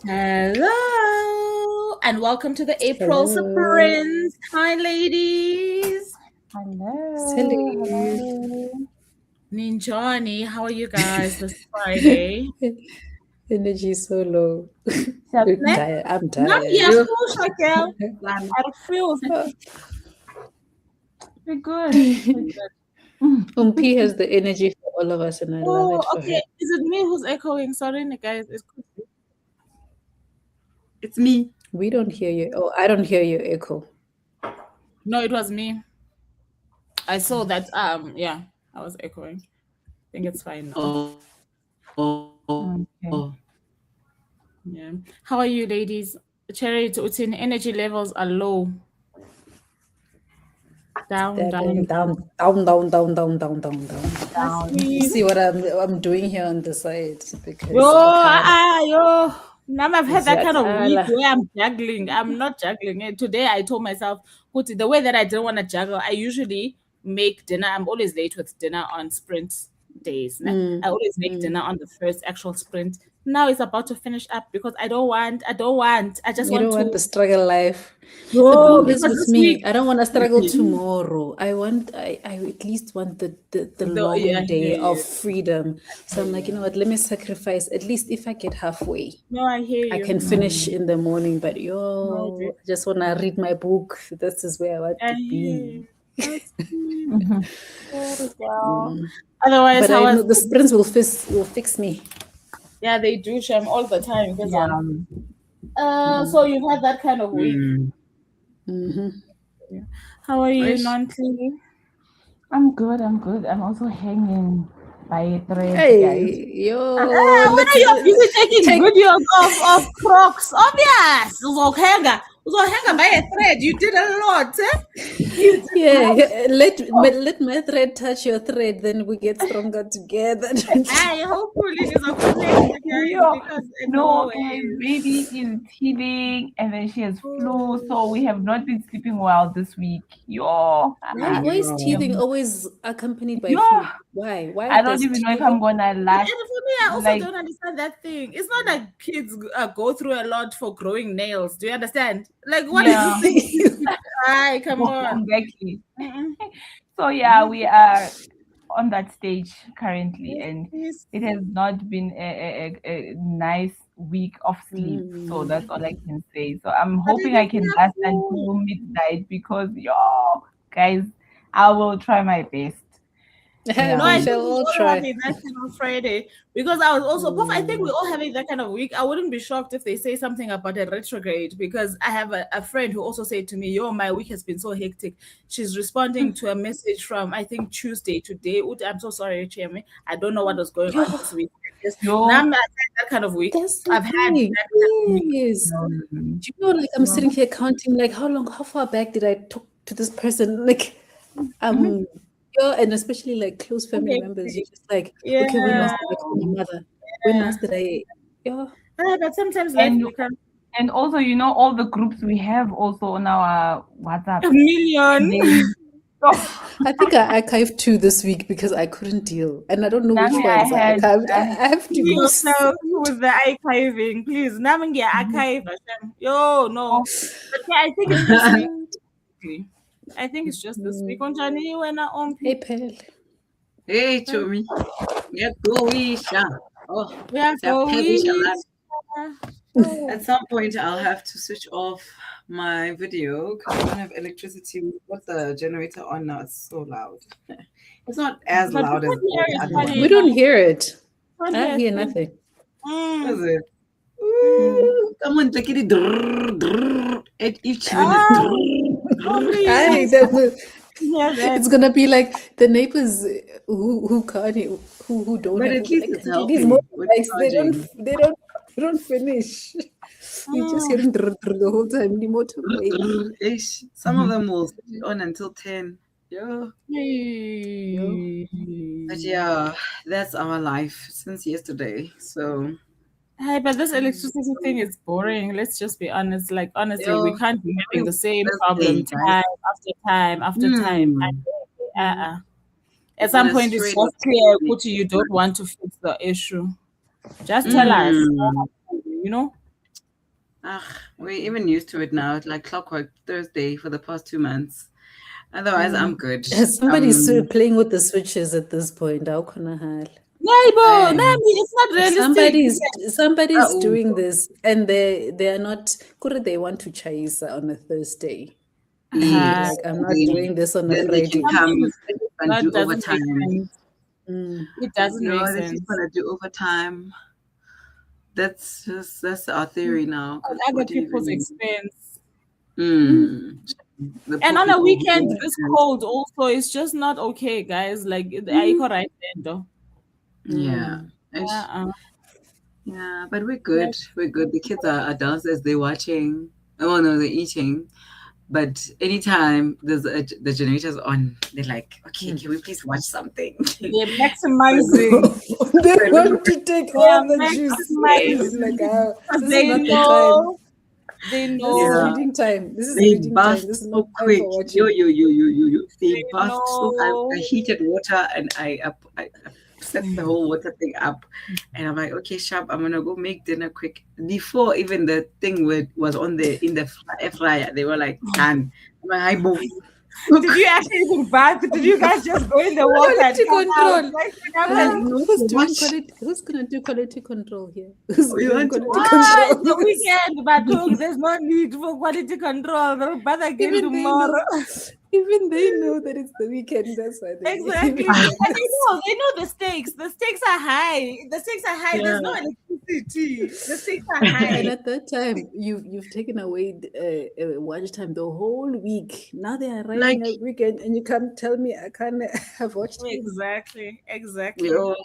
Hello, and welcome to the April Hello. Sprint. Hi, ladies. Hello. Hello. Ninjani, how are you guys this Friday? Energy is so low. Ne? I'm Nam tired. ya fusha girl. I feel We're good. We're good. P has the energy for all of us, and I love Oh, it for her. okay. Is it me who's echoing? Sorry, guys. It's me. We don't hear you. Oh, I don't hear your echo. No, it was me. I saw that. Yeah, I was echoing. I think it's fine now. Okay. Yeah. How are you, ladies? Cherry to Utin, energy levels are low. Down, They're going down. down. Down. You see what I'm doing here on the side because Yo. Now I've had that kind of week Ziyaqala. where I'm juggling. I'm not juggling it. Today I told myself, put the way that I didn't want to juggle, I usually make dinner. I'm always late with dinner on sprint days. Ne? I always make dinner on the first actual sprint. Now it's about to finish up because I don't want. I just You want don't want to. the struggle life. The No, problem is because with this me, week. I don't want to struggle tomorrow. I at least want the Yeah, long day yeah, of yeah. freedom. So I'm like, you know what, let me sacrifice. At least if I get halfway, No, I hear I you. can finish in the morning. But No, I do. I just want to read my book. This is where I want I to hear be. you. That's cute. Mhm. There we go. Otherwise, But how I know was the sprints will fix me. yeah, they do sham all the time. Because Yeah. so you've had that kind of week. Mm-hmm. How are you, Fresh. Nancy? I'm good. I'm good. I'm also hanging by a thread, guys. Hey, yo, When let's are you busy taking take. videos of Crocs? Obvious. Uzohanga by a thread. You did a lot. You did Yeah, let my thread touch your thread, then we get stronger together. I hopefully it is a connect, guys, Yo, because no, no guys, way. baby is teething and then she has flu, so we have not been sleeping well this week. Yo, Why is we have, teething always accompanied by yo, flu? Why I don't does even know if I'm teething? gonna last. And for me, I also Like, don't understand that thing. It's not like kids go through a lot for growing nails. Do you understand? Like, what is yeah, this thing? Ay, come on. exactly. Mm-mm. So yeah, we are on that stage currently, Yes, and yes. it has not been a nice week of sleep. So that's all I can say. So I'm But it hoping I is can last careful. until midnight because yo, guys, I will try my best. No, Yeah. I We think shall we all all try. having that kind of Friday because I was also, Puff, I think we're all having that kind of week. I wouldn't be shocked if they say something about a retrograde because I have a friend who also said to me, yo, my week has been so hectic. She's responding to a message from, I think, Tuesday today. I'm so sorry, Chemi. I don't know what was going Yo, on this week. Yes. Now Yo. I've had that kind of week. that's the I've had thing. that kind of week. Yes. Um, Do you know, like I'm sitting here counting, like how far back did I talk to this person? Like, mhm. um, and especially like close family Okay. members. You're just like, okay, when Yeah. last did I call my mother? When last did I? Yeah. But sometimes life and becomes and also, all the groups we have also on our WhatsApp. a million. So I think I archived two this week because I couldn't deal, and I don't know which Nami, I ones I had archived. I I have to go. Yourself with the archiving, please. Namingia archive. Hashem. Yo, no. oh, But yeah, I think it's this week. Okay. I think it's just this week. Onjani wena Hey, ompi. Pell. Hey, Chomi. Ngiyakuwisha. Oh, We are siyaphelisha going. la. Oh. At some point, I'll have to switch off my video because I don't have electricity. We've got the generator on now. It's so loud. It's not as But loud as here all the is other funny ones. We don't enough. hear it. Can't I hear a hear thing. nothing. Is Mm. it? mm, Ooh, come on, take it. Drrr, drrr, at each minute. Ah, Drrr, oh, drrr. I please. that Hear It's that. gonna be like the neighbors who can't who don't But have at Uber. least Like it's these helping with motorbikes, charging. they don't finish. You just Mm. hearing the whole time. The Drrr, motorbike. drrr. Ish. Some of them will switch it on until 10. Yeah. Yo. But Hey. yeah, that's our life since yesterday. So, Hey, but this electricity thing is boring. Let's just be honest. Like, honestly, we yo, can't be having every the same Thursday, problem guys. time after time after time. Hmm. Uh-uh. At On some a point, it's straight of just clear, 3 Kuti, you don't months. want to fix the issue. Just tell us, Hmm. you know? We're even used to it now. It's like clockwork Thursday for the past 2 months. Otherwise, I'm good. Somebody's still playing with the switches at this point. How can I hide? Neighbor, it's not realistic. Somebody's doing this, and they are not. Could they want to chase on a Thursday? Yes. Like, I'm not doing this on a Then they Friday. can come and That do doesn't make overtime. sense. It doesn't make They're sense. just gonna do overtime. That's our theory now. 'cause At other what do you people's even- expense. The And poor on a people weekend, who- this cold also is just not okay, guys. Like, ayikho right then, though. Yeah. Ish. Uh-uh. Yeah, but we're good. We're good. The kids are downstairs. They're watching. Oh no, they're eating. But anytime the generator's on, they're like, okay, can we please watch something? They're maximizing. They want to take all the Yeah, juice. maximize. It's like, this They is not the time. know. They This is know. reading time. This is They reading time. bath This is so not time quick. for watching. Yo. They They bath so know. I heated water and I set the whole water thing up. And I'm like, okay, sharp, I'm gonna go make dinner quick. Before even the thing was on in the air fryer, they were like, done. I'm like, hi, boy. Did you actually even bath? Did you guys just go in the water and Quality come control. out? Like, what happened? Who's gonna do quality control here? Who's You doing want to- quality It's the control? weekend, but look, there's no need for quality control. They'll bath again Even they tomorrow. Even they know that it's the weekend. That's why they Exactly. And they know the stakes. The stakes are high. The stakes are high. There's no electricity. The stakes are And high. at that time, you've taken away watch time the whole week. Now they are writing a weekend, and you can't tell me I can't have watched it. Exactly. Yo,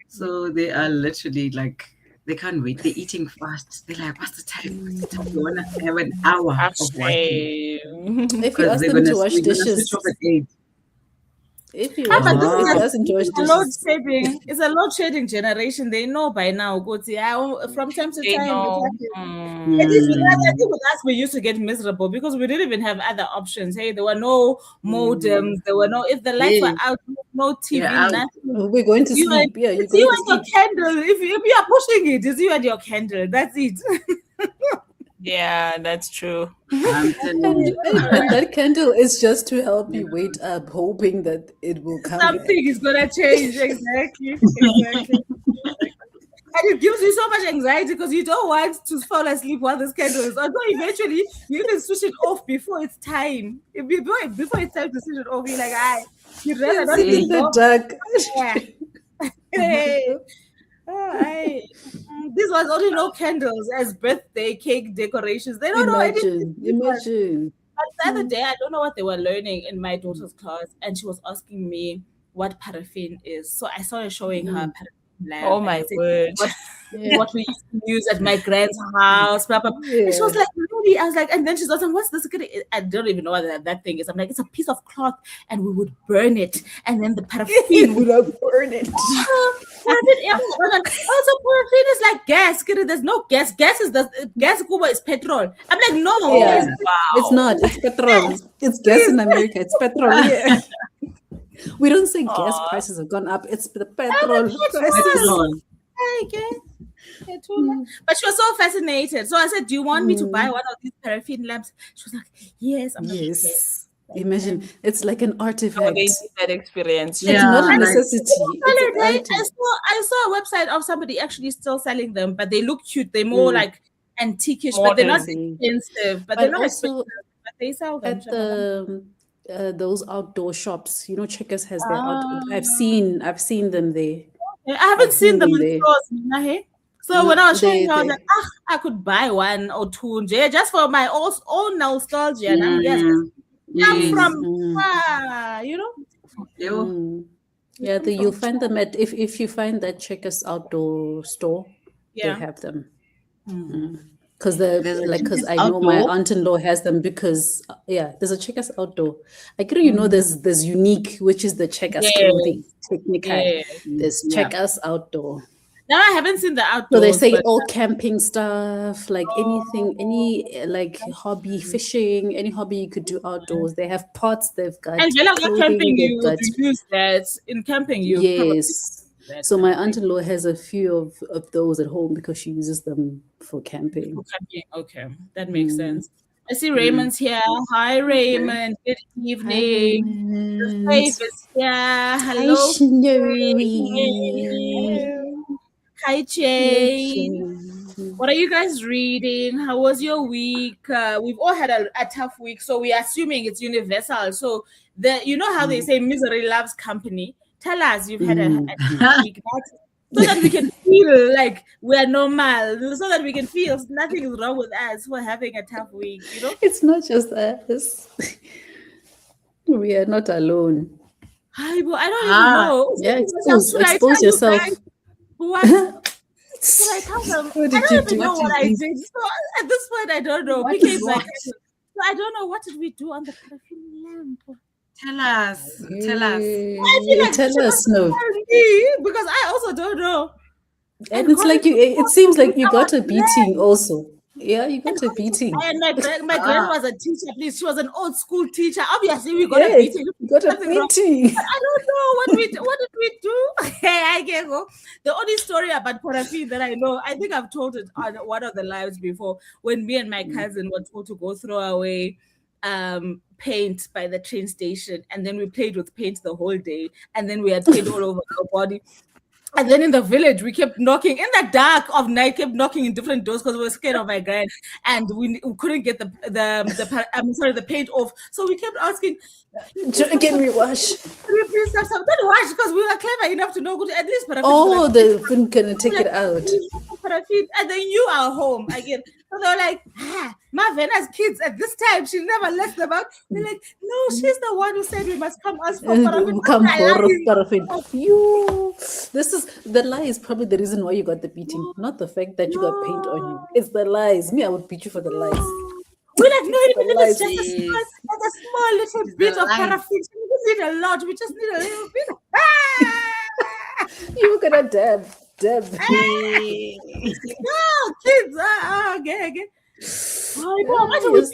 so they are literally like, they can't wait. They're eating fast. They're like, what's the time? We want to have an hour of watching. If you ask them to wash dishes, Switch off at 8. if you Ah, but ask them this is to ask them to wash It's a load dishes, shedding. It's a load shedding generation. They know by now. Go to from time to They time. know. At least with us, I think with us, we used to get miserable because we didn't even have other options. Hey, there were no modems. There were no. If the lights were out, no TV, Yeah, out. nothing. we're going to You sleep. Yeah, you're It's you going and to your sleep. candle. If you are pushing it, it's you and your candle. That's it. Yeah, that's true. I'm telling you. And that candle is just to help you wait up, hoping that it will come back. Something is gonna change. Exactly. And it gives you so much anxiety because you don't want to fall asleep while this candle is on. So eventually, you can switch it off before it's time. Before it's time to switch it off, you're like, you'd rather not Sit be in the off. dark. Yeah. Hey. This was only no candles as birthday cake decorations. They don't know anything. Imagine. But the other day, I don't know what they were learning in my daughter's class, and she was asking me what paraffin is. So I started showing her paraffin lamp. Oh and my I said, word. what we used to use at my grand's house, blah, blah, blah. And she was like, really? I was like, and then she's asking, what's this? I don't even know what that thing is. I'm like, it's a piece of cloth, and we would burn it, and then the paraffin would have burned it. Also, paraffin is like gas. There's no gas. Gas Cuba is petrol. I'm like, no. Yeah. Wow. It's not. It's petrol. It's gas in America. It's petrol here. We don't say gas prices have gone up. It's the petrol prices. But she was so fascinated. So I said, do you want me to buy one of these paraffin lamps? She was like, yes. I'm like, okay. Yes. Imagine, it's like an Oh, artifact. they need that experience. It's not a necessity. It's an I item. saw a website of somebody actually still selling them, but they look cute. They're more like antiquish, but they're not Modern. expensive. But But they're not also expensive. But they sell them. at the those outdoor shops, Checkers has their I've seen them there. I haven't seen them in there. stores. Nahe. So No, when I was showing her, I was they- like, I could buy one or two just for my own nostalgia. And I'm Yes. from Yo. Yeah, you'll find them at if you find that Checkers outdoor store, they have them. Because There's a Checkers I know my outdoor? aunt-in-law has them because there's a Checkers outdoor. There's unique, which is the Checkers clothing technically. There's Checkers outdoor. Now I haven't seen the So outdoors. they say but- all camping stuff, like anything, any like hobby, fishing, any hobby you could do outdoors. They have pots, they've got and when I got clothing, camping, they've you got use that in camping. You yes. So my aunt-in-law has a few of those at home because she uses them for camping. Okay, that makes sense. I see Raymond's here. Hi, Okay. Raymond. Good evening. Raymond. Faith is here. Hello. Hi, Snowy. Hi, Jane. What are you guys reading? How was your week? We've all had a tough week, so we're assuming it's universal. So you know how they say misery loves company. Tell us you've had a tough week, so that we can feel like we're normal, so that we can feel nothing is wrong with us for having a tough week. You know, It's not just us. We are not alone. I don't even know. Yeah, expose yourself. What? Should I tell them? What I did don't you even do? know what I did. So at this point, I don't know. What PK is is my what? cousin. So I don't know what did we do on the paraffin lamp. Tell us. Tell us. I feel like Tell us, Snow. because I also don't know. And it's like it seems like you got a beating also. Yeah, you got a beating. And my grand was a teacher, please. She was an old school teacher. Obviously, we got a beating. You got a beating. I don't know what did we do? Hey, I can't go. The only story about paraffin that I know, I think I've told it on one of the lives before, when me and my cousin were told to go throw away paint by the train station, and then we played with paint the whole day, and then we had paint all over our body. And then in the village, we kept knocking in the dark of night, kept knocking in different doors because we were scared of my grand, and we couldn't get the paint off. So we kept asking, "Can we wash? Can we please have some? Don't wash, because we were clever enough to know at least paraffin. Oh, the thing can take it out. Paraffin, and then you are home again. So they were like, my Vena's kids at this time, she never left them out. They're like, no, she's the one who said we must come ask for paraffin. Come borrow paraffin. The lie is probably the reason why you got the beating, not the fact that you got paint on you. It's the lies. Me, I would beat you for the lies. We're like, no, even if it's just a small little bit of paraffin. We just need a lot. We just need a little bit. You're gonna dab. No, kids. Okay. Oh, no, your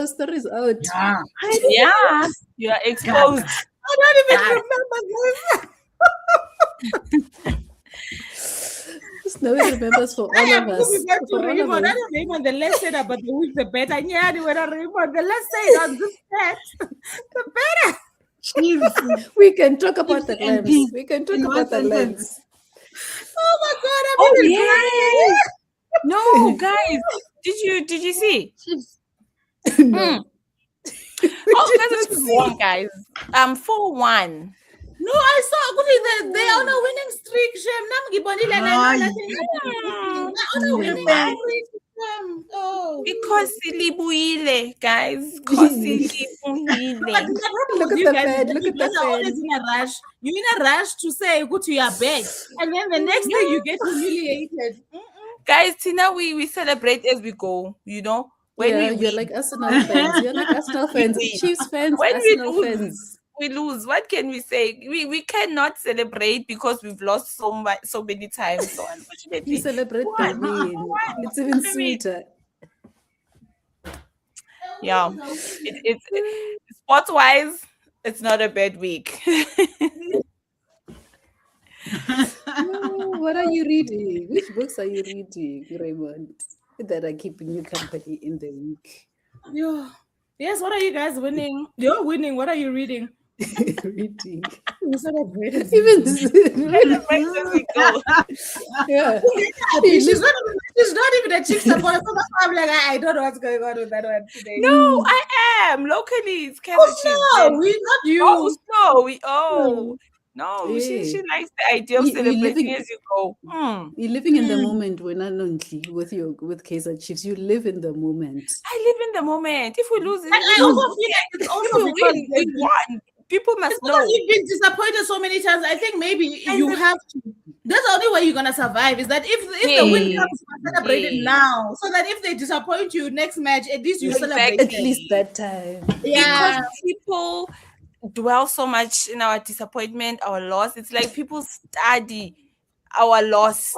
story is out. Yeah, you are exposed. I don't even remember this. Snowy remembers for all of us. I don't remember the less said about the week, the better. Yeah, when I remember the less said on this set, the better. We can talk about the lens. We can talk about the lens. Oh my God! No, guys, did you see? No. Oh, that's wrong, guys. 4-1. No, I saw they are on a winning streak. On a winning streak. Because Silibuile, guys. Because Silibuile. Look at the bed. Look at the bed. Always in a rush. You're in a rush to say go to your bed, and then the next day you get humiliated. Guys, Tina, we celebrate as we go. You know, when you're like Arsenal fans. You're like Arsenal fans, Chiefs fans, when Arsenal fans. We lose. What can we say? We cannot celebrate because we've lost so many times. So unfortunately, you celebrate the win. It's even sweeter. Yeah, it's sports wise, it's not a bad week. What are you reading? Which books are you reading, Raymond, that are keeping you company in the week? Yeah. Yes, what are you guys winning? You're winning. What are you reading? Reading. Even yeah. She's not even a chick supporter. So that's why I'm like, I don't know what's going on with that one today. No, I am. Locally, it's no, we not you. No, she likes the idea of celebrating as you go. You're living in the moment when with Kaiser Chiefs. You live in the moment. I live in the moment. If we lose, I also feel like it's also because we won. People must know. You've been disappointed so many times. I think maybe you have to. That's the only way you're gonna survive. Is that if the win comes, celebrate it now, so that if they disappoint you next match, at least you celebrate. At least that time. Yeah. Because people dwell so much in our disappointment, our loss. It's like people study our loss.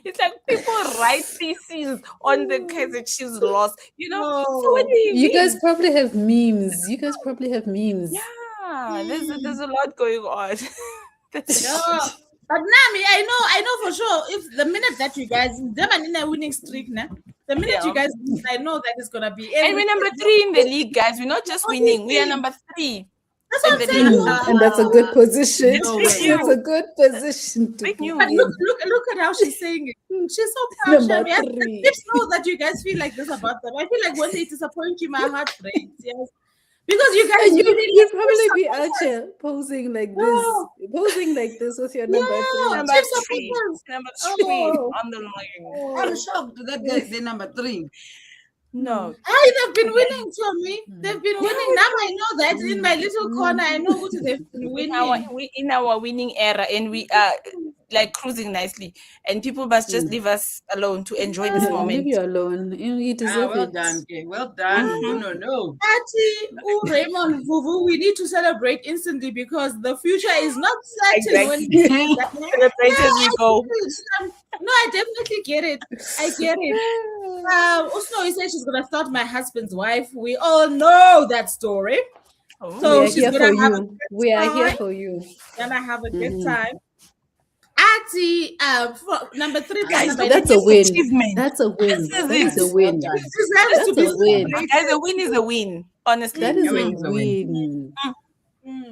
It's like people write theses on the case that she's lost. You know, so what No. do you You guys mean? probably have memes. You guys probably have memes. Yeah, there's a lot going on. No. But Nami, I know for sure if the minute that you guys them are in a winning streak now, the minute Yeah. you guys win, I know that it's gonna be And we're number 3 in the league, guys. We're not just winning. We are number 3. That's what I'm in the saying. league. And that's a good position. No way. That's a good position to Big be news. But in. look at how she's saying it. She's so proud. Number Shami. I 3. just know that you guys feel like this about them. I feel like when they disappoint you, my heart breaks. Yes. Because you guys And really you'd probably chief be supporters. out here posing like No. this, posing like this with your number Yeah. 3. Number Chief 3. supporters. Number Oh. 3 on the line. I'm shocked that they're number 3. No. Hey, they've been winning, Tommy. They've been winning. Now I know that in my little corner, I know what they've been winning. In our winning era, and we are like cruising nicely, and people must just leave us alone to enjoy this Leave moment. you alone. You deserve Well it. done, Kay. Well done. No. Ati, Raymond, Vuvu, we need to celebrate instantly because the future is not certain when Celebrate as we go. No, I definitely get it. I get it. Also, he said she's gonna start my husband's wife. We all know that story. So we are she's here for gonna have a you. good We are here time. for you. Gonna have a good time. Ati, for number 3, Guys, number That's 8, a win. achievement. That's a win. This is That is it. a win. it deserves That's to be a win. celebrated. Guys, a win is a win. Honestly, That is a Amazing. win.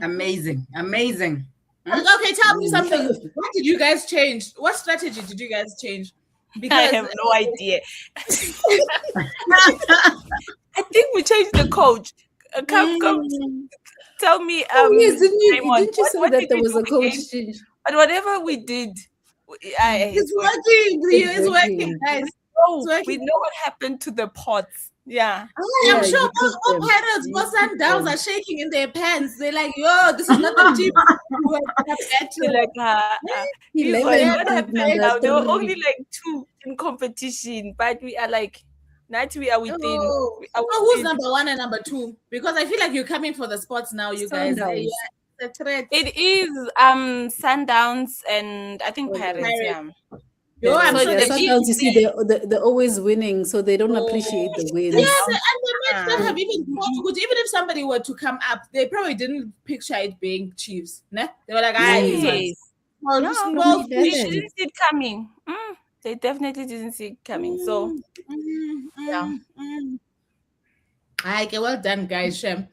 Amazing. Okay, tell me something. What did you guys change? What strategy did you guys change? I Because have no idea. I think we changed the coach. Come, tell me. Yes, Raymond, didn't you say what that did there we was do a coach again? change? But whatever we did, it's working. It's working, guys. we know what happened to the pots. Yeah. I'm Yeah, sure you took all them. pirates, You both took sundowns them. are shaking in their pants. They're like, yo, this is not the team. We're gonna battle. Like, 11 what big happened number now? There were 3. only like 2 in competition, but we are like, not we are within. Oh, We are so who's within. number 1 and number 2? Because I feel like you're coming for the spots now, you guys. Sundowns. It's a threat. It is Sundowns and I think Pirates. Pirates. Yeah. Yo, I'm So sure the they Sometimes you see they're always winning, so they don't appreciate the wins. Yes, and they might not have even thought good. Even if somebody were to come up, they probably didn't picture it being Chiefs. Né? They were like, Yes. well, Yeah, well, they They didn't. didn't see it coming. They definitely didn't see it coming. So yeah. Okay, well done, guys. Shem.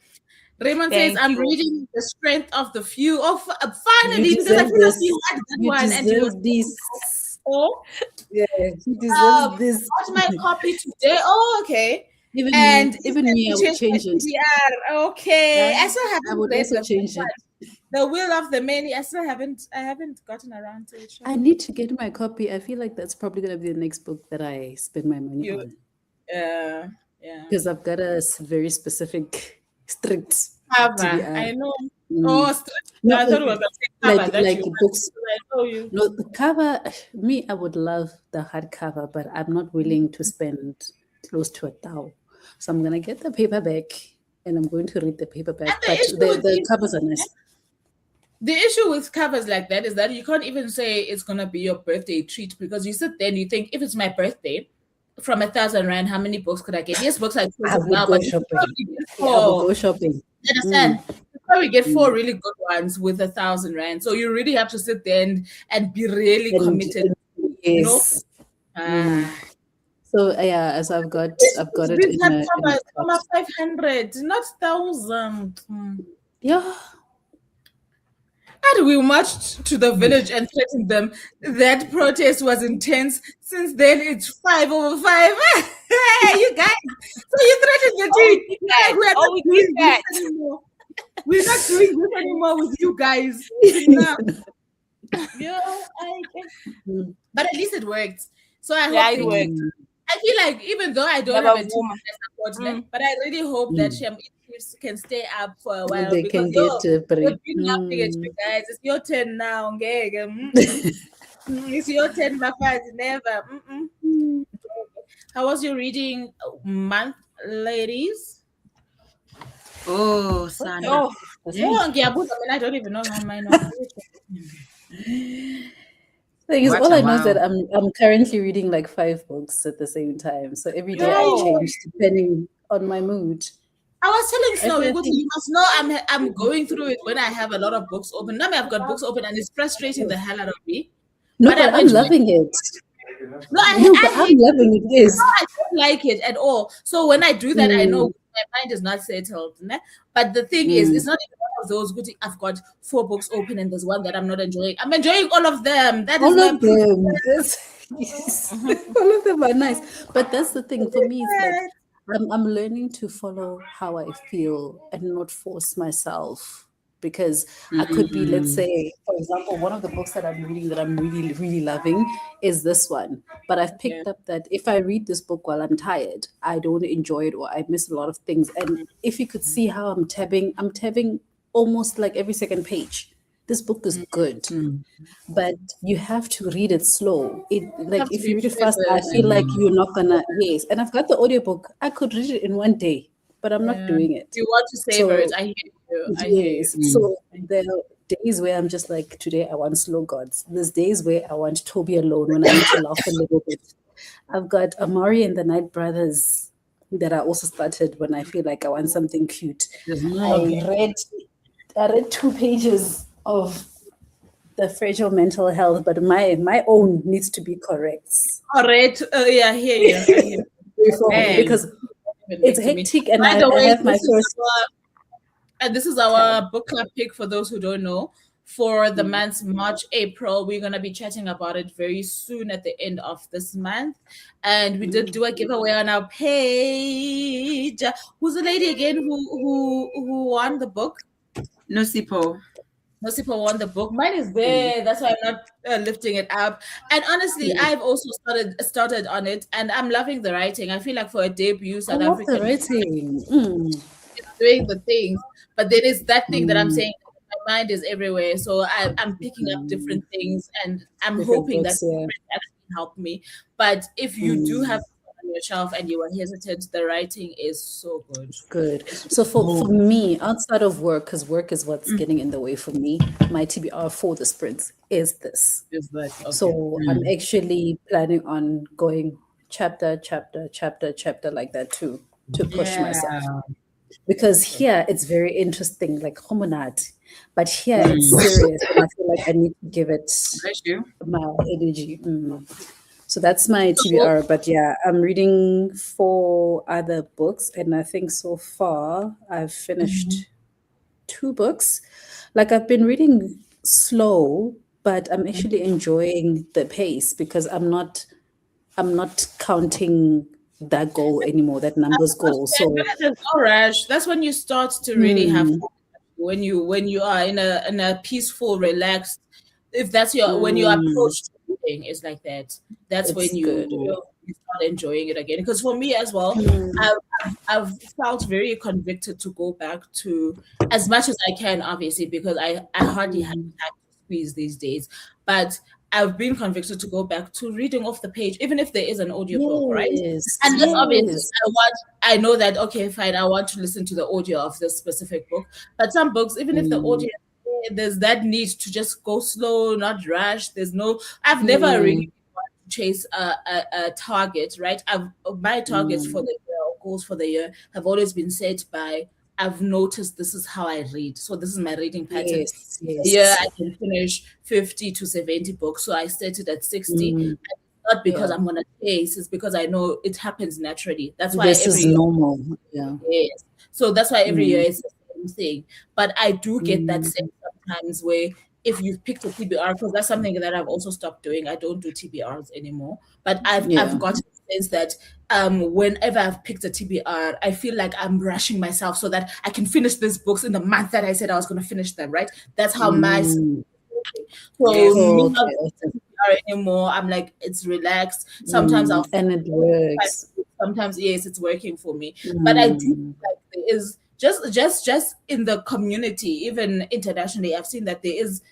Raymond Thank says, I'm you. reading The Strength of the Few. Oh, finally, You because I deserve feel like this. you had that You one and you deserve this. oh, Yeah, he deserves this. got my copy today. Oh, okay. Even And me, even me, I would change it. PDR. Okay. Yeah, I still haven't I would read also the change first it. one. The Will of the Many. I haven't gotten around to it. Shem. I need to get my copy. I feel like that's probably gonna be the next book that I spend my money You- on Yeah. because I've got a very specific, strict Cover. TBR. I know. Mm. Oh, No, I thought it was a cover like that like you books. I know you. No, the cover. Me, I would love the hardcover, but I'm not willing to spend close to $1,000. So I'm gonna get the paperback, and I'm going to read the paperback. And the But issue the with these- covers are nice. The issue with covers like that is that you can't even say it's gonna be your birthday treat because you sit there and you think if it's my birthday, from 1,000 rand, how many books could I get? Yes, books are I expensive would now, go but you shopping. probably get I will four. go shopping. You understand? You probably get 4 really good ones with 1,000 rand. So you really have to sit there and be really And- committed. Yes. Ah. So yeah, as I've got it These in have a covers from box. 500, not 1,000. Yeah. And we marched to the village and threatened them. That protest was intense. Since then, it's 5 over 5. Hey, you guys. So you threatened the team. Like, we're not we doing did that. this anymore. We're not doing this anymore with you guys. No. Yeah, but at least it worked. So I Yeah, hope it they worked. keep- I feel like even though I don't Never have a team woman. that support them, but I really hope that Shem Chiefs can stay up for a while They because can get a break. we've been laughing at you guys. It's your turn now, okay? It's your turn, my friends. Never. How was your reading month, ladies? Oh, son. Oh, Oh, Ngiyabuza, I mean, I don't even know how mine was. Thing is, What all a I know is that wow. I'm currently reading like 5 books at the same time. So every day I Yo, change depending on my mood. I was telling I Snowy, feel Guti, you must know I'm going through it when I have a lot of books open. Now I've got books open and it's frustrating the hell out of me. no, But but I'm I'm enjoying. loving it. No, No, but I I'm hate. loving it. Yes. I don't like it at all. So when I do that, I know Mm, my mind is not settled. Ne? But the thing is, it's mm. not even one of those. Guti, I've got 4 books open and there's one that I'm not enjoying. I'm enjoying all of them. That is All my of proof. them. Yes. All of them are nice. But that's the thing. For me, it's like I'm learning to follow how I feel and not force myself. Because I could be, let's Mm. say, for example, one of the books that I'm reading that I'm really, really loving is this one. But I've Yeah. picked up that if I read this book while I'm tired, I don't enjoy it or I miss a lot of things. And if you could see how I'm tabbing almost like every second page. This book is good, Mm. but you have to read it slow. It You like have to if you be read it fast, I present. feel like Mm. you're not gonna, yes. And I've got the audiobook. I could read it in one day, but I'm not Yeah. doing it. You want to savor it. So I hear you. I hear you. yes. Mm. So there are days where I'm just like, today I want slow gods. There's days where I want Toby alone when I need to laugh a little bit. I've got Amari and the Night Brothers that I also started when I feel like I want something cute. There's more. I read 2 pages of the fragile mental health, but my own needs to be correct All right. Yeah, I hear you. I hear you. before, Man, because even it's make to me. hectic and By I, the I way, have my first this is tab. our book club pick for those who don't know. For the Mm. months March, April, we're gonna be chatting about it very soon at the end of this month. And we did do a giveaway on our page. Who's the lady again who won the book? Nosipo. Most people want the book. Mine is there. That's why I'm not lifting it up. And honestly, Yeah. I've also started on it, and I'm loving the writing. I feel like for a debut I South love the African writing. Mm. doing the things, but there is that thing that I'm Mm. saying. My mind is everywhere, so I'm picking up Mm. different things, and I'm Different hoping that books, yeah. actually help me. But if you do have Mm. it on your shelf and you are hesitant, the writing is so good. Good. It's So for Oh. me, outside of work, because work is what's getting in the way for me, my TBR for the sprints is this. just like okay. So I'm actually planning on going chapter like that too, to push myself. Yeah. Because here it's very interesting, like homonat, but here it's Mm. serious, and I feel like I need to give it Bless you. my energy. So that's my So, TBR. But yeah, I'm reading 4 other books, and I think so far I've finished 2 books. Like I've been reading slow, but I'm actually enjoying the pace because I'm not counting that goal anymore, that numbers goal. So there's no rush. That's when you start to really have fun. When you are in a peaceful, relaxed. If that's your when you approach to reading is like that. That's when it's good. you start enjoying it again. Because for me as well, I've felt very convicted to go back to as much as I can, obviously, because I hardly have time to squeeze these days. But I've been convicted to go back to reading off the page, even if there is an audiobook, right? Yes, And that's obviously yes. I know that okay, fine, I want to listen to the audio of this specific book. But some books, even if the audio there's that need to just go slow, not rush. I've never really wanted to chase a target, right? My targets for the year or goals for the year have always been set by I've noticed this is how I read. So this is my reading pattern. Yes, Yeah, yes. I can finish 50 to 70 books. So I started at 60. And it's not because Yeah. I'm gonna chase, it's because I know it happens naturally. That's why This every is year, normal. Yeah. yes. So that's why every year it's the same thing. But I do get that sense sometimes where if you've picked a TBR, because that's something that I've also stopped doing. I don't do TBRs anymore. But I've Yeah. got a sense that whenever I've picked a TBR, I feel like I'm rushing myself so that I can finish these books in the month that I said I was going to finish them. Right? That's how my Mm. so Yes. me not Okay. TBR anymore. I'm like it's relaxed. Sometimes I'll And it works. sometimes yes, it's working for me. But I do feel like there is just in the community, even internationally, I've seen that there is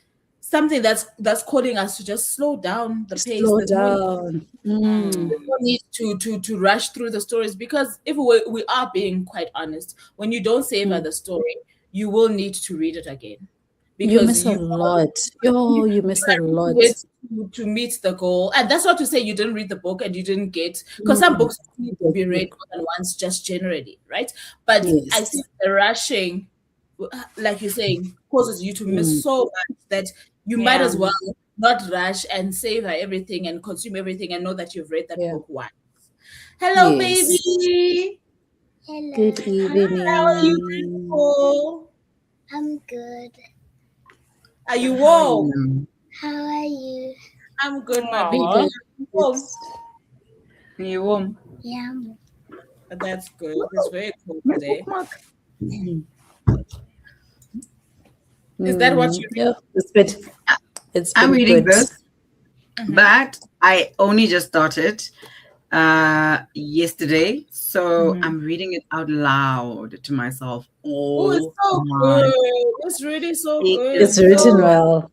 something that's calling us to just slow down the pace. Slow down. There's no need to rush through the stories because if we are being quite honest, when you don't savor the story, you will need to read it again You because miss a lot. Oh, you miss a are reading lot. it to meet the goal. And that's not to say you didn't read the book and you didn't get, because some books need to be read more than once, just generally, right? But I Yes. think the rushing, like you're saying, causes you to miss so much that you might as well not rush and savor everything and consume everything and know that you've read that book once. Hello, Yes. baby. Hello. Good evening. How are you, beautiful? I'm good. Are you warm? How are you? I'm good, my Aw. baby. Warm. You warm? Yeah. That's good. It's very cool today. Is that what you Yeah, it's been, I'm reading good. this, but I only just started yesterday, so I'm reading it out loud to myself. Oh, it's so my- good. It's really so It good. It's written well.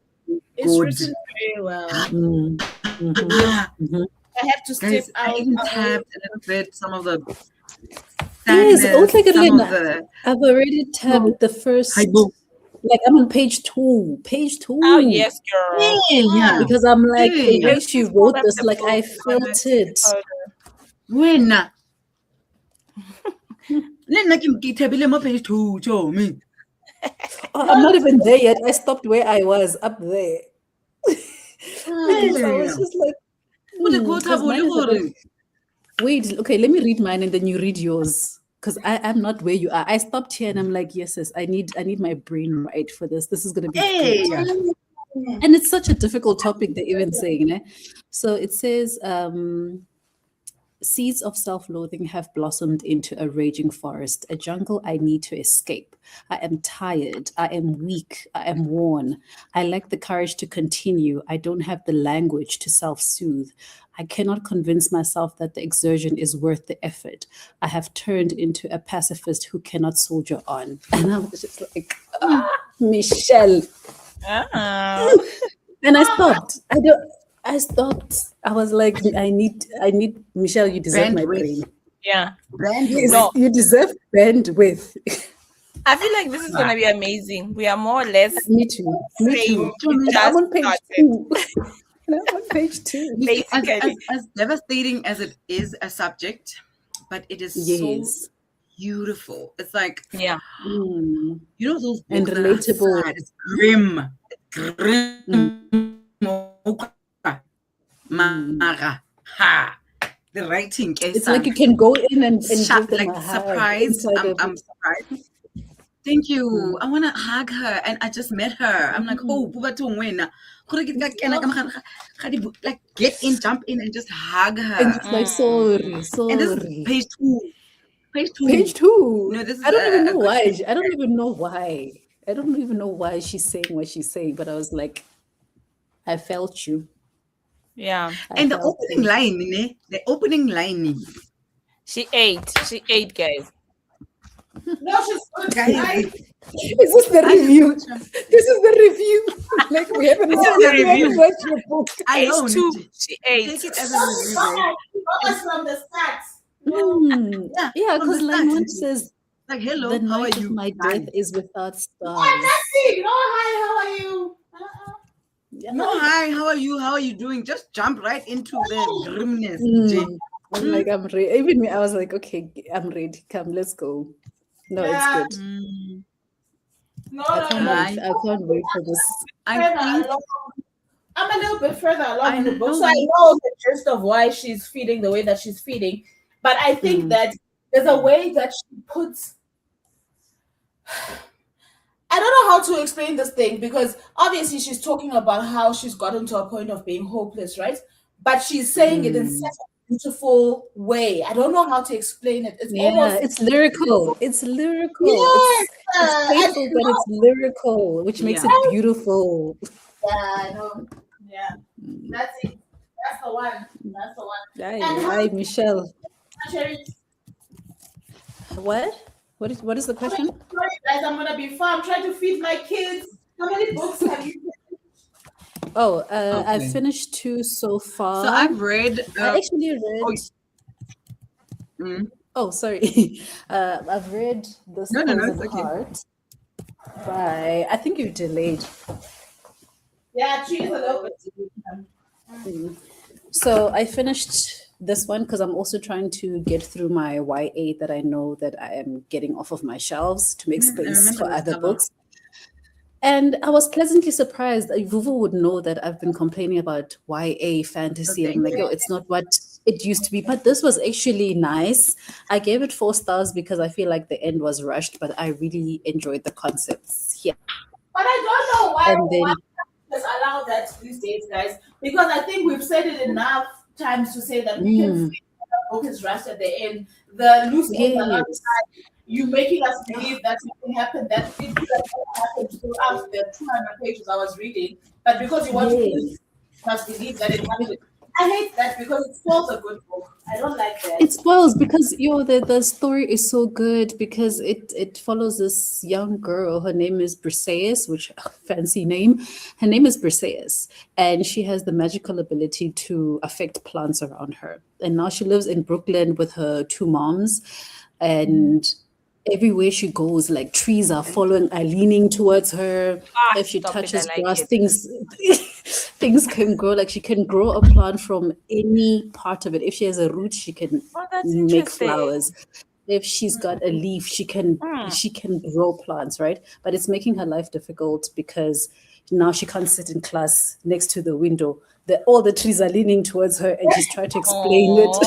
It's good. written very well. Ah, I have to step guys, I out. even tapped a little bit some of the Yes, sadness, okay, good, some Lena. of the I've already tabbed the first, like I'm on page 2. Page 2. Oh, yes, girl. yeah. Because I'm like, the Yeah. way she wrote this, like I felt it. Wena. Lena ke thabile mo page 2, Chomi. Oh, I'm not even there yet. I stopped where I was up there. Because I was just like, because mine is a bit- wait, okay, let me read mine and then you read yours. Because I'm not where you are. I stopped here and I'm like, yes, I need my brain right for this. This is gonna be good. And it's such a difficult topic they're even saying. So it says, seeds of self-loathing have blossomed into a raging forest, a jungle I need to escape. I am tired. I am weak. I am worn. I lack the courage to continue. I don't have the language to self-soothe. I cannot convince myself that the exertion is worth the effort. I have turned into a pacifist who cannot soldier on. And I was just like, Michelle. Oh. And I stopped. I stopped. I was like, I need Michelle, you deserve my brain. Yeah. Yes, No. you deserve bandwidth. I feel like this is going to be amazing. We are more or less Me too. Me too. same. I'm on page Just 2. I'm on page 2. basically. As devastating as it is a subject, but it is so beautiful. It's like, Yeah. you know those books And that are relatable. sad, it's grim. Mara. Ha. The writing is It's like you can go in and give them like a hug surprised. inside of I'm it. surprised. Thank you. I want to hug her, and I just met her. I'm like, oh, like get in, jump in, and just hug her. And it's like, sorry. And this is page 2. Page 2. No, this is I don't even know a why. good- I don't even know why. I don't even know why she's saying what she's saying, but I was like, I felt you. Yeah. And the opening line, the opening line. She ate, guys. No, she's good. Guys, Is this the review? This is the review. Like we haven't read your book. I know. Page 2, she ate. Take it as a review, guys. Focus from the start. Yeah, from because the line start. 1 says, Like, hello, the how are night you? of my death is without stars. Nothing. No, hi, how are you? No, hi, how are you? How are you doing? Just jump right into the grimness. I'm like, I'm ready. Even me, I was like, okay, I'm ready. Come, let's go. No, Yeah. it's good. No, I can't wait for this. I'm a little bit further along in the book, know. so I know the gist of why she's feeling the way that she's feeling. But I think that there's a way that she puts. I don't know how to explain this thing because obviously she's talking about how she's gotten to a point of being hopeless, right? But she's saying it in such a beautiful way. I don't know how to explain it. It's almost It's lyrical. It's lyrical. Yes, it's playful, but it's lyrical, which makes it beautiful. yeah, I know. Yeah, that's it. That's the one. That's the one. Hi, Michelle. Cherry, What? What is the question? sorry guys, I'm gonna be far. I'm trying to feed my kids. How many books have you finished? Oh, I finished 2 so far. So I've read. I actually read. Oh, sorry. I've read This Poison Heart by. I think you delayed. Yeah, she's a little bit. So I finished this one because I'm also trying to get through my YA that I know that I am getting off of my shelves to make I space remember for this other cover. books. And I was pleasantly surprised. Vuvu would know that I've been complaining about YA fantasy. Okay. I'm like, yo, it's not what it used to be. But this was actually nice. I gave it 4 stars because I feel like the end was rushed, but I really enjoyed the concepts. Yeah. But I don't know And then why just allow that these days, guys. Because I think we've said it enough times to say that we can feel that the book is rushed at the end. The loose ends are not yes. tied. You making us believe that something happened that it could have happened throughout the 200 pages I was reading. But because you want to Yes. must believe that it happened. I hate that because it spoils a good book. I don't like that. It spoils because the story is so good because it follows this young girl. Her name is Briseis, which fancy name. Her name is Briseis, and she has the magical ability to affect plants around her. And now she lives in Brooklyn with her 2 moms, and everywhere she goes, like trees are leaning towards her. If she Stop it. I touches like grass, it. things can grow. Like she can grow a plant from any part of it. If she has a root, she can Oh, that's make interesting. flowers. If she's got a leaf, she can grow plants, right? But it's making her life difficult because now she can't sit in class next to the window. All the trees are leaning towards her, and she's trying to explain it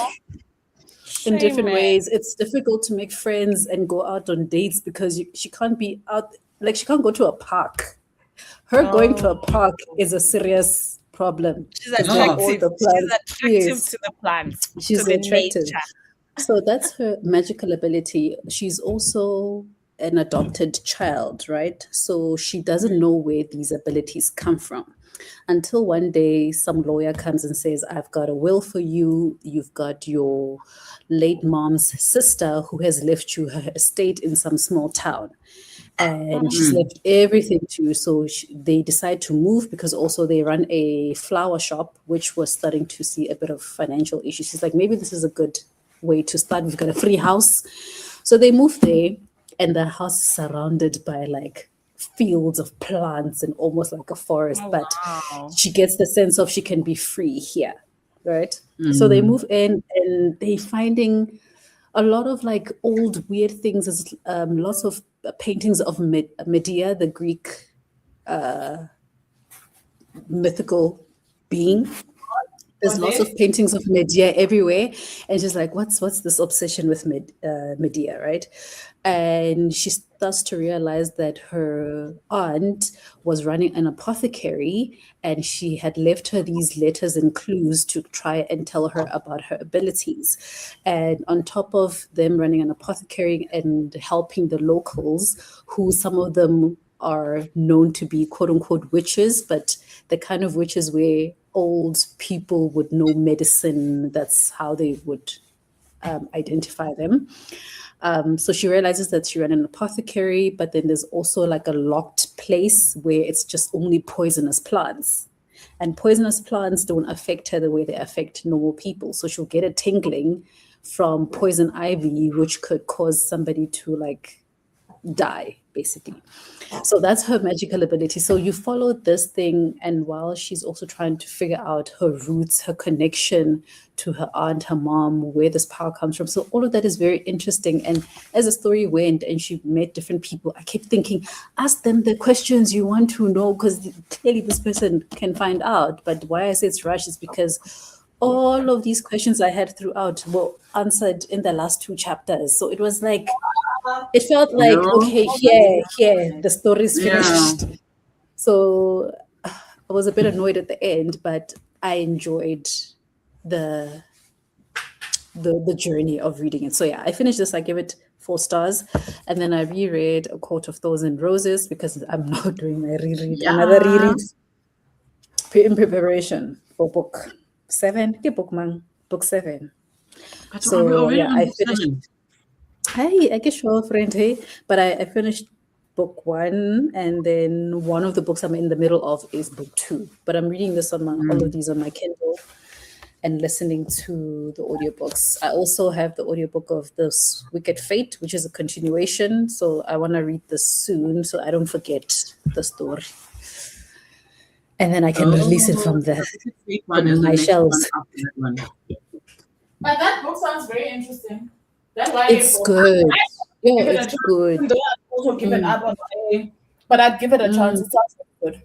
in different ways. It's difficult to make friends and go out on dates because she can't be out. Like she can't go to a park. Her going to a park is a serious problem. She's 'cause then all attractive. the plants- She's attractive yes, to the plants. she's to the attractive. nature. So that's her magical ability. She's also an adopted child, right? So she doesn't know where these abilities come from until one day some lawyer comes and says, I've got a will for you. You've got your late mom's sister who has left you her estate in some small town. And she's left everything to you. So they decide to move because also they run a flower shop, which was starting to see a bit of financial issues. She's like, maybe this is a good way to start. We've got a free house. So they move there, and the house is surrounded by like fields of plants and almost like a forest. But she gets the sense of she can be free here, right? So they move in, and they finding a lot of like old weird things. There's lots of paintings of Medea, the Greek mythical being. There's lots of paintings of Medea everywhere, and she's like, "What's this obsession with Medea, right?" And she starts to realize that her aunt was running an apothecary, and she had left her these letters and clues to try and tell her about her abilities. And on top of them running an apothecary and helping the locals, who some of them are known to be quote unquote witches, but the kind of witches where old people would know medicine. That's how they would identify them. So she realizes that she ran an apothecary, but then there's also like a locked place where it's just only poisonous plants. And poisonous plants don't affect her the way they affect normal people. So she'll get a tingling from poison ivy, which could cause somebody to like die, basically. So that's her magical ability. So you follow this thing, and while she's also trying to figure out her roots, her connection to her aunt, her mom, where this power comes from. So all of that is very interesting. And as the story went and she met different people, I kept thinking, ask them the questions you want to know, because clearly this person can find out. But why I say it's rushed is because all of these questions I had throughout were answered in the last 2 chapters. So it was like, it felt like, okay, here, the story's finished. So I was a bit annoyed at the end, but I enjoyed the journey of reading it. So yeah, I finished this. I gave it 4 stars, and then I reread A Court of Thorns and Roses because I'm now doing my another reread in preparation for book 7. Book 7. So yeah, I finished. Hey, I guess you're a friend, hey. But I finished book 1, and then one of the books I'm in the middle of is book 2. But I'm reading this on all of these on my Kindle and listening to the audiobooks. I also have the audiobook of This Wicked Fate, which is a continuation. So I want to read this soon so I don't forget the story. and then I can release it from there, One from is the my next shelves. one after that one. But that book sounds very interesting. That's why It's good. Yeah, give it a it's chance. good. Though I've also given up on it, but I'd give it a chance. It sounds good.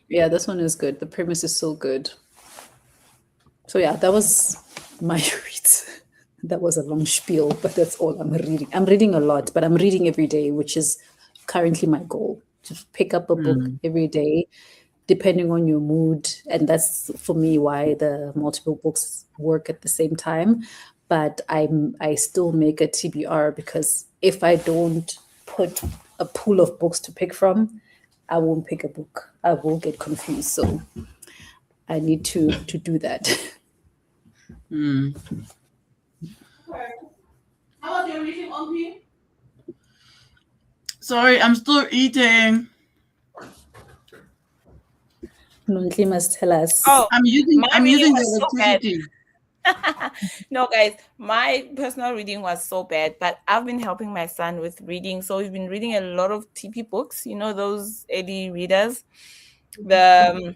Yeah, this one is good. The premise is so good. So yeah, that was my reads. That was a long spiel, but that's all I'm reading. I'm reading a lot, but I'm reading every day, which is currently my goal, to pick up a book every day, depending on your mood. And that's for me why the multiple books work at the same time. But I still make a TBR, because if I don't put a pool of books to pick from, I won't pick a book. I will get confused. So I need to do that. How was your reading, Ompi? Sorry, I'm still eating. Nontle must tell us. Oh, I'm using my reading the was so bad. electricity. No, guys, my personal reading was so bad, but I've been helping my son with reading. So we've been reading a lot of TP books, you know, those early readers. The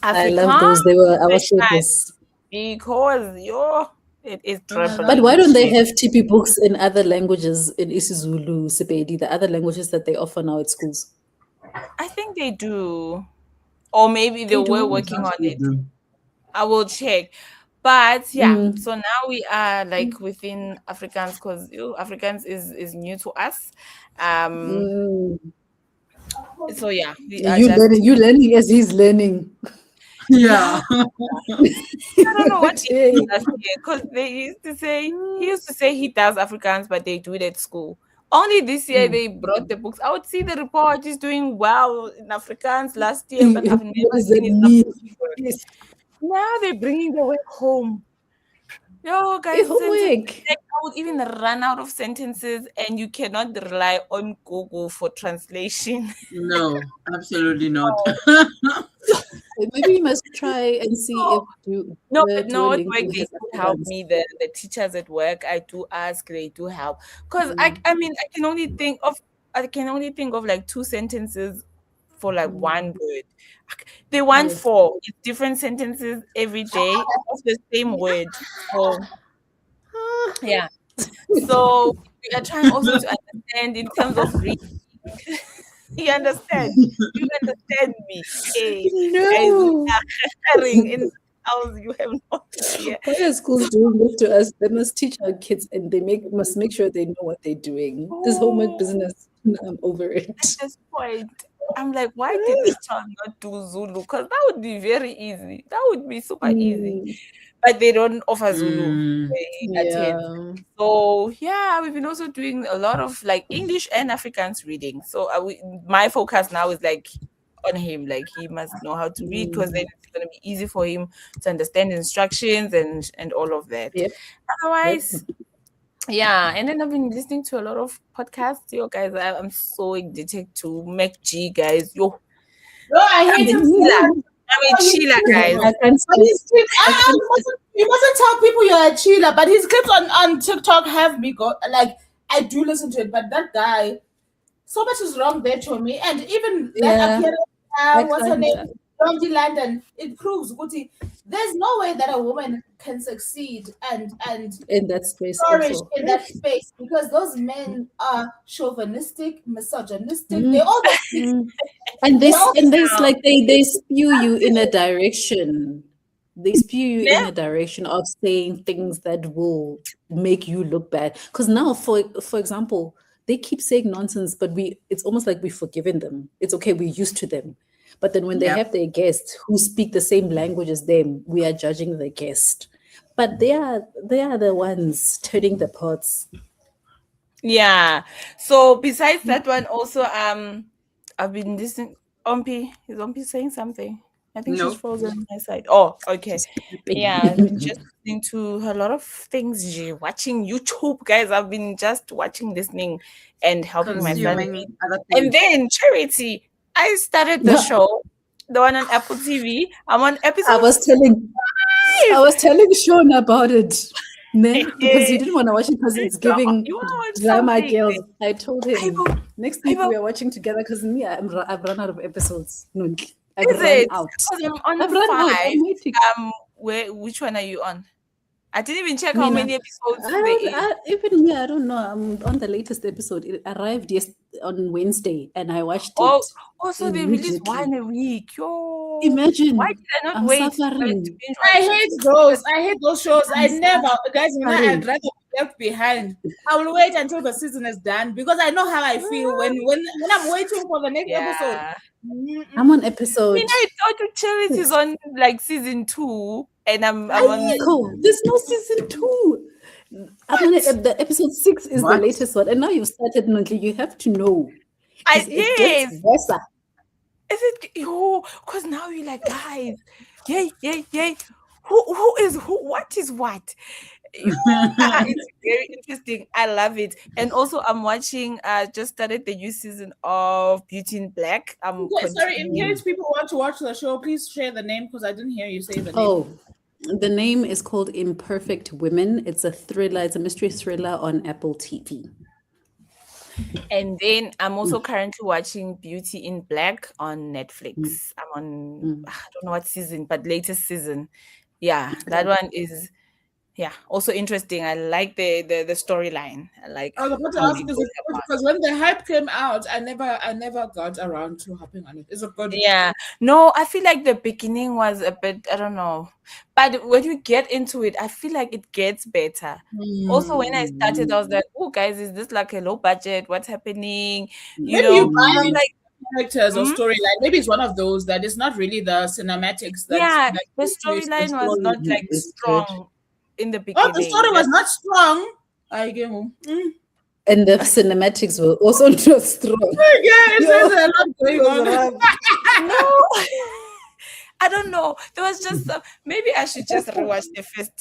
I love those. They were our staples. because it is trouble. But why don't they have TP books in other languages, in isiZulu, Sepedi, the other languages that they offer now at schools? I think they do. Or maybe they were working on it. I will check. But yeah, so now we are like within Afrikaans, because Afrikaans is new to us. So yeah, we are you learning as he's learning. Yeah. I don't know what he did last year, because he used to say he does Afrikaans, but they do it at school. Only this year they brought the books. I would see the report. He's doing well in Afrikaans last year, but I've never seen it. Now they're bringing the work home. Yo, guys, like, I would even run out of sentences, and you cannot rely on Google for translation. No, absolutely not. Maybe you must try and see if you. No, at work they do help me. The teachers at work, I do ask, they do help. Because I mean, I can only think of like 2 sentences for like one word. They want 4 different sentences every day of the same word. So yeah. So we are trying also to understand in terms of reading. You understand? You understand me? Hey, no. In house, you have no idea. Why are schools doing this to us? They must teach our kids, and they must make sure they know what they're doing. This homework business, I'm over it. At this point, I'm like, why did this child not do Zulu? Because that would be very easy. That would be super easy. But they don't offer Zulu. They attend. So yeah, we've been also doing a lot of like English and Afrikaans reading. So my focus now is like on him. Like he must know how to read, because then it's going to be easy for him to understand instructions and all of that. Yep. Otherwise. Yeah, and then I've been listening to a lot of podcasts. Yo, guys, I'm so addicted to Mac G, guys. Yo, I hate him. I'm a chiller, guys. You mustn't tell people you're a chiller, but his clips on TikTok have me go like, I do listen to it, but that guy, so much is wrong there to me, and even that appearance, what's her name, London, it proves Guti, there's no way that a woman can succeed and in that space flourish also. in that space, because those men are chauvinistic, misogynistic, they all and this like they spew you in a direction. They spew you in a direction of saying things that will make you look bad. Because now, for example, they keep saying nonsense, but it's almost like we've forgiven them. It's okay, we're used to them. But then when they have their guests who speak the same language as them, we are judging the guest. But they are the ones turning the pots. Yeah. So besides that one, also I've been listening. Is Ompi saying something? I think she's frozen on my side. Oh, okay. Yeah, I've been just listening to a lot of things. Watching YouTube, guys. I've been just watching, listening, and helping my son read. And then Charity, I started the show, the one on Apple TV. I'm on episode. I was telling Sean about it. Because he didn't want to watch it because it's giving drama girls. I told him next week we are watching together, because me, I've run out of episodes. No, I've Is run it? out. Because I'm on I've run out. 5. I'm waiting. Which one are you on? I didn't even check I how mean, many episodes there is. even here, I don't know. I'm on the latest episode. It arrived on Wednesday, and I watched Oh, it so they release immediately. one a week. Yo, Imagine, why did I not I'm wait to suffering. binge I watch? hate those. I hate those shows. I I'm never, guys. I'd suffering. rather be left behind. I will wait until the season is done because I know how I feel when I'm waiting for the next episode. Yeah. I'm on I episode. mean, I thought Charity is on like season 2, and I'm on. Nico, there's no season 2. I'm on the episode 6 is the What? latest one, and now you've started. Nonly, you have to know. 'Cause it Yes. gets worse. Is it? Yo, because now you're like, guys, yay. Who is who? What is what? It's very interesting. I love it. And also, I'm watching. Just started the new season of Beauty in Black. Okay, sorry, in case people want to watch the show, please share the name because I didn't hear you say the name. Oh, the name is called Imperfect Women. It's a thriller. It's a mystery thriller on Apple TV. And then I'm also currently watching Beauty in Black on Netflix. I'm on, I don't know what season, but latest season. Yeah, that one is, also interesting. I like the storyline. I like. I was about to ask because when the hype came out, I never got around to hopping on it. Is it good? Yeah, no, I feel like the beginning was a bit, I don't know, but when you get into it, I feel like it gets better. Also, when I started, I was like, "Oh, guys, is this like a low budget? What's happening?" Maybe you buy I'm like, characters or storyline. Maybe it's one of those that is not really the cinematics. the storyline was not like strong in the beginning. Oh, the story was not strong. I get home. And the cinematics were also not strong. Yeah, there's a lot going on. No, I don't know. There was just maybe I should just rewatch the first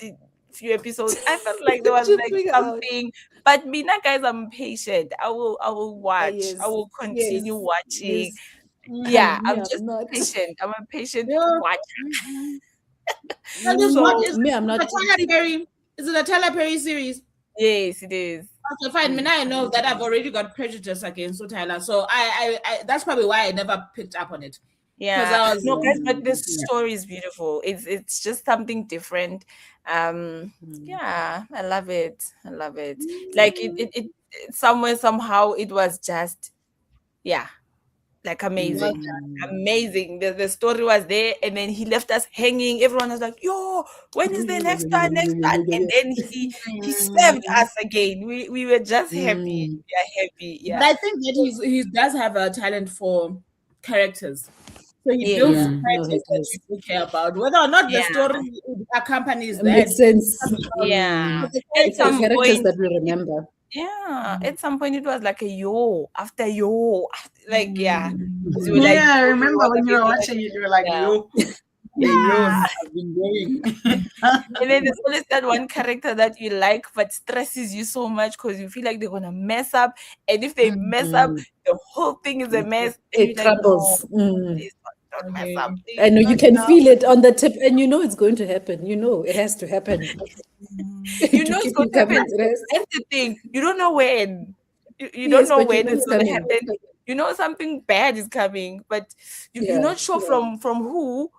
few episodes. I felt like there was like something, but Mina, guys, I'm patient. I will watch. Yes, I will continue watching. yes. Yeah, I'm I'm just not. patient. I'm a patient Yeah. watcher. And this So, one is me, I'm not. Is it a Tyler Perry series? Yes, it is. Okay, fine. Mina, I know that I've already got prejudice against Tyler, so I that's probably why I never picked up on it. Yeah, no, guys, but the story is beautiful. It's just something different. Yeah, I love it. Like it somewhere somehow it was just, like amazing. The story was there, and then he left us hanging. Everyone was like, "Yo, when is the next one? And then he served us again. We were just happy. Yeah, happy. Yeah. But I think that he does have a talent for characters. So he builds characters that you do care about, whether or not the story accompanies that. Makes sense. Yeah. It's At the some characters point, that we remember. at some point it was like a yo after yo, like because you were Yeah, like, I remember when you were watching it, you were like, yo, I've been going. and then there's always that one character that you like but stresses you so much because you feel like they're gonna mess up, and if they mess up, the whole thing is a mess. And It crumbles. Please don't mess up. Please I know you don't can mess up. feel it on the tip, and you know it's going to happen. You know it has to happen. You know it's going to happen. That's the thing. You don't know when. You don't know when it's going to happen. You know something bad is coming, but you're not sure from who.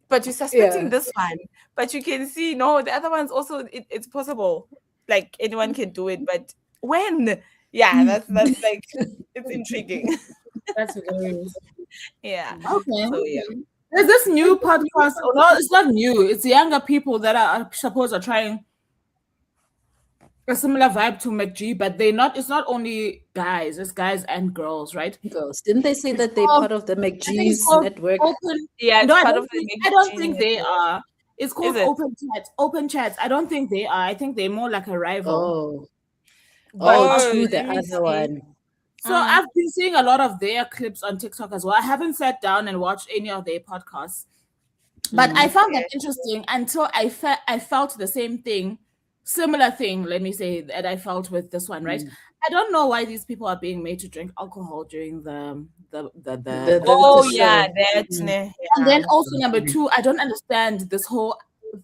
But you're suspecting this one. But you can see, no, the other ones also, it's possible. Like anyone can do it, but when? Yeah, that's like, it's intriguing. That's hilarious. Yeah. Okay. So, yeah. There's this new podcast. Oh, no, it's not new. It's younger people that are supposed are trying a similar vibe to McG, but it's not only guys, it's guys and girls, right? Girls. Didn't they say that they're part of the McG's network? Yeah, no, part of I don't think they are. It's called Is it? Open Chats. Open Chats. I don't think they are. I think they're more like a rival. True, the other one. So I've been seeing a lot of their clips on TikTok as well. I haven't sat down and watched any of their podcasts, but I found that interesting until I felt the same thing, similar thing. Let me say that I felt with this one, right? I don't know why these people are being made to drink alcohol during the show. And then also number two, I don't understand this whole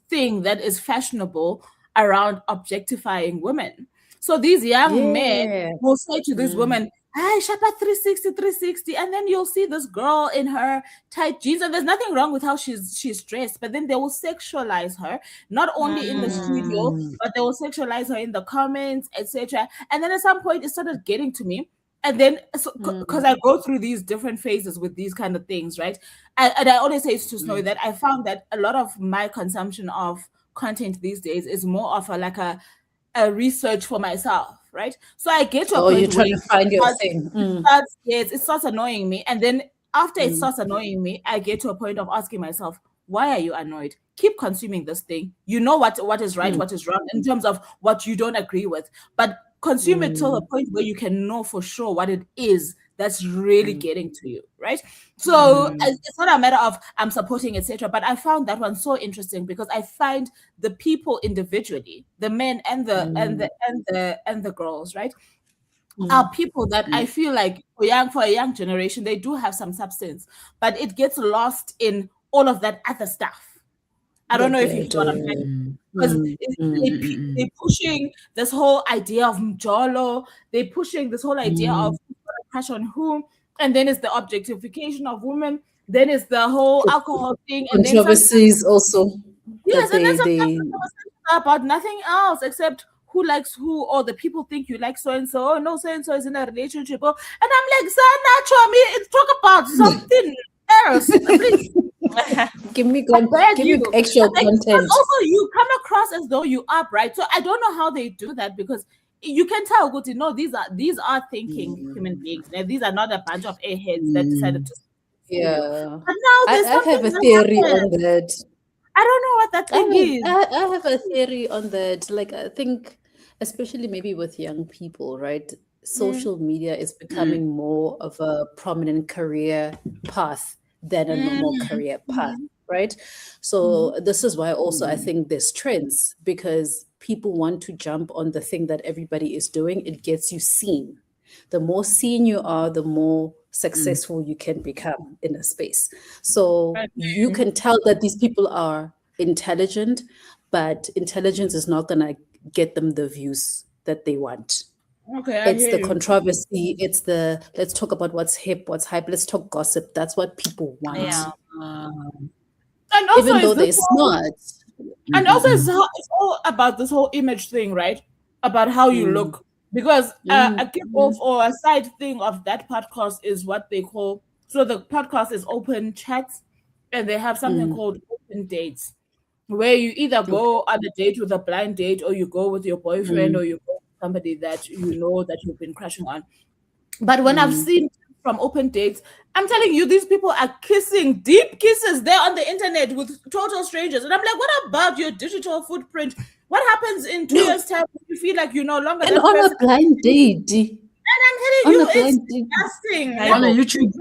thing that is fashionable around objectifying women. So these young men will say to these women, hi, Shapa 360. And then you'll see this girl in her tight jeans, and there's nothing wrong with how she's dressed, but then they will sexualize her, not only in the studio, but they will sexualize her in the comments, etc. And then at some point it started getting to me. And then, because I go through these different phases with these kind of things, right? And I always say to Snowy that I found that a lot of my consumption of content these days is more of a research for myself, right? So I get to a point you're trying to find your thing. It starts annoying me. And then after it starts annoying me, I get to a point of asking myself, why are you annoyed? Keep consuming this thing. You know what is right, what is wrong in terms of what you don't agree with. But consume it till a point where you can know for sure what it is that's really getting to you, right? So it's not a matter of I'm supporting, etc. But I found that one so interesting because I find the people individually, the men and the girls, right, are people that I feel like for a young generation, they do have some substance, but it gets lost in all of that other stuff. I don't know if you know what I'm saying. Because they're pushing this whole idea of mjolo, they're pushing this whole idea of crush on whom, and then it's the objectification of women, then it's the whole alcohol thing, and controversies also. Yes, and then sometimes about nothing else except who likes who, or the people think you like so and so. Oh no, so and so is in a relationship. Oh, and I'm like, Sana, talk about something else, please. give me actual content. Also, you come across as though you are right. So I don't know how they do that because you can tell, good, these are thinking human beings. These are not a bunch of airheads that decided to. Yeah. But now I have a theory on that. I don't know what that thing is. I have a theory on that. Like, I think, especially maybe with young people, right? Social media is becoming more of a prominent career path than a normal career path, right? So this is why also I think there's trends, because people want to jump on the thing that everybody is doing. It gets you seen. The more seen you are, the more successful you can become in a space. So you can tell that these people are intelligent, but intelligence is not going to get them the views that they want. Okay, it's the controversy. It's the let's talk about what's hip, what's hype. Let's talk gossip. That's what people want. Yeah. And also, even though they're smart. And also, it's all about this whole image thing, right? About how you look. Because a kick-off or a side thing of that podcast is what they call. So the podcast is open chats, and they have something called open dates, where you either go on a date with a blind date, or you go with your boyfriend, or you go with somebody that you know that you've been crushing on. But when I've seen from open dates, I'm telling you, these people are kissing deep kisses there on the internet with total strangers. And I'm like, what about your digital footprint? What happens in 2 years' time when you feel like you no longer and on a blind date? And I'm telling you, it's disgusting. On a YouTube.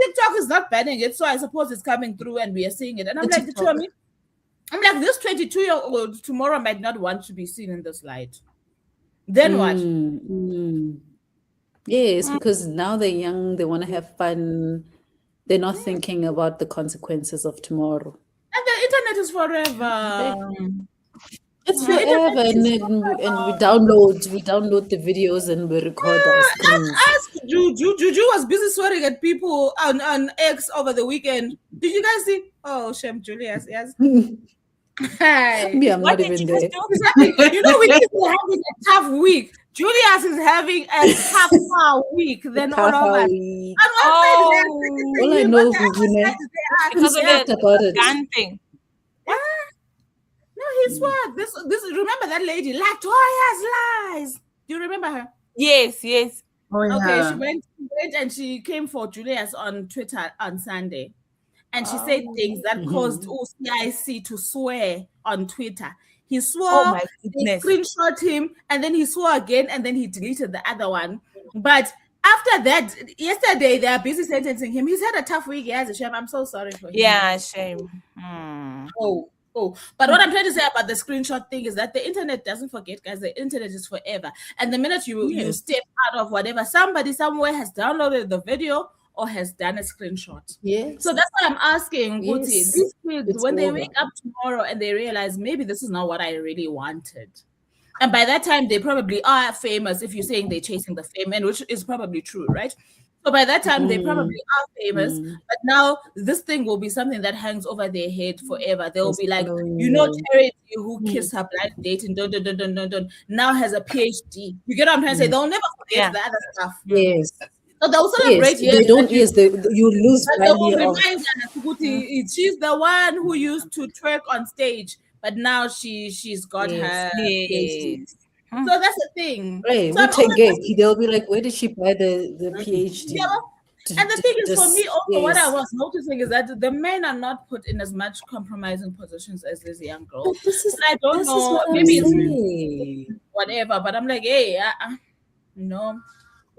TikTok is not banning it, so I suppose it's coming through and we are seeing it. And I'm like, I'm like, this 22-year-old tomorrow might not want to be seen in this light. Then what? Yes, because now they're young, they want to have fun. They're not thinking about the consequences of tomorrow. And the internet is forever. It's forever, and we download the videos and we record our screens. Ask Juju was busy swearing at people on X over the weekend. Did you guys see? Oh, shame, Julius. Yes. Hi. Me, I'm not even there. You know, we keep having a tough week. Julius is having a tougher week than all of us. All I know is because of the gun thing. No, he swore. This remember that lady, Latoya's lies. Do you remember her? Yes. Oh, yeah. Okay, she went and she came for Julius on Twitter on Sunday. And she said things that caused OCIC to swear on Twitter. He swore, they screenshot him, and then he swore again, and then he deleted the other one. But after that, yesterday, they are busy sentencing him. He's had a tough week. He has a shame. I'm so sorry for him. Yeah, shame. Oh. But what I'm trying to say about the screenshot thing is that the internet doesn't forget, guys. The internet is forever. And the minute you step out of whatever, somebody somewhere has downloaded the video or has done a screenshot. Yes. So that's why I'm asking, Guti, these kids, when they wake up tomorrow and they realize maybe this is not what I really wanted, And by that time, they probably are famous if you're saying they're chasing the fame, and which is probably true, right? So by that time, they probably are famous. But now this thing will be something that hangs over their head forever. They'll be like, Charity, who kissed her blind date and dun, now has a PhD. You get what I'm trying to say? They'll never forget the other stuff. Yes. So they'll celebrate. Yes, they don't. Yes, you lose value. They'll remind us, she's the one who used to twerk on stage, but now she's got her PhD. So that's the thing. Right, so they'll be like, where did she buy the PhD? Yeah. And the thing is, for me, also, what I was noticing is that the men are not put in as much compromising positions as these young girls. I don't know, maybe it's whatever, but I'm like, hey, no.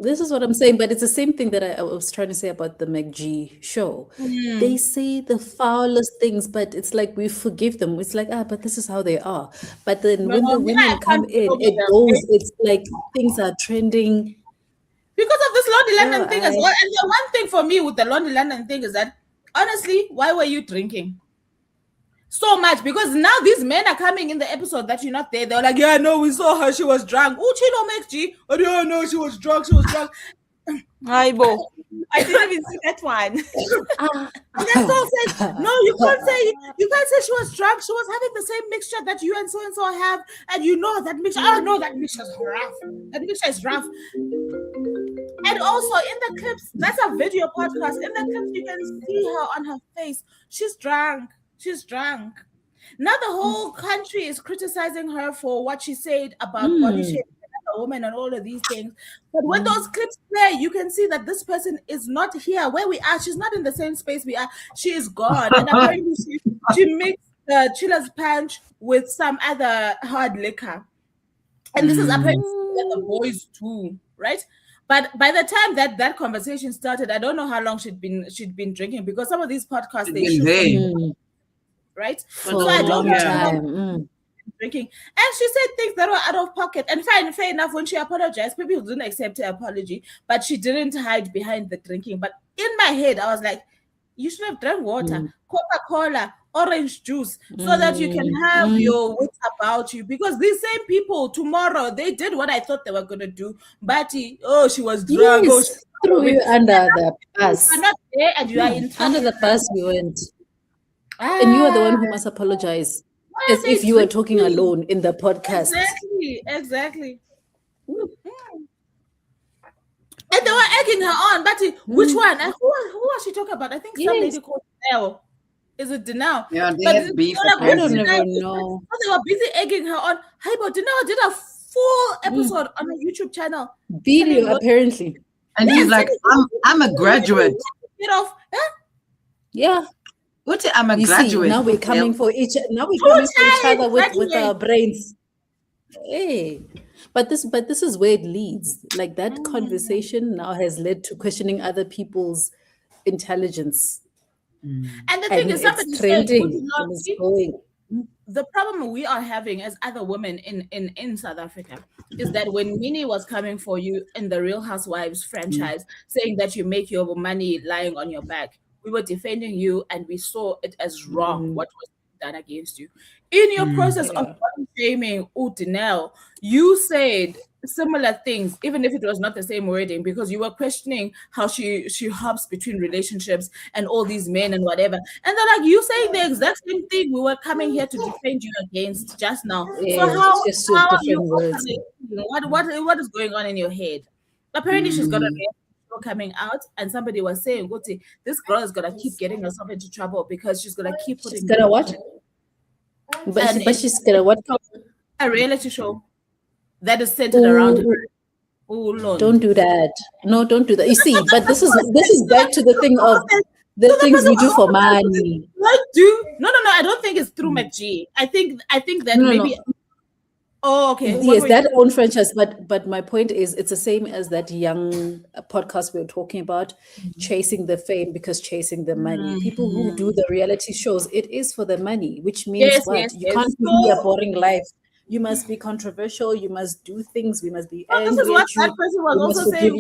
This is what I'm saying, but it's the same thing that I was trying to say about the McG show. They say the foulest things, but it's like we forgive them. It's like, but this is how they are. But then when the women come in, it's like things are trending. Because of this Lonely London thing as well. And the one thing for me with the Lonely London thing is that, honestly, why were you drinking so much? Because now these men are coming in the episode that you're not there. They're like, yeah, no, we saw her. She was drunk. Oh, Chino makes G. Oh, no, she was drunk. I didn't even see that one. No, you can't say she was drunk. She was having the same mixture that you and so have, and you know that mixture. Oh no, that mixture is rough. That mixture is rough. And also in the clips, that's a video podcast. In the clips, you can see her on her face. She's drunk. Now the whole country is criticizing her for what she said about body shaming a woman and all of these things. But when those clips play, you can see that this person is not here where we are. She's not in the same space we are. She is gone. And apparently she mixed the chiller's punch with some other hard liquor. And this is apparently the boys too, right? But by the time that conversation started, I don't know how long she'd been drinking, because some of these podcasts they shoot, right? So I don't know. Drinking, and she said things that were out of pocket. And fair enough, when she apologized, people didn't accept her apology, but she didn't hide behind the drinking. But in my head, I was like, you should have drank water, Coca-Cola, orange juice, so that you can have your wits about you. Because these same people tomorrow, they did what I thought they were gonna do. Batty, she was drunk. Yes, threw you under the bus. You're not there, and you are in under the bus. You went, and you are the one who must apologize. As if you were talking alone in the podcast. Exactly. And they were egging her on. But which one? And who was she talking about? I think some lady called Denelle. Is it Denelle? Yeah, they had beef. I don't even know. They were busy egging her on. Hey, but Denelle did a full episode on her YouTube channel. Video, apparently. And he's like, I'm a graduate. Get off. Yeah. I'm a graduate. See, now we're coming for each other with our brains. Hey, but this is where it leads. Like that conversation now has led to questioning other people's intelligence. And the thing is, somebody trending. The problem we are having as other women in South Africa is that when Minnie was coming for you in the Real Housewives franchise, saying that you make your money lying on your back, we were defending you, and we saw it as wrong what was done against you. In your process of body shaming Denelle, you said similar things, even if it was not the same wording, because you were questioning how she hops between relationships and all these men and whatever. And they're like, you saying the exact same thing we were coming here to defend you against just now. So how are you what is going on in your head? Apparently she's got a coming out, and somebody was saying, this girl is gonna keep getting herself into trouble because she's gonna keep putting. She's gonna what? But she's gonna what? A reality show that is centered around her. Oh Lord! Don't do that. No, don't do that. You see, but this is back to the thing of the things we do for money. No. I don't think it's through McG. I think that maybe. No. Oh, okay. Yes, that own franchise. But my point is, it's the same as that young podcast we were talking about, chasing the fame because chasing the money. People who do the reality shows, it is for the money, which means you can't be a boring life. You must be controversial. You must do things. We must be. This is what that person was also saying.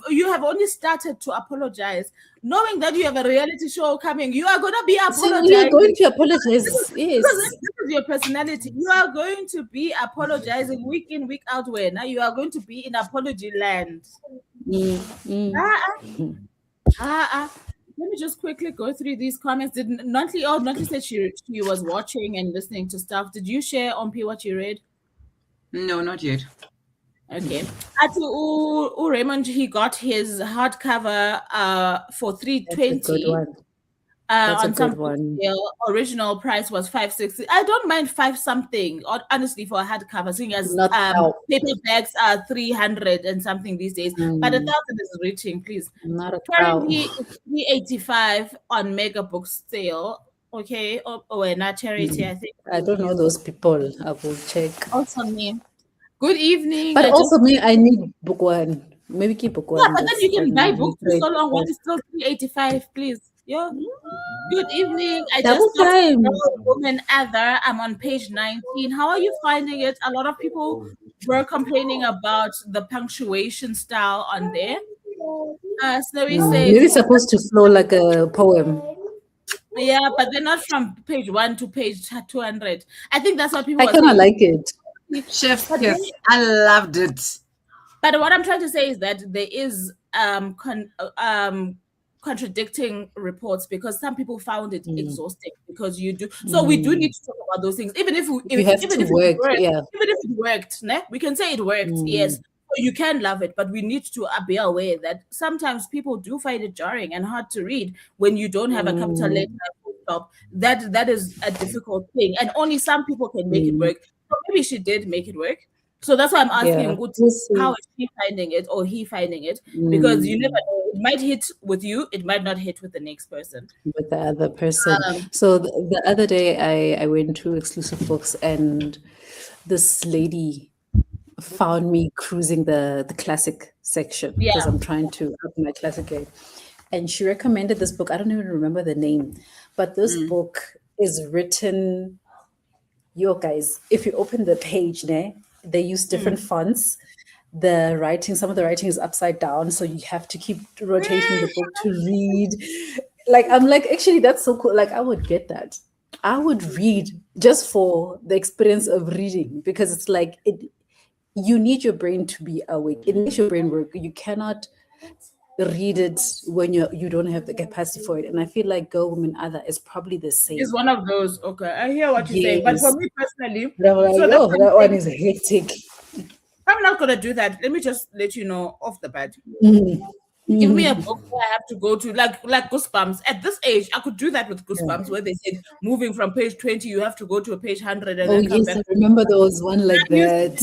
You have only started to apologize, knowing that you have a reality show coming. You are gonna be apologizing. You are going to apologize. Yes. This is is your personality. You are going to be apologizing week in, week out. Where now you are going to be in apology land. Let me just quickly go through these comments. Did Nantli said she was watching and listening to stuff. Did you share on P what you read? No, not yet. Okay. Atu Raymond, he got his hardcover for $320. That's a On good some one. sale. Original price was $560. I don't mind $5 something, honestly, for a hardcover, seeing as Not out. paperbacks are 300 and something these days. But 1,000 is reaching, please. Not a Currently, it's $385 on Mega Book sale. Okay, or not charity. I think. I don't know those people. I will check. Also me. Good evening. But also me, I need book one. Maybe keep book one. Yeah, but then you can buy books for so long. One One is still $385, please. Yeah. Good evening. I Double just got time. Woman Other. I'm on page 19. How are you finding it? A lot of people were complaining about the punctuation style on there. Snowy says, Maybe it's supposed to flow like a poem. yeah, but they're not from page 1 to page 200. I think that's what people I were kind of saying. like it. Chef kiss. I loved it. But what I'm trying to say is that there is contradicting reports, because some people found it exhausting because you do. So we do need to talk about those things, even if You have to work. Yeah. even if it worked, ne? We can say it worked, yes. So you can love it, but we need to be aware that sometimes people do find it jarring and hard to read when you don't have a capital letter full stop. That is a difficult thing, and only some people can make it work. So maybe she did make it work. So that's why I'm asking, how is she finding it or he finding it? Because you never know. It might hit with you, it might not hit with the next person. With the other person. So the other day I went to Exclusive Books and this lady found me cruising the classic section because I'm trying to up my classic game. And she recommended this book. I don't even remember the name, but this book is written. Yo, guys, if you open the page, they use different fonts. The writing, some of the writing is upside down, so you have to keep rotating the book to read. Like, I'm like, actually, that's so cool. Like, I would get that. I would read just for the experience of reading, because it's like you need your brain to be awake. It makes your brain work. You cannot read it when you don't have the capacity for it. And I feel like Girl, Woman, Other is probably the same. It's one of those. Okay, I hear what you're saying, but for me personally, that one is hectic. I'm not gonna do that. Let me just let you know off the bat. Give me a book where I have to go to, like Goosebumps. At this age, I could do that with Goosebumps, where they said moving from page 20, you have to go to a page 100 and then come back. I remember there was one like that.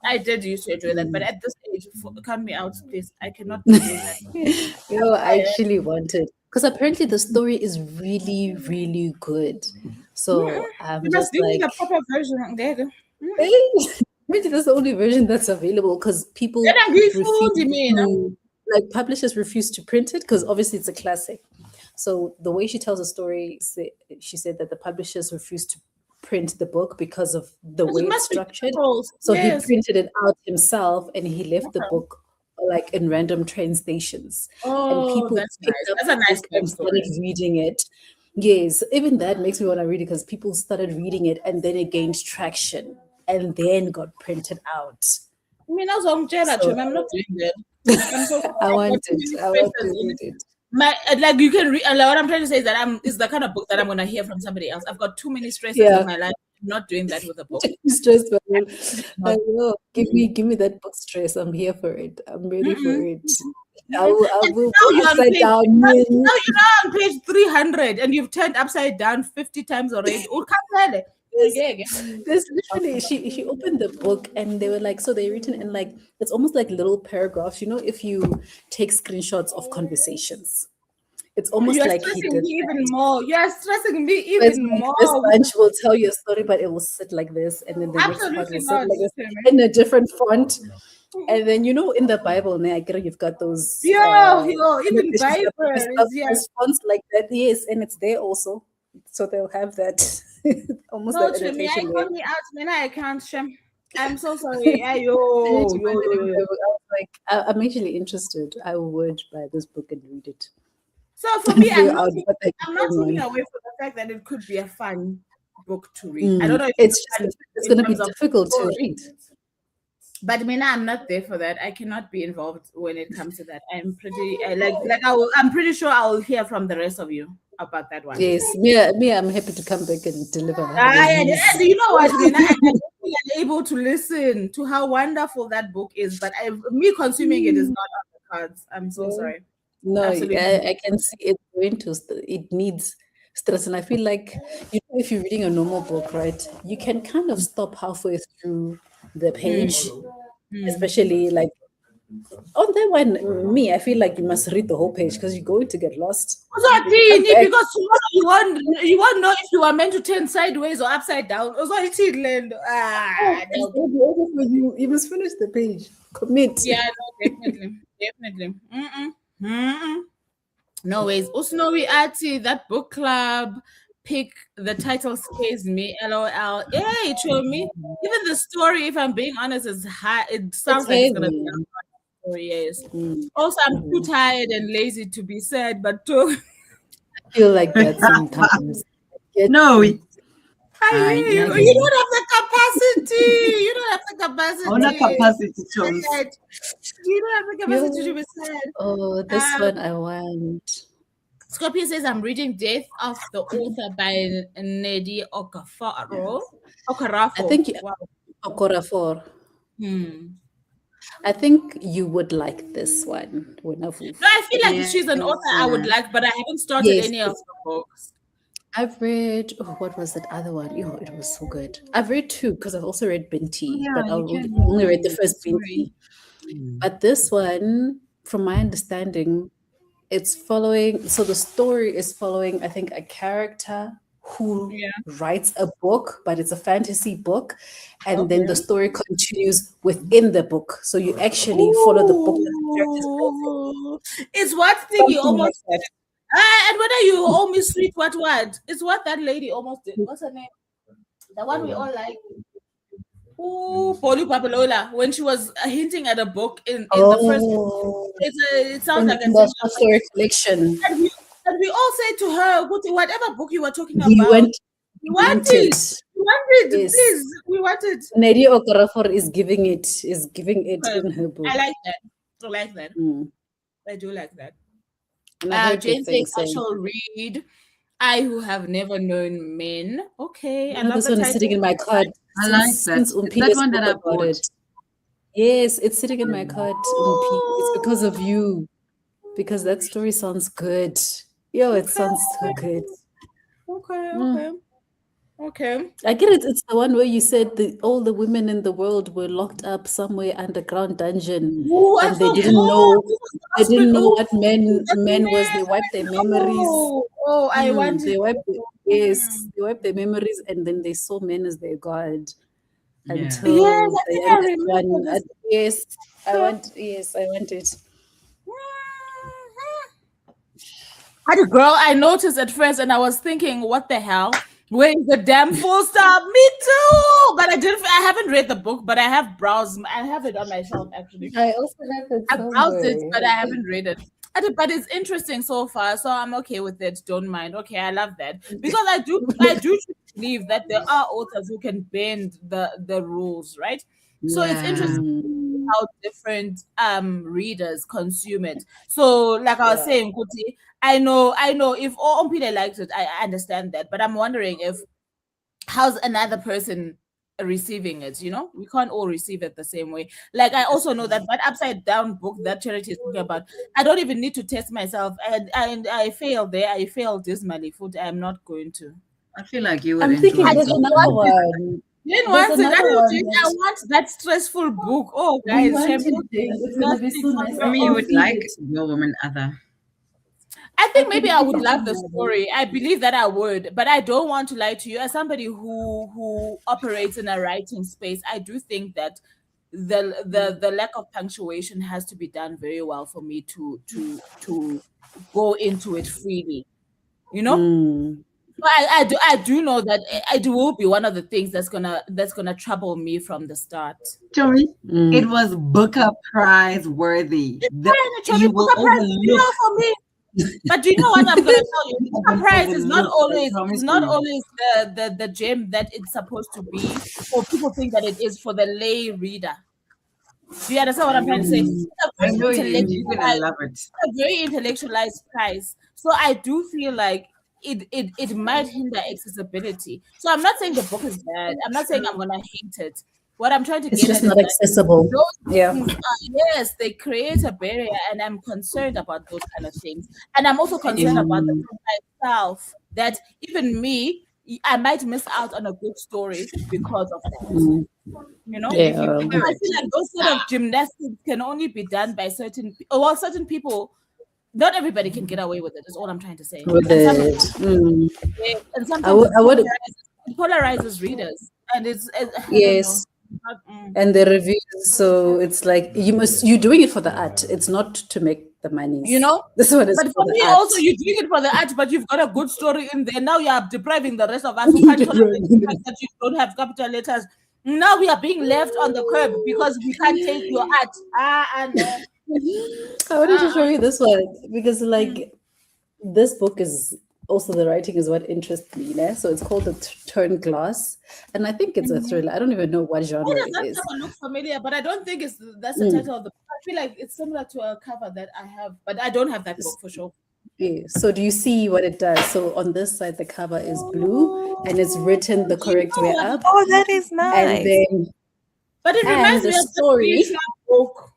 I did used to do that, but at this age, cut me out, please. I cannot do that. I actually wanted, because apparently the story is really, really good. So I'm just like, the proper version there. maybe that's the only version that's available, because people like publishers refuse to print it because obviously it's a classic. So the way she tells the story, she said that the publishers refused to print the book because of the way it's structured. So he printed it out himself and he left the book like in random train stations. And people picked up the book and started reading it. Yes, even that makes me want to read it, because people started reading it and then it gained traction and then got printed out. I mean, I'm not doing that. I want to read it. Like you can read. What I'm trying to say is that it's the kind of book that I'm gonna hear from somebody else. I've got too many stresses in my life. I'm not doing that with a book. Stress, I know. Give me that book stress. I'm here for it. I'm ready for it. I will go upside down. Now you're on page 300 and you've turned upside down 50 times already. There's literally she opened the book and they were like, so they're written in like, it's almost like little paragraphs, if you take screenshots of conversations, it's almost like he did even more. You're stressing me even more. This bunch will tell you a story, but it will sit like this, and then the next part will sit like this in a different font. And then in the Bible, you've got those even Bible fonts like that. Yes, and it's there also. So they'll have that almost like annotation. I can't. I'm so sorry. I was like, I'm actually interested. I would buy this book and read it. So for me, I'm not taking away from the fact that it could be a fun book to read. I don't know if It's going to be terms of difficult to story. read. But I'm not there for that. I cannot be involved when it comes to that. I'm pretty I'm pretty sure I will hear from the rest of you about that one. Yes, me, I'm happy to come back and deliver. And you know what, Vena? I'm able to listen to how wonderful that book is, but me consuming it is not on the cards. I'm so sorry. No, Absolutely. I can see it going to. It needs stress, and I feel like if you're reading a normal book, right, you can kind of stop halfway through the page, especially like on that one. Me, I feel like you must read the whole page because you're going to get lost. Because tomorrow you won't know if you are meant to turn sideways or upside down. You must finish the page. Commit. Yeah, no, definitely. No ways. Usnowi Ati, that book club pick, the title scares me. LOL. Yeah, it showed me. Even the story, if I'm being honest, is high. It sounds like it's gonna be a story. Yes. Also, I'm too tired and lazy to be sad, but too. I feel like that sometimes. No, you don't have the capacity. You don't have the capacity. On a capacity, Jones. You don't have the capacity to be sad. Oh, this one I want. Scorpio says, I'm reading Death of the Author by Nedi Okafaro. I think Okorafor. I think you would like this one. No, I feel like she's an author I would like, but I haven't started any of the books. I've read, what was that other one? It was so good. I've read two because I've also read Binti, but I only read the first Binti. But this one, from my understanding, it's following, so the story is following, I think, a character who writes a book, but it's a fantasy book, and then the story continues within the book. So you actually follow the book that the characters wrote. It's what thing you almost did. And whether you almost read what? It's what that lady almost did. What's her name? The one we all like. Polu Papalola, when she was hinting at a book in the first. It sounds like a story collection. And we all said to her, whatever book you were talking about, we want it. Yes. Please, we want it. Nedi Okorafor is giving it in her book. I like that. I do like that. Jane says, I shall read I Who Have Never Known Men. Okay. I love this one is sitting in my card. I like that. It's that one that I bought. Yes, it's sitting in my card. It's because of you. Because that story sounds good. It sounds so good. Okay. I get it. It's the one where you said all the women in the world were locked up somewhere underground dungeon, and they didn't know. They didn't know what men was. They wiped their memories. I want. They wiped. They wiped their memories, and then they saw men as their god. Until I remember this. Yes, I want it. Girl, I noticed at first, and I was thinking, what the hell? Where is the damn full stop? Me too. But I haven't read the book, but I have browsed. I have it on my shelf actually. I also have it. I browsed it, but I haven't read it. But it's interesting so far, so I'm okay with it. Don't mind. Okay, I love that because I do believe that there are authors who can bend the rules, right? So it's interesting how different readers consume it. So, like I was saying, Kuti, I know if Ompile likes it, I understand that. But I'm wondering how's another person receiving it? We can't all receive it the same way. Like I also know that upside down book that Charity is talking about, I don't even need to test myself, and I failed there. I failed dismally. Food. I'm not going to. I feel like you would. I'm thinking there's another one. I want that stressful book. Oh, guys, for me, you would like Your Woman Other. I think maybe I would love the story. I believe that I would, but I don't want to lie to you. As somebody who operates in a writing space, I do think that the lack of punctuation has to be done very well for me to go into it freely. But I do know that it will be one of the things that's gonna trouble me from the start. Joey, it was Booker Prize worthy. You will overlook. For me, But do you know what I'm gonna tell you? The price is not Look, always promise it's not me. always the gem that it's supposed to be, or people think that it is for the lay reader. Do you understand what I'm trying to say? It's a I very know you're gonna intellectualized, love it. a very intellectualized price. So I do feel like it might hinder accessibility. So I'm not saying the book is bad. I'm not saying I'm gonna hate it. What I'm trying to It's get just at is not that accessible. those Yeah. things are, yes, they create a barrier, and I'm concerned about those kind of things. And I'm also concerned about the for myself that even me, I might miss out on a good story because of that. You know, If you Yeah. order I it, feel like those sort of gymnastics can only be done by certain people. Not everybody can get away with it. Is all I'm trying to say. With And it. Mm. and I sometimes would. I would. it polarizes readers, and I don't know. Yes. And the reviews. So it's like you're doing it for the art. It's not to make the money. You know. This one is But for for the me, art. also, you're doing it for the art, but you've got a good story in there. Now you are depriving the rest of us who can't tolerate the fact that you don't have capital letters. Now we are being left on the curb because we can't take your art. I know. I wanted to show you this one because, like, this book is also the writing is what interests me. Ne? So it's called The Turn Glass, and I think it's a thriller. I don't even know what Why genre does it that is. cover look familiar? But I don't think that's the title of the book. I feel like it's similar to a cover that I have, but I don't have that book for sure. Yeah. So do you see what it does? So on this side, the cover is blue, and it's written the correct way up, Oh, that is and nice. then But it and reminds the me of the story. V Shop book.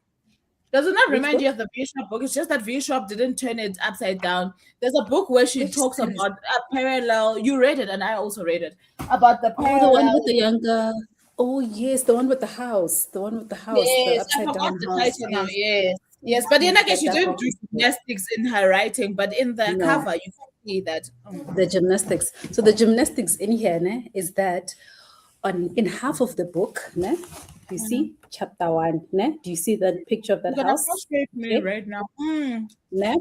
Does it not Which remind book? you of the V Shop book? It's just that V Shop didn't turn it upside down. There's a book where she Which talks says- about a parallel. You read it, and I also read it about the Oh, the one parallel. with the younger. Oh yes, the one with the house. The one with the house. The Yes, I upside forgot down the house. title now. Yes. Yes, yes. But then again, But she that didn't one do is good. gymnastics in her writing, but in the No. cover, you can see that. The gymnastics. So the gymnastics in here ne, is that in half of the book, ne, you see chapter 1, ne? Do you see that picture of that You're gonna house? frustrate me Okay. right now. Ne?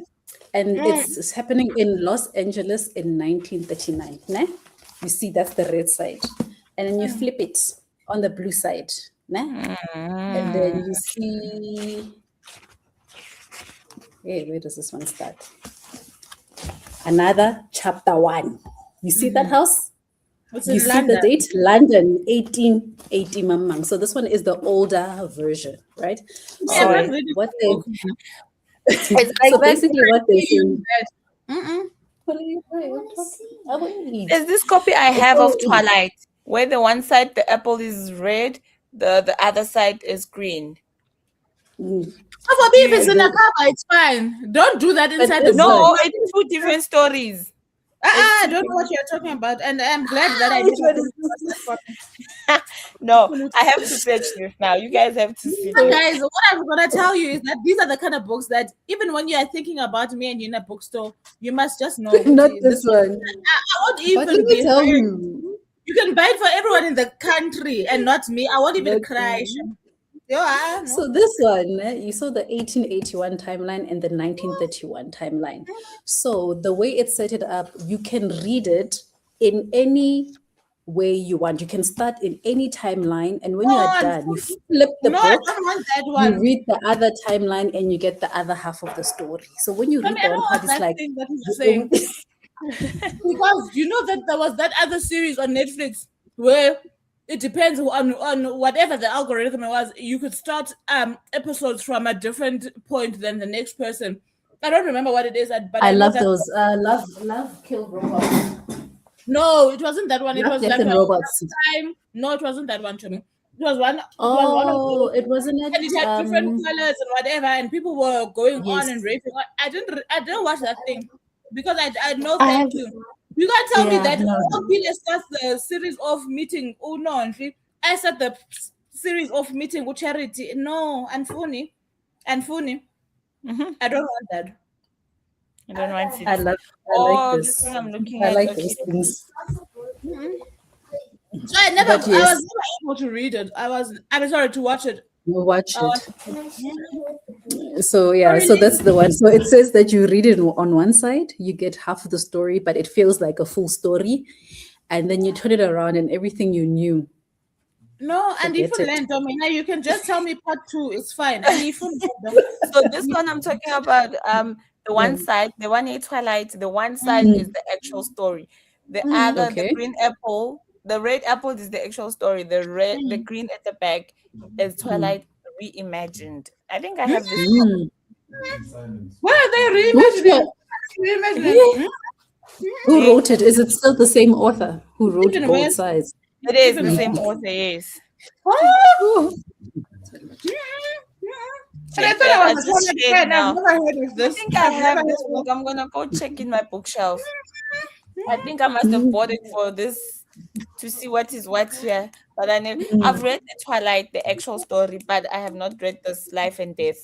And it's happening in Los Angeles in 1939. Ne? You see that's the red side. And then you flip it on the blue side. Ne? And then you see. Hey, where does this one start? Another chapter 1. You see that house? It's You in see London. the date? London, 1880 mamang. So this one is the older version, right? Yeah, So I'm not reading what the they book. It's like so that. basically what they say. Mm-mm. What are you doing? I will eat. There's this copy I have of So- Twilight, where the one side the apple is red, the other side is green. Mm. Oh, for me, if it's in a cover, it's fine. Don't do that inside the this book. No, it's two different stories. I don't know what you're talking about, and I'm glad that I Which didn't. one is No, I have to fetch this now. You guys have to see But this. guys, what I'm gonna tell you is that these are the kind of books that even when you are thinking about me and you're in a bookstore, you must just know. not Gucci, this one? I won't But even let me be tell hurt. you. You can buy it for everyone in the country and not me. I won't even Not cry. you. Yo, I know. So this one, you saw the 1881 timeline and the 1931 timeline. So the way it set it up, you can read it in any way you want. You can start in any timeline, and when you are done, you flip the No, I book. don't want that You one. read the other timeline, and you get the other half of the story. So when you I read mean, the I one don't part, want it's that like thing that he's saying. Because you know that there was that other series on Netflix where it depends on whatever the algorithm was. You could start episodes from a different point than the next person. I don't remember what it is, but I know love that those. Love kill robots. No, it wasn't that one. It Love was death like and a robots. time. No, it wasn't that one to me. It was one. It was one of Oh, those. it wasn't And it it. had different colors and whatever, and people were going on Yes. and raping. I didn't watch that thing because I know. I Thank have- you. You can't tell me Yeah, that no. Opile starts the series of meeting. Oh no, I start the series of meeting with charity. No, and funny. I don't want that. I don't want it. I like Oh, this. this one I'm looking I at. like Okay. those things. So I But yes. was never able to read it. I'm sorry to watch it. You watch I it. So yeah, so that's the one. So it says that you read it on one side, you get half of the story, but it feels like a full story, and then you turn it around and everything you knew. No, and if Forget you it. land on me now, you can just tell me part 2. It's fine. And if you So this one I'm talking about, The one side, the one in Twilight, the one side is the actual story. The other, the Okay. green apple, the red apple is the actual story. The green at the back is Twilight reimagined. I think I have this. What are they Which reimagining? one? Reimagining? Who wrote it? Is it still the same author who wrote Even both worse. sides? It is the same author, yes. Oh! And I Check thought that. I I was a just Twilight shared fan. now. I've never heard of I this. think I I've never have heard this of book. I'm gonna go check in my bookshelf. I think I must have bought it for this to see what is what here. But I've read the Twilight, the actual story, but I have not read this Life and Death.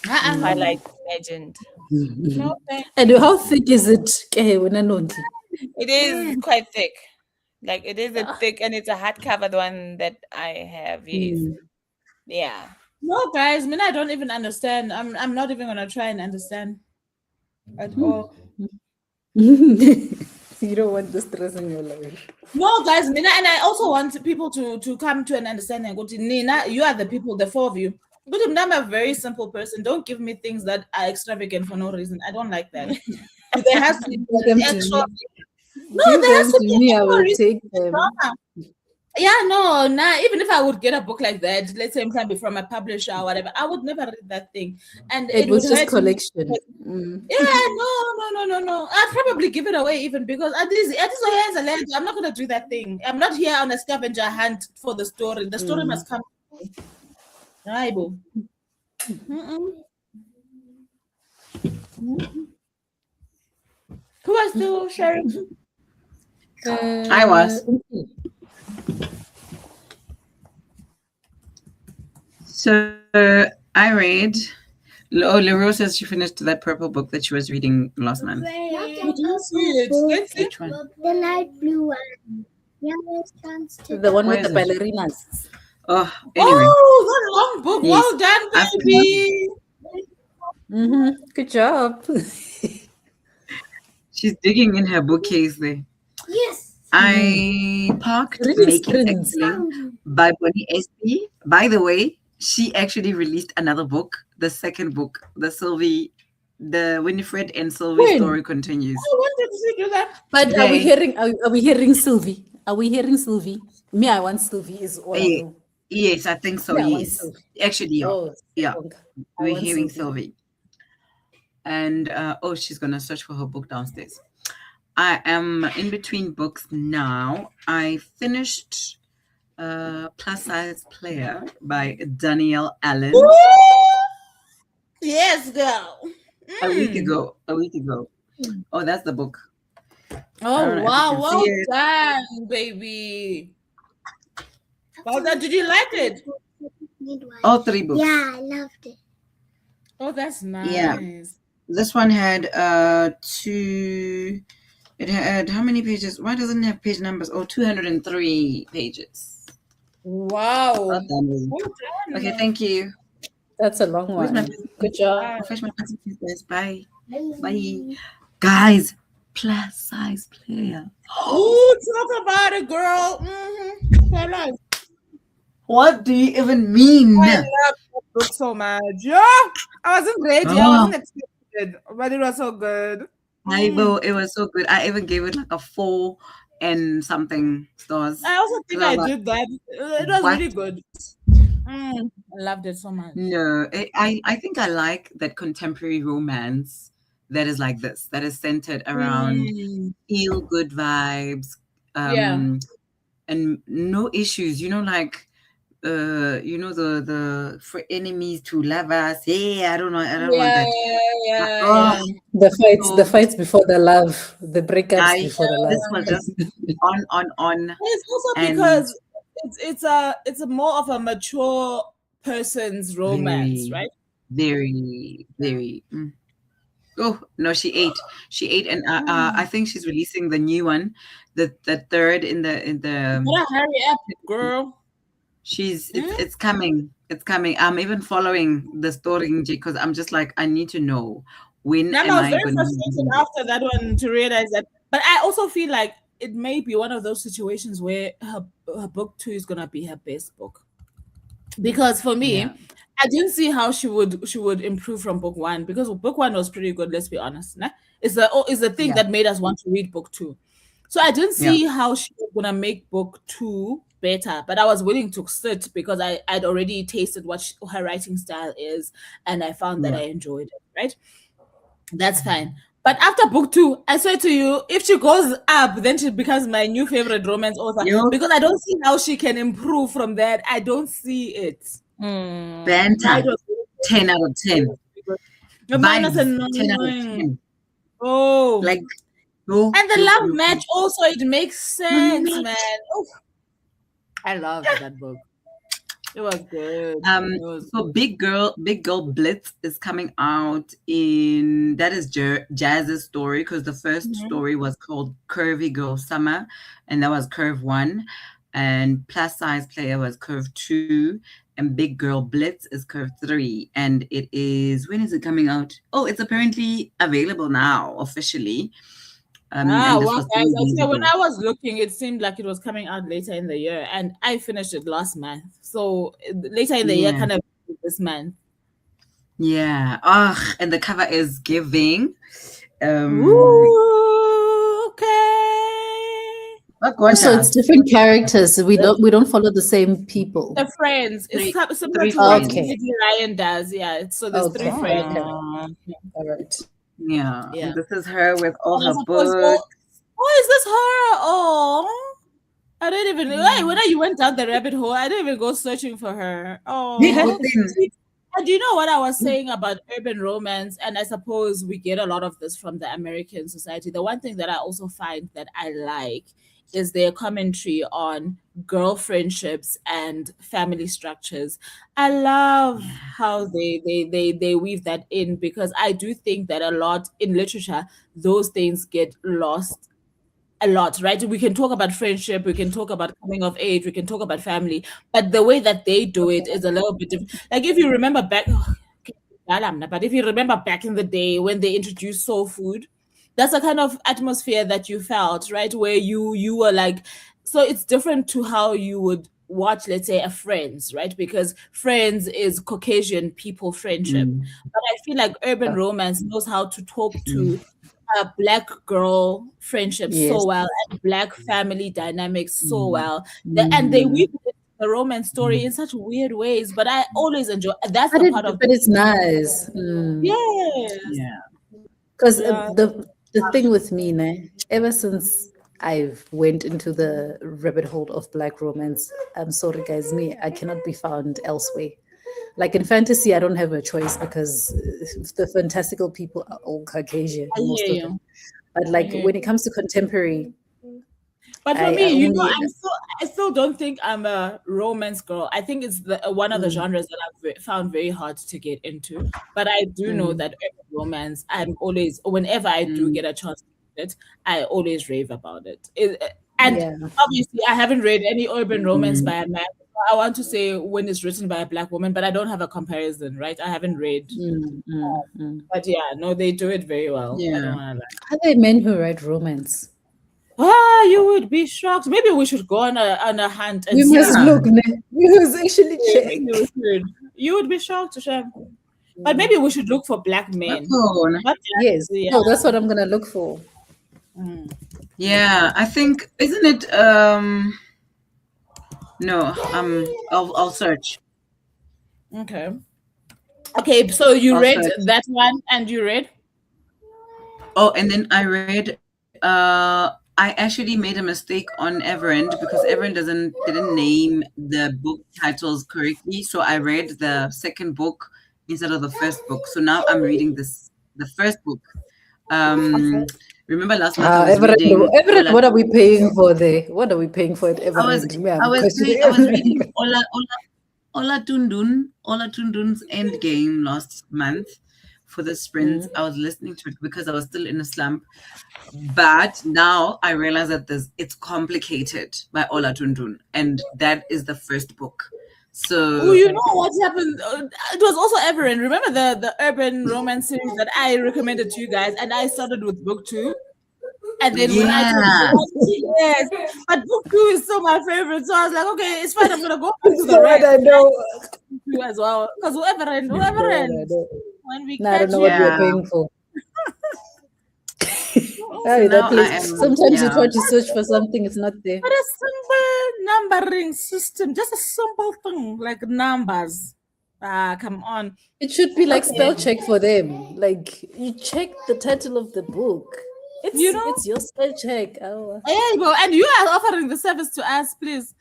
Twilight Imagined. No, thank And how thick is it? It is quite thick. Like it is a thick, and it's a hardcover, the one that I have. Yes. Yeah. No, guys, I don't even understand. I'm not even gonna try and understand at all. You don't want the stress in your life. No, guys, and I also want people to come to an understanding. Go to Nina, you are the people, the four of you. But I'm a very simple person. Don't give me things that are extravagant for no reason. I don't like that. There has to be them to extra. me. No, Give there has them to to be me, I extra will reason. take them. Yeah, no, nah. Even if I would get a book like that, let's say maybe from a publisher or whatever, I would never read that thing, and It would was just hurt me. collection. Yeah, no. I'd probably give it away even because at this I'm not gonna do that thing. I'm not here on a scavenger hunt for the story. The story must come. Right, boo. Who was still sharing? I was. So I read. Oh, Leroy says she finished that purple book that she was reading last month. You didn't see it. Let's see. Which one? The light blue one. Youngest chance to The one Where with the is it? ballerinas. Oh, anyway. Oh, that long book. Yes. Well done, I've baby. Good job. She's digging in her bookcase there. Yes. I parked Reading Making screens. Excellent by Bonnie SP. By the way, she actually released another book, the second book, the Winifred and Sylvie When? story continues. I wanted to see that. But are we Today. hearing Sylvie? Are we hearing Sylvie? Me, I want Sylvie is all I know. Yes, I think so. Yeah, I want Yes, Sylvie. actually, yeah. Oh, Yeah. I We're want hearing Sylvie. Sylvie. And she's gonna search for her book downstairs. I am in between books now. I finished Plus Size Player by Danielle Allen Yes, girl. a week ago. Oh, that's the book. I Oh don't know if you wow, can well see it. done, baby. Well done. Did you like it? All three books. Yeah, I loved it. Oh, that's nice. Yeah. This one had it had how many pages? Why doesn't it have page numbers? Oh, 203 pages. Wow. Well done, Lily. Well done. Okay, thank you. That's a long Where's my one. Good job. Fetch my pencil, please. Bye. Bye. Guys, Plus Size Player. Oh, talk about it, girl. Mm-hmm. What do you even mean? I love that book so much. Yeah, I wasn't ready. I wasn't expected, but it was so good. I know it was so good. I even gave it like a 4 and something stars. I also think I did that. It was What? really good. I loved it so much. No, I think I like that contemporary romance that is like this, that is centered around feel good vibes, Yeah. and no issues. You know, like the for enemies to lovers. Yeah, I don't want that. Yeah. The fights before the love, the breakups before the love. This was just on. It's also and because it's a more of a mature person's romance, very, right? very, very. Oh no, she ate, and I think she's releasing the new one, the third in the. Gotta hurry up, girl. It's coming. It's coming. I'm even following the story because I'm just like, I need to know when I am was I very going frustrated after that one to realize that. But I also feel like it may be one of those situations where her book 2 is gonna be her best book. Because for me, Yeah. I didn't see how she would improve from book one, because book one was pretty good. Let's be honest. Nah? It's the thing Yeah. that made us want to read book two. So I didn't Yeah. see how she was gonna make book two better, but I was willing to sit because I'd already tasted what her writing style is, and I found that Yeah. I enjoyed it. Right, that's fine. But after book two, I swear to you, if she goes up, then she becomes my new favorite romance author, You because I don't see how she can improve from that. I don't see it. Vanta, 10 out of 10. Minus a Vibes, 10 out of 9. 10. Oh, Like, no, and the no, love no, match also, it makes sense, match. man. Oof. I loved that book. It was good. So Big Girl Blitz is coming out in, that is Jazz's story, because the first story was called Curvy Girl Summer, and that was Curve 1, and Plus Size Player was Curve 2, and Big Girl Blitz is Curve 3, and it is, when is it coming out? Oh, it's apparently available now officially. And this wow, was guys! 3 I days say when ago. I was looking, it seemed like it was coming out later in the year, and I finished it last month. So later in the year, Yeah. kind of this month. Yeah. And the cover is giving. Ooh, okay. So it's different characters. We don't follow the same people. The friends. Three- It's similar three to what friends. Lady Ryan does. Yeah. So there's Okay, 3 friends. okay. All right. Yeah. Yeah. And this is her with all her I suppose- books. Oh, is this her? Oh, I didn't even. Hey, when you went down the rabbit hole, I didn't even go searching for her. Oh. And you know what I was saying about urban romance, and I suppose we get a lot of this from the American society. The one thing that I also find that I like is their commentary on girl friendships and family structures. I love how they weave that in, because I do think that a lot in literature, those things get lost a lot, right? We can talk about friendship, we can talk about coming of age, we can talk about family, but the way that they do it is a little bit different. Like if you remember back, but if you remember back in the day when they introduced soul food, that's a kind of atmosphere that you felt, right? Where you were like, so it's different to how you would watch, let's say, a Friends, right? Because Friends is Caucasian people friendship, but I feel like urban romance knows how to talk to a Black girl friendship so well, and Black family dynamics so well, and they weave it into the romance story in such weird ways. But I always enjoy. That's the part of. But it's nice. Yes. Yeah. Because the thing with me, ne, ever since I've went into the rabbit hole of Black romance, I'm sorry guys, I cannot be found elsewhere. Like in fantasy, I don't have a choice because the fantastical people are all Caucasian, most of them. But like when it comes to contemporary, but for me, I still don't think I'm a romance girl. I think it's one of the genres that I've found very hard to get into. But I do know that urban romance, I'm always, whenever I do get a chance to read it, I always rave about it. Obviously, I haven't read any urban romance by a man. I want to say when it's written by a Black woman, but I don't have a comparison, right? I haven't read. But yeah, no, they do it very well. Yeah. I don't want to lie. Are there men who write romance? You would be shocked. Maybe we should go on a hunt and we see. must look. We must actually check. You would be shocked, Shem. But maybe we should look for Black men. Yes. Yeah. No, that's what I'm gonna look for. Yeah, I think, isn't it? No, I'll search. Okay, so you I'll read search. that one, and you read? Oh, and then I read. I actually made a mistake on Everend because Everend didn't name the book titles correctly. So I read the second book instead of the first book. So now I'm reading the first book. Remember last month I was reading. Everett, what are we paying for there? What are we paying for at Everett? I was reading Ola Tundun's Endgame last month for the sprint. I was listening to it because I was still in a slump. But now I realize that it's complicated by Ola Tundun, and that is the first book. So you know what happened? It was also Everin. Remember the urban romance series that I recommended to you guys, and I started with book 2. And then when I told Yeah. yes, but book 2 is still my favorite. So I was like, okay, it's fine. I'm gonna go back to It's the the one rest I know. too as well. Because whoever It's the one I ends, know. when we No, I don't catch know what we're Yeah. paying for. you, Hey, now that place. I am- Sometimes you yeah. try to search for something, it's not there. but a simple numbering system, just a simple thing like numbers. Ah, come on. It should be like spell check for them. Like you check the title of the book. It's You know? it's your spell check. Oh. There you go. And you are offering the service to us, please.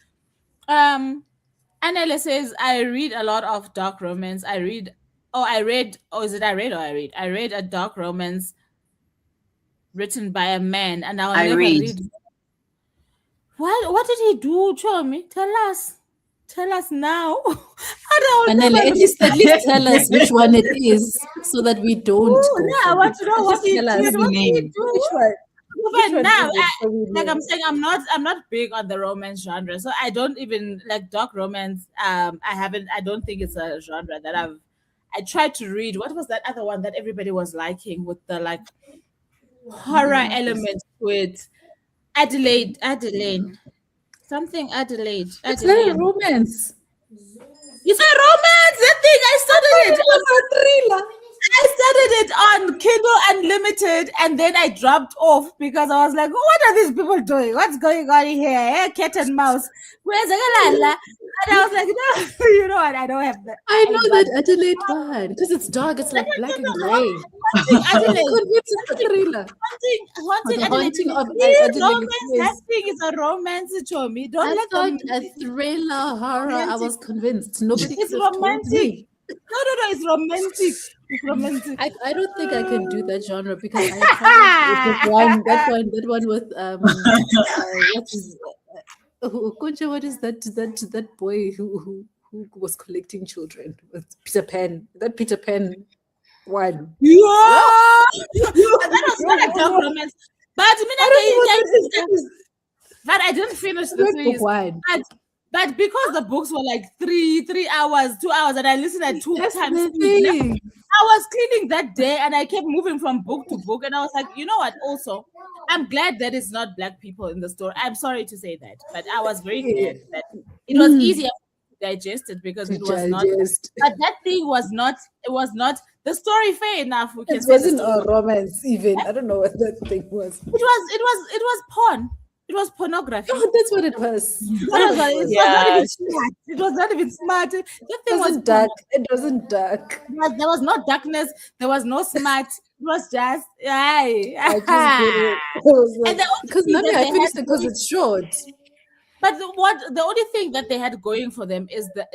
Anela says, I read a lot of dark romance. I read a dark romance written by a man, and I'll I never read. read. What did he do? Show me. Tell us. Tell us now. And then at least tell us which one it is so that we don't go I for want it. to know Just what he tell us did. What did he name. do? which one. Which one Now, is it? So we like know. I'm saying, I'm not big on the romance genre, so I don't even like dark romance. I don't think it's a genre that I tried to read. What was that other one that everybody was liking with the like horror element to it? Adelaide, something Adelaide. It's not a Adelaide. romance. It's a romance. That thing I started it. a thriller. I started it on Kindle Unlimited and then I dropped off because I was like, what are these people doing? What's going on here? Eh? Cat and mouse. Where's the galala? And I was like, no, you know what? I don't have that. I know that Adelaide one because it's dark. It's like black and gray. Adelaide. It's a thriller. Haunting The Haunting of Yes, Adelaide. romance. Yes. That thing is a romance, Chomi. Don't I let thought them. a thriller horror. I was convinced. Nobody It's could have told romantic. me. No, it's romantic. It's romantic. I don't think I can do that genre because I tried that one with what is Kunja, what is that boy who was collecting children with Peter Pan? That Peter Pan one. Yeah. That was not a dark romance. But I didn't finish the That series. book one. But because the books were like 3 hours, 2 hours, and I listened at 2 That's times the speed, thing. I was cleaning that day and I kept moving from book to book. And I was like, you know what? Also, I'm glad that it's not black people in the story. I'm sorry to say that, but I was very glad that it was easier to digest it because it was not. But that thing was not. It was not the story. Fair enough. We can It say the wasn't story. a romance even. I don't know what that thing was. It was porn. It was pornography. Oh, that's what it was. It was not even smart. That thing was dark. It wasn't dark. There was no darkness. There was no smart. It was just I just did it. And the only Because thing that I they finished had it because going- it's short. But the only thing that they had going for them is the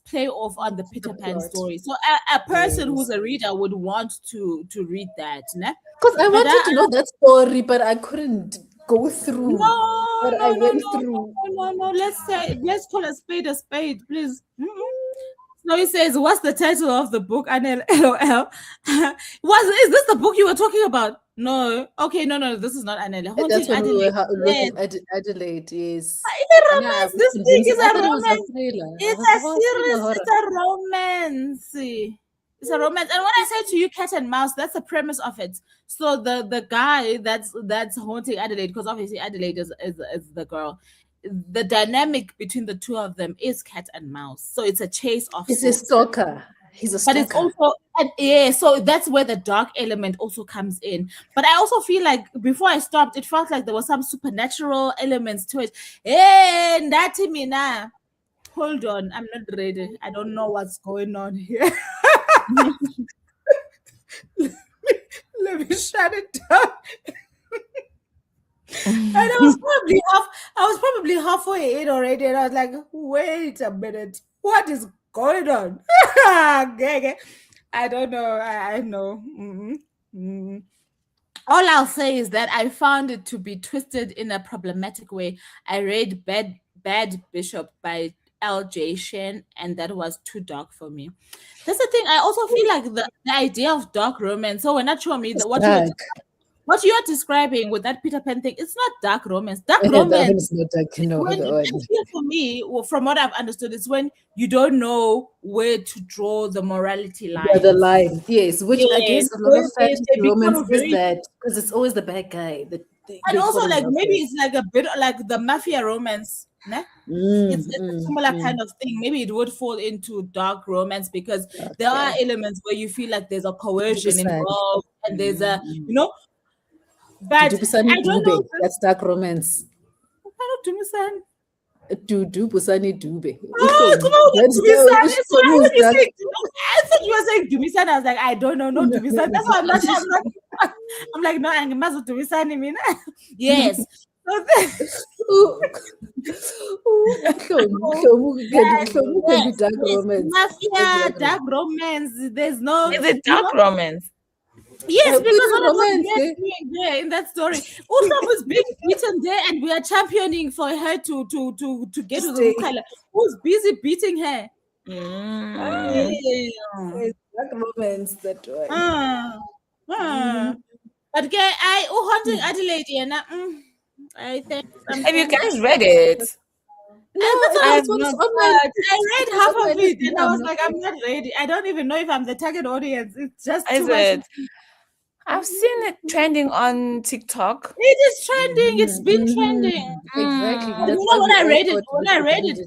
play off on the Peter Pan plot. story. So a person who's a reader would want to read that, ne? Because I But wanted to know that story, but I couldn't go through what I went through. No. Let's call a spade, please. So he says, "What's the title of the book?" Anel, LOL. Is this the book you were talking about? No. Okay, no. This is not Anel. That's when we were Yes. looking at Adelaide. Yes. It's a romance. This thing is a romance. Thriller. It's a series. It's a romance. It's a romance. And when I say to you, cat and mouse, that's the premise of it. So the guy that's haunting Adelaide, because obviously Adelaide is the girl. The dynamic between the two of them is cat and mouse. So it's a chase of. He's a stalker. He's a stalker. But it's also so that's where the dark element also comes in. But I also feel like before I stopped, it felt like there was some supernatural elements to it. Hey, Ndati Mina. Hold on, I'm not ready. I don't know what's going on here. Let me shut it down. And I was probably halfway in already, and I was like, wait a minute, what is going on? Okay. I don't know. I know. All I'll say is that I found it to be twisted in a problematic way. I read Bad Bishop by L.J. Shen, and that was too dark for me. That's the thing. I also feel like the idea of dark romance. So when I show me what you are describing with that Peter Pan thing, it's not dark romance. Dark romance. Not dark, For me, from what I've understood, it's when you don't know where to draw the morality line. Yeah, the line, yes. Which I guess a lot of fantasy romance very- is that because it's always the bad guy. And also, like, maybe it's like a bit like the mafia romance, né? It's a similar kind of thing. Maybe it would fall into dark romance because there are elements where you feel like there's a coercion involved and there's a, you know, but I don't know. That's dark romance. Dudu Busani Dube. Oh, come on, Dumisan. I thought you were saying Dumisan. I was like, I don't know, no Dumisan. That's why I'm not. I'm like, no, I'm not Dumisan. I mean, yes. Mafia, dark romance. There's no. Is it dark romance? Yes, because what was doing there in that story, Usa was being beaten there, and we are championing for her to get to the Mukala. Who's busy beating her? It's dark romance that way. But I hunting Adelaide, and I think. Have you guys read it? No, I read half of it, and I was like, I'm not ready. I don't even know if I'm the target audience. It's just too much. I've seen it trending on TikTok. It is trending. It's been trending. Exactly. You know, when I read it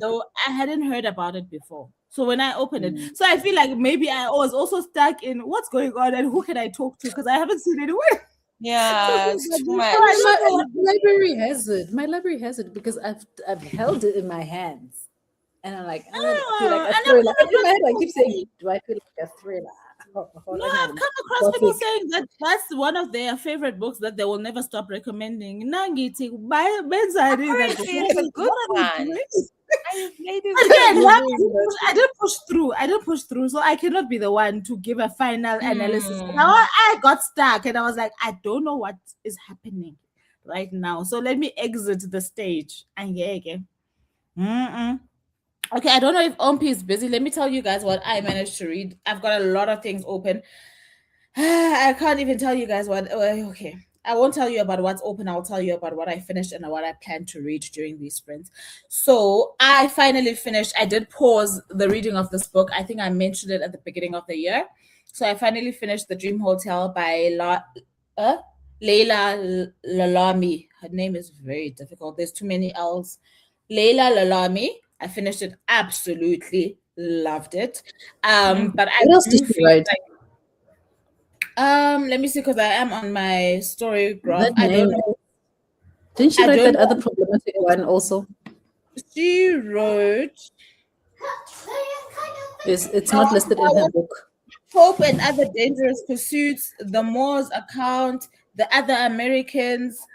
though, I hadn't heard about it before. So when I opened it, so I feel like maybe I was also stuck in what's going on and who can I talk to because I haven't seen it anywhere. Yeah, my library has it. My library has it because I've held it in my hands, and I'm like, I feel like a thriller. In my head, I keep saying, do I feel like a thriller? No, I've come across people saying that that's one of their favorite books that they will never stop recommending. It's a good one. I didn't push through, so I cannot be the one to give a final analysis. Now I got stuck, and I was like, I don't know what is happening right now. So let me exit the stage. And okay, I don't know if Ompi is busy. Let me tell you guys what I managed to read. I've got a lot of things open. I can't even tell you guys what. Okay, I won't tell you about what's open. I'll tell you about what I finished and what I plan to read during these sprints. So I finally finished. I did pause the reading of this book. I think I mentioned it at the beginning of the year. So I finally finished The Dream Hotel by Leila Lalami. Her name is very difficult. There's too many L's. Leila Lalami. I finished it. Absolutely loved it. But I what else did you write? Let me see, because I am on my story graph. I don't know. Didn't she write that other problematic one also? She wrote. It's not listed in her book. Hope and Other Dangerous Pursuits, The Moors Account, The Other Americans,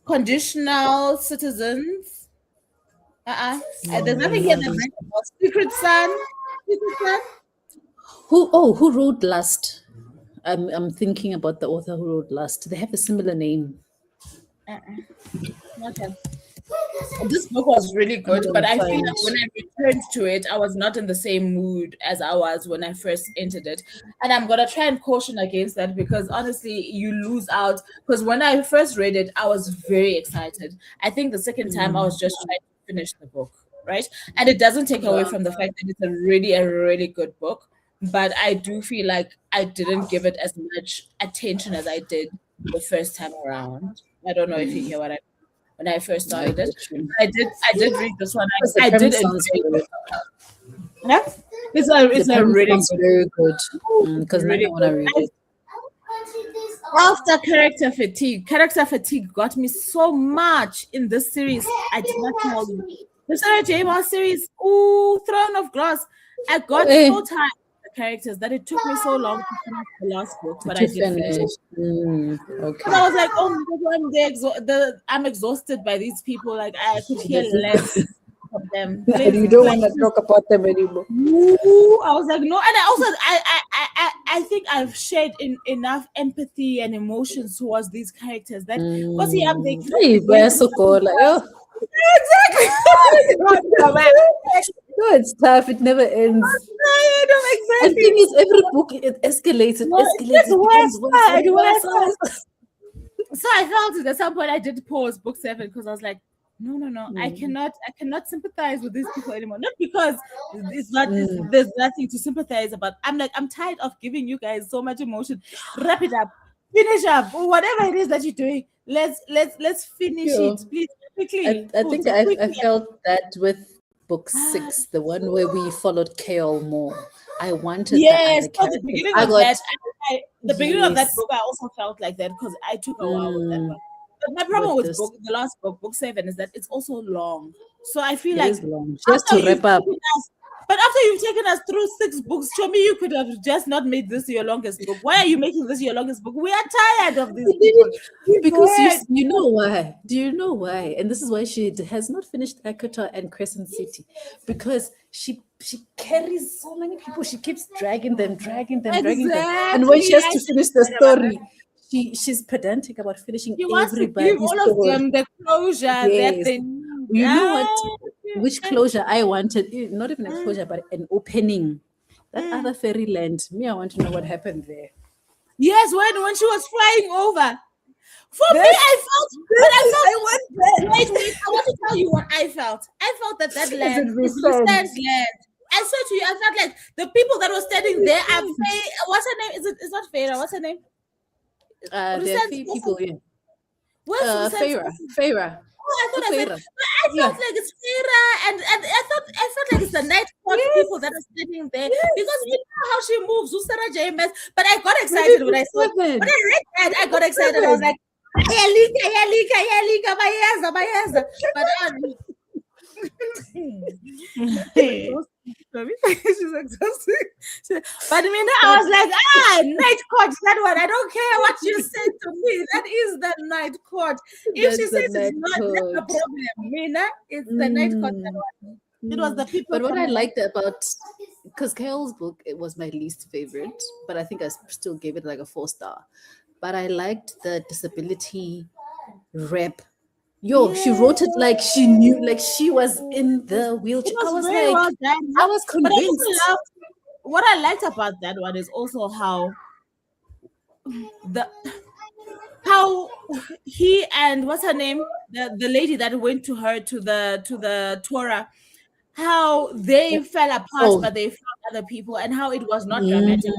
Conditional Citizens. There's nothing here that writes about Secret Sun. Who wrote Lust? I'm thinking about the author who wrote Lust. They have a similar name. Okay. This book was really good, but I feel like when I returned to it, I was not in the same mood as I was when I first entered it. And I'm going to try and caution against that because honestly, you lose out. Because when I first read it, I was very excited. I think the second time I was just trying to finish the book, right? And it doesn't take away from the fact that it's a really good book. But I do feel like I didn't give it as much attention as I did the first time around. I don't know if you hear what I mean. When I first started it, I did read this one. I did enjoy it. Yeah, it's a really very good because really I want to read it. After character fatigue got me so much in this series. I did not tell you. The Sarah J. Maas series, Throne of Glass. I got so tired characters that it took me so long to finish the last book, but I did finish it. Okay. So I was like, oh my God, I'm exhausted by these people. Like I could hear less of them. You don't want to talk about them anymore. I was like, no, and I think I've shared enough empathy and emotions towards these characters that because they're so cool. Like, exactly. No, it's tough. It never ends. Exactly. And the thing is, every book it escalates. So I felt at some point I did pause book 7 because I was like, no, I cannot sympathize with these people anymore. Not because it's not there's nothing to sympathize about. I'm like, I'm tired of giving you guys so much emotion. Wrap it up. finish up whatever it is that you're doing. Let's finish Yeah. it, please, quickly. I think I felt that with book 6, the one where we followed Kale more. I wanted the Yes, other because the characters. beginning I of got that, the beginning of that yes. book, I also felt like that because I took a while with that Mm, one. But my problem with with this. the last book, book 7, is that it's also long. So I feel It like is long. Just to after you've wrap up. taken us, but after you've taken us through 6 books, show me you could have just not made this your longest book. Why are you making this your longest book? We are tired of these people. Because We've you know why? Do you know why? And this is why she has not finished Ekata and Crescent City, because she carries so many people. She keeps dragging them. And when she has to finish the story, she's pedantic about finishing She wants to give everybody's all of story. them the closure that Yes. they need. You know what? Ah. Which closure I wanted? Not even a closure, but an opening. That other fairyland. Me, I want to know what happened there. Yes, when she was flying over. For me, I felt. Wait, I want to tell you what I felt. I felt that land is Lucen's land. I swear to you, I felt like the people that were standing there are what's her name? It's not Feyre. What's her name? There are few people here. Where's Lucen's Feyre. Oh, I thought I said, Feyre. but I felt like it's Feyre, and I felt like it's the night court people that are standing there because you know how she moves, Sarah James. But I got excited when I saw when I read that. I got excited. I was like, Ayalika, bayeza. But she's exhausting. But I was like, night court, that one. I don't care what you said to me. That is the night court. If she says it's not, that's the problem. Mina, it's the night court, that one. It was the people. But what I liked about, because Kale's book, it was my least favorite, but I think I still gave it like a 4-star. But I liked the disability rep. She wrote it like she knew, like she was in the wheelchair. I was very like, well done. I was convinced. But what I liked about that one is also how he and what's her name, the lady that went to her to the Torah, how they fell apart, but they found other people, and how it was not dramatic.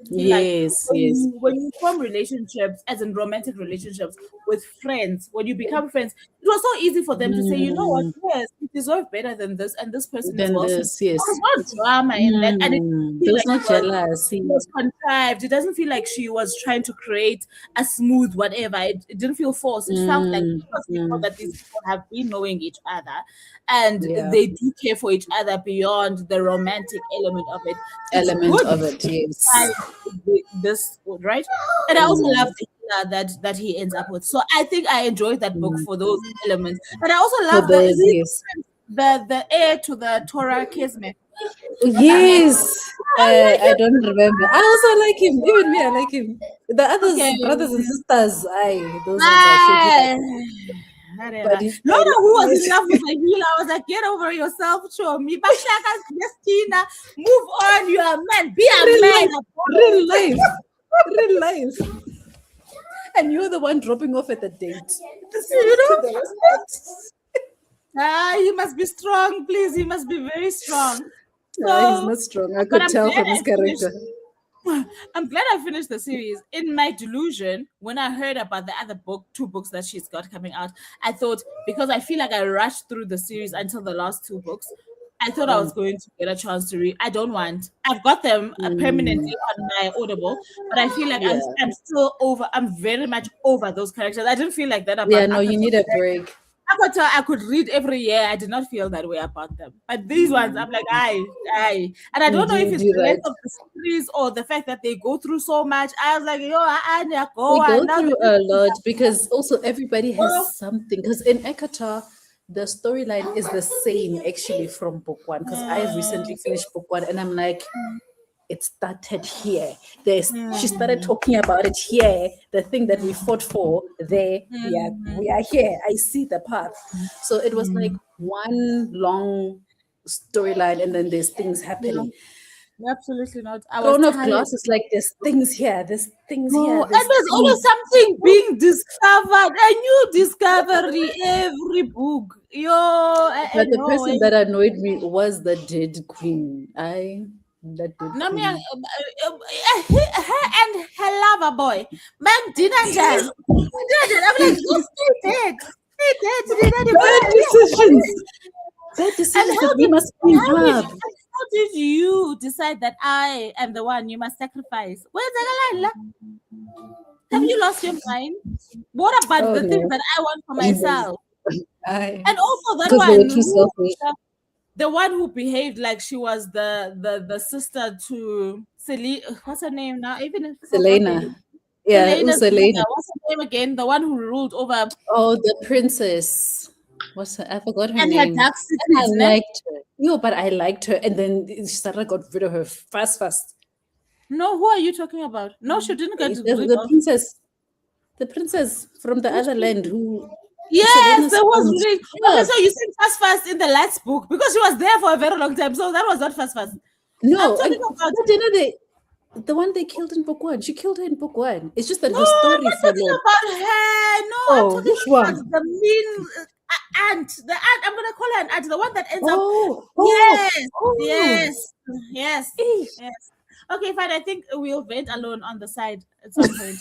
Yes, when you form relationships, as in romantic relationships with friends, when you become friends, it was so easy for them to say, you know what, yes, we deserve better than this, and this person is well. Yes. There's no drama in that, and there's no jealousy. It was contrived. It doesn't feel like she was trying to create a smooth whatever. It didn't feel forced. It felt like people that these people have been knowing each other, and they do care for each other beyond the romantic element of it. Yes. This right, and I also love that he ends up with. So I think I enjoyed that book for those elements, and I also love the heir to the Torah Kismet. Yes, I don't remember. I also like him. Even me, I like him. The others, brothers and sisters, those ones are shit. Lona, who was in love with the healer, I was like, get over yourself, show me. Tina, move on, you are a man, be a man. Real life. And you're the one dropping off at the date. You must be strong, please. You must be very strong. No, he's not strong. I could tell from his character. I'm glad I finished the series. In my delusion, when I heard about the other two books that she's got coming out, I thought, because I feel like I rushed through the series until the last 2 books, I thought I was going to get a chance to read. I don't want. I've got them permanently on my Audible, but I feel like I'm still over. I'm very much over those characters. I didn't feel like that about. Yeah, no, you need a break. Avatar, I could read every year. I did not feel that way about them. But these ones, I'm like, and I don't know if it's the length of the series or the fact that they go through so much. I was like, they go through a lot because also everybody has something. Because in Ekata, the storyline is the same actually from book 1. Because I recently finished book 1, and I'm like, it started here. She started talking about it here. The thing that we fought for there. Yeah, we are here. I see the path. So it was like one long storyline, and then there's things happening. Absolutely not. Throne of Glass is like there's things here, there's things here. And there's always something being discovered, a new discovery every book. But the person that annoyed me was the dead queen. That did No, me, kill me. her and her lover boy. Man, didn't just. I'm like, just stay dead. Stay dead. Bad decisions. Bad And decisions how that we did, must clean how did, up. how did you decide that I am the one you must sacrifice? Where's the Have you lost your mind? What about Oh, the things no. that I want for myself? I And also that because they were one, too selfish. the one who behaved like she was the sister to Celine. What's her name now? Even if Selena. Yeah, it was Selena. What's her name again? The one who ruled over Oh, the princess. What's her? I forgot her and her name. dark And I secrets. Ne? liked her. No, but I liked her. And then Sarah got rid of her fast. No, who are you talking about? No, she didn't get rid The of. princess. The princess from the other land who Yes, Selena's there was friend. really. Yeah. Okay, so you said fast in the last book because she was there for a very long time. So that was not fast. I'm No, talking about. but you know the one they killed in book 1. She killed her in book 1. It's just that No, her story I'm not talking followed. about her. No, I'm Oh, talking which about one? the mean aunt. The aunt. I'm gonna call her an aunt. The one that ends up. Oh, Yes. Eh. Yes. Okay, fine. I think we'll vent alone on the side at some point.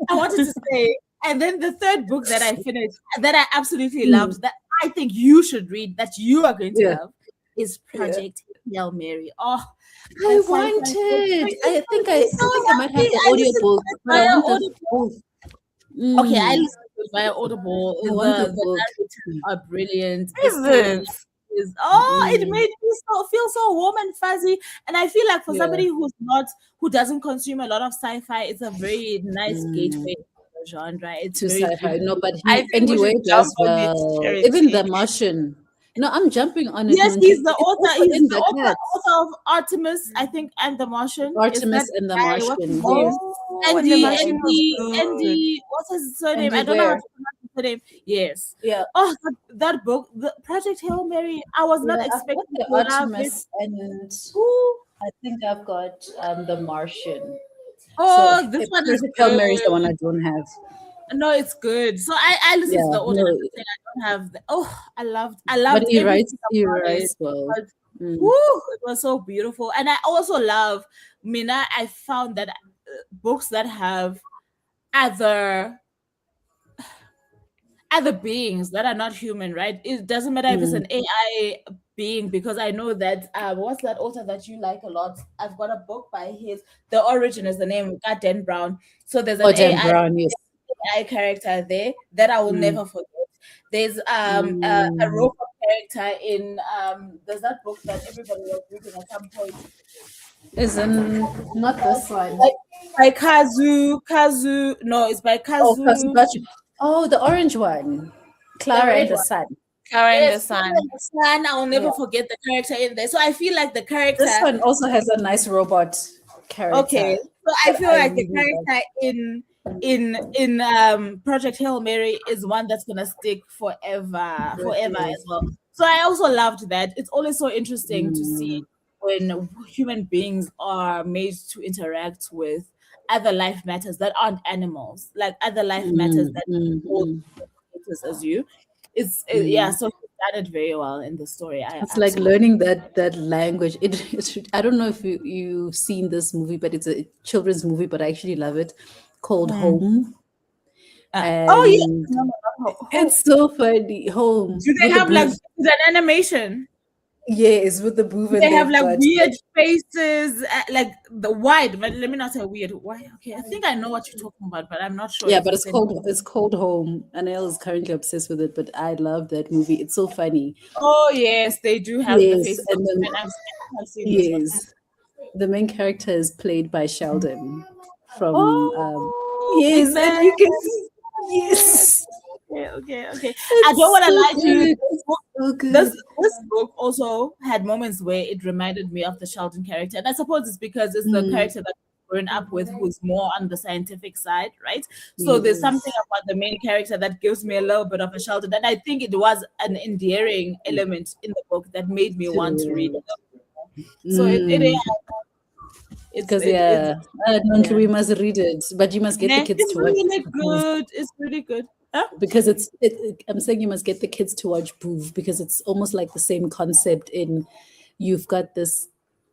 I wanted to say, and then the third book that I finished that I absolutely loved, that I think you should read, that you are going to Yeah. love, is Project Hail Mary. Oh, I that's wanted. I think I might have the I listened audiobook, to it but I via want the Audible. book. Okay, I listened to it via Audible. I want the book. narrators are brilliant. Is it? It made me feel so warm and fuzzy. And I feel like for somebody who doesn't consume a lot of sci-fi, it's a very nice gateway genre. It's To very sci-fi. No, but I think Andy we should Weir jump does on it, well. Charity. Even The Martian. No, I'm jumping on it. Yes, Nonke. he's the It's author. also He's in the author of Artemis, I think, and The Martian. Artemis and The What's Martian. his Yes. name? And the Martian was good. Andy, what's his surname? Andy I don't know how Weir. to pronounce his surname. Yes. Yeah. Oh, that book, the Project Hail Mary. I was not Yeah, I've expecting got the to love it. Artemis and I think I've got The Martian. Oh, So, this one is Project Hail Mary is the good. one I don't have. No, it's good. So I listened to Yeah, the audio. no. And I don't have. I loved. But he writes everything about it. well. But, woo, it was so beautiful, and I also love Mina. I found that books that have other beings that are not human, right? It doesn't matter if it's an AI being, because I know that what's that author that you like a lot? I've got a book by his. The Origin is the name, Dan Brown. So there's an Dan Brown, yes. AI character there that I will never forget. There's a robot character in there's that book that everybody was reading at some point. Isn't not this one. By Kazu. No, it's by Kazu. Oh, got you. Oh, the orange one. Clara and the Sun. Clara and the Yes, Sun. Clara and the Sun. I will never forget the character in there. So I feel like the character. This one also has a nice robot character. Okay, so I feel like the character in Project Hail Mary is one that's gonna stick forever as well. So I also loved that. It's always so interesting to see when human beings are made to interact with other life matters that aren't animals, like other life matters that hold as you. So he done it very well in the story. It's like learning that language. I don't know if you've seen this movie, but it's a children's movie, but I actually love it, called Home. Oh yeah, no, it's so funny. Home. Do they have like an animation? Yes, with the booth. They have like weird faces, like the wide. But let me not say weird. Why? Okay, I think I know what you're talking about, but I'm not sure. Yeah, but it's called Home. Anel is currently obsessed with it, but I love that movie. It's so funny. Oh yes, they do have the faces. And then, the main character is played by Sheldon from. Yes, and you can see. Yes. Okay. I don't want to lie to you. This book also had moments where it reminded me of the Sheldon character, and I suppose it's because it's the character that I've grown up with, who's more on the scientific side, right? So there's something about the main character that gives me a little bit of a Sheldon, and I think it was an endearing element in the book that made me want to read it. So we must read it, but you must get the kids to watch. It's really good. Huh? Because I'm saying you must get the kids to watch Vuvu, because it's almost like the same concept in you've got this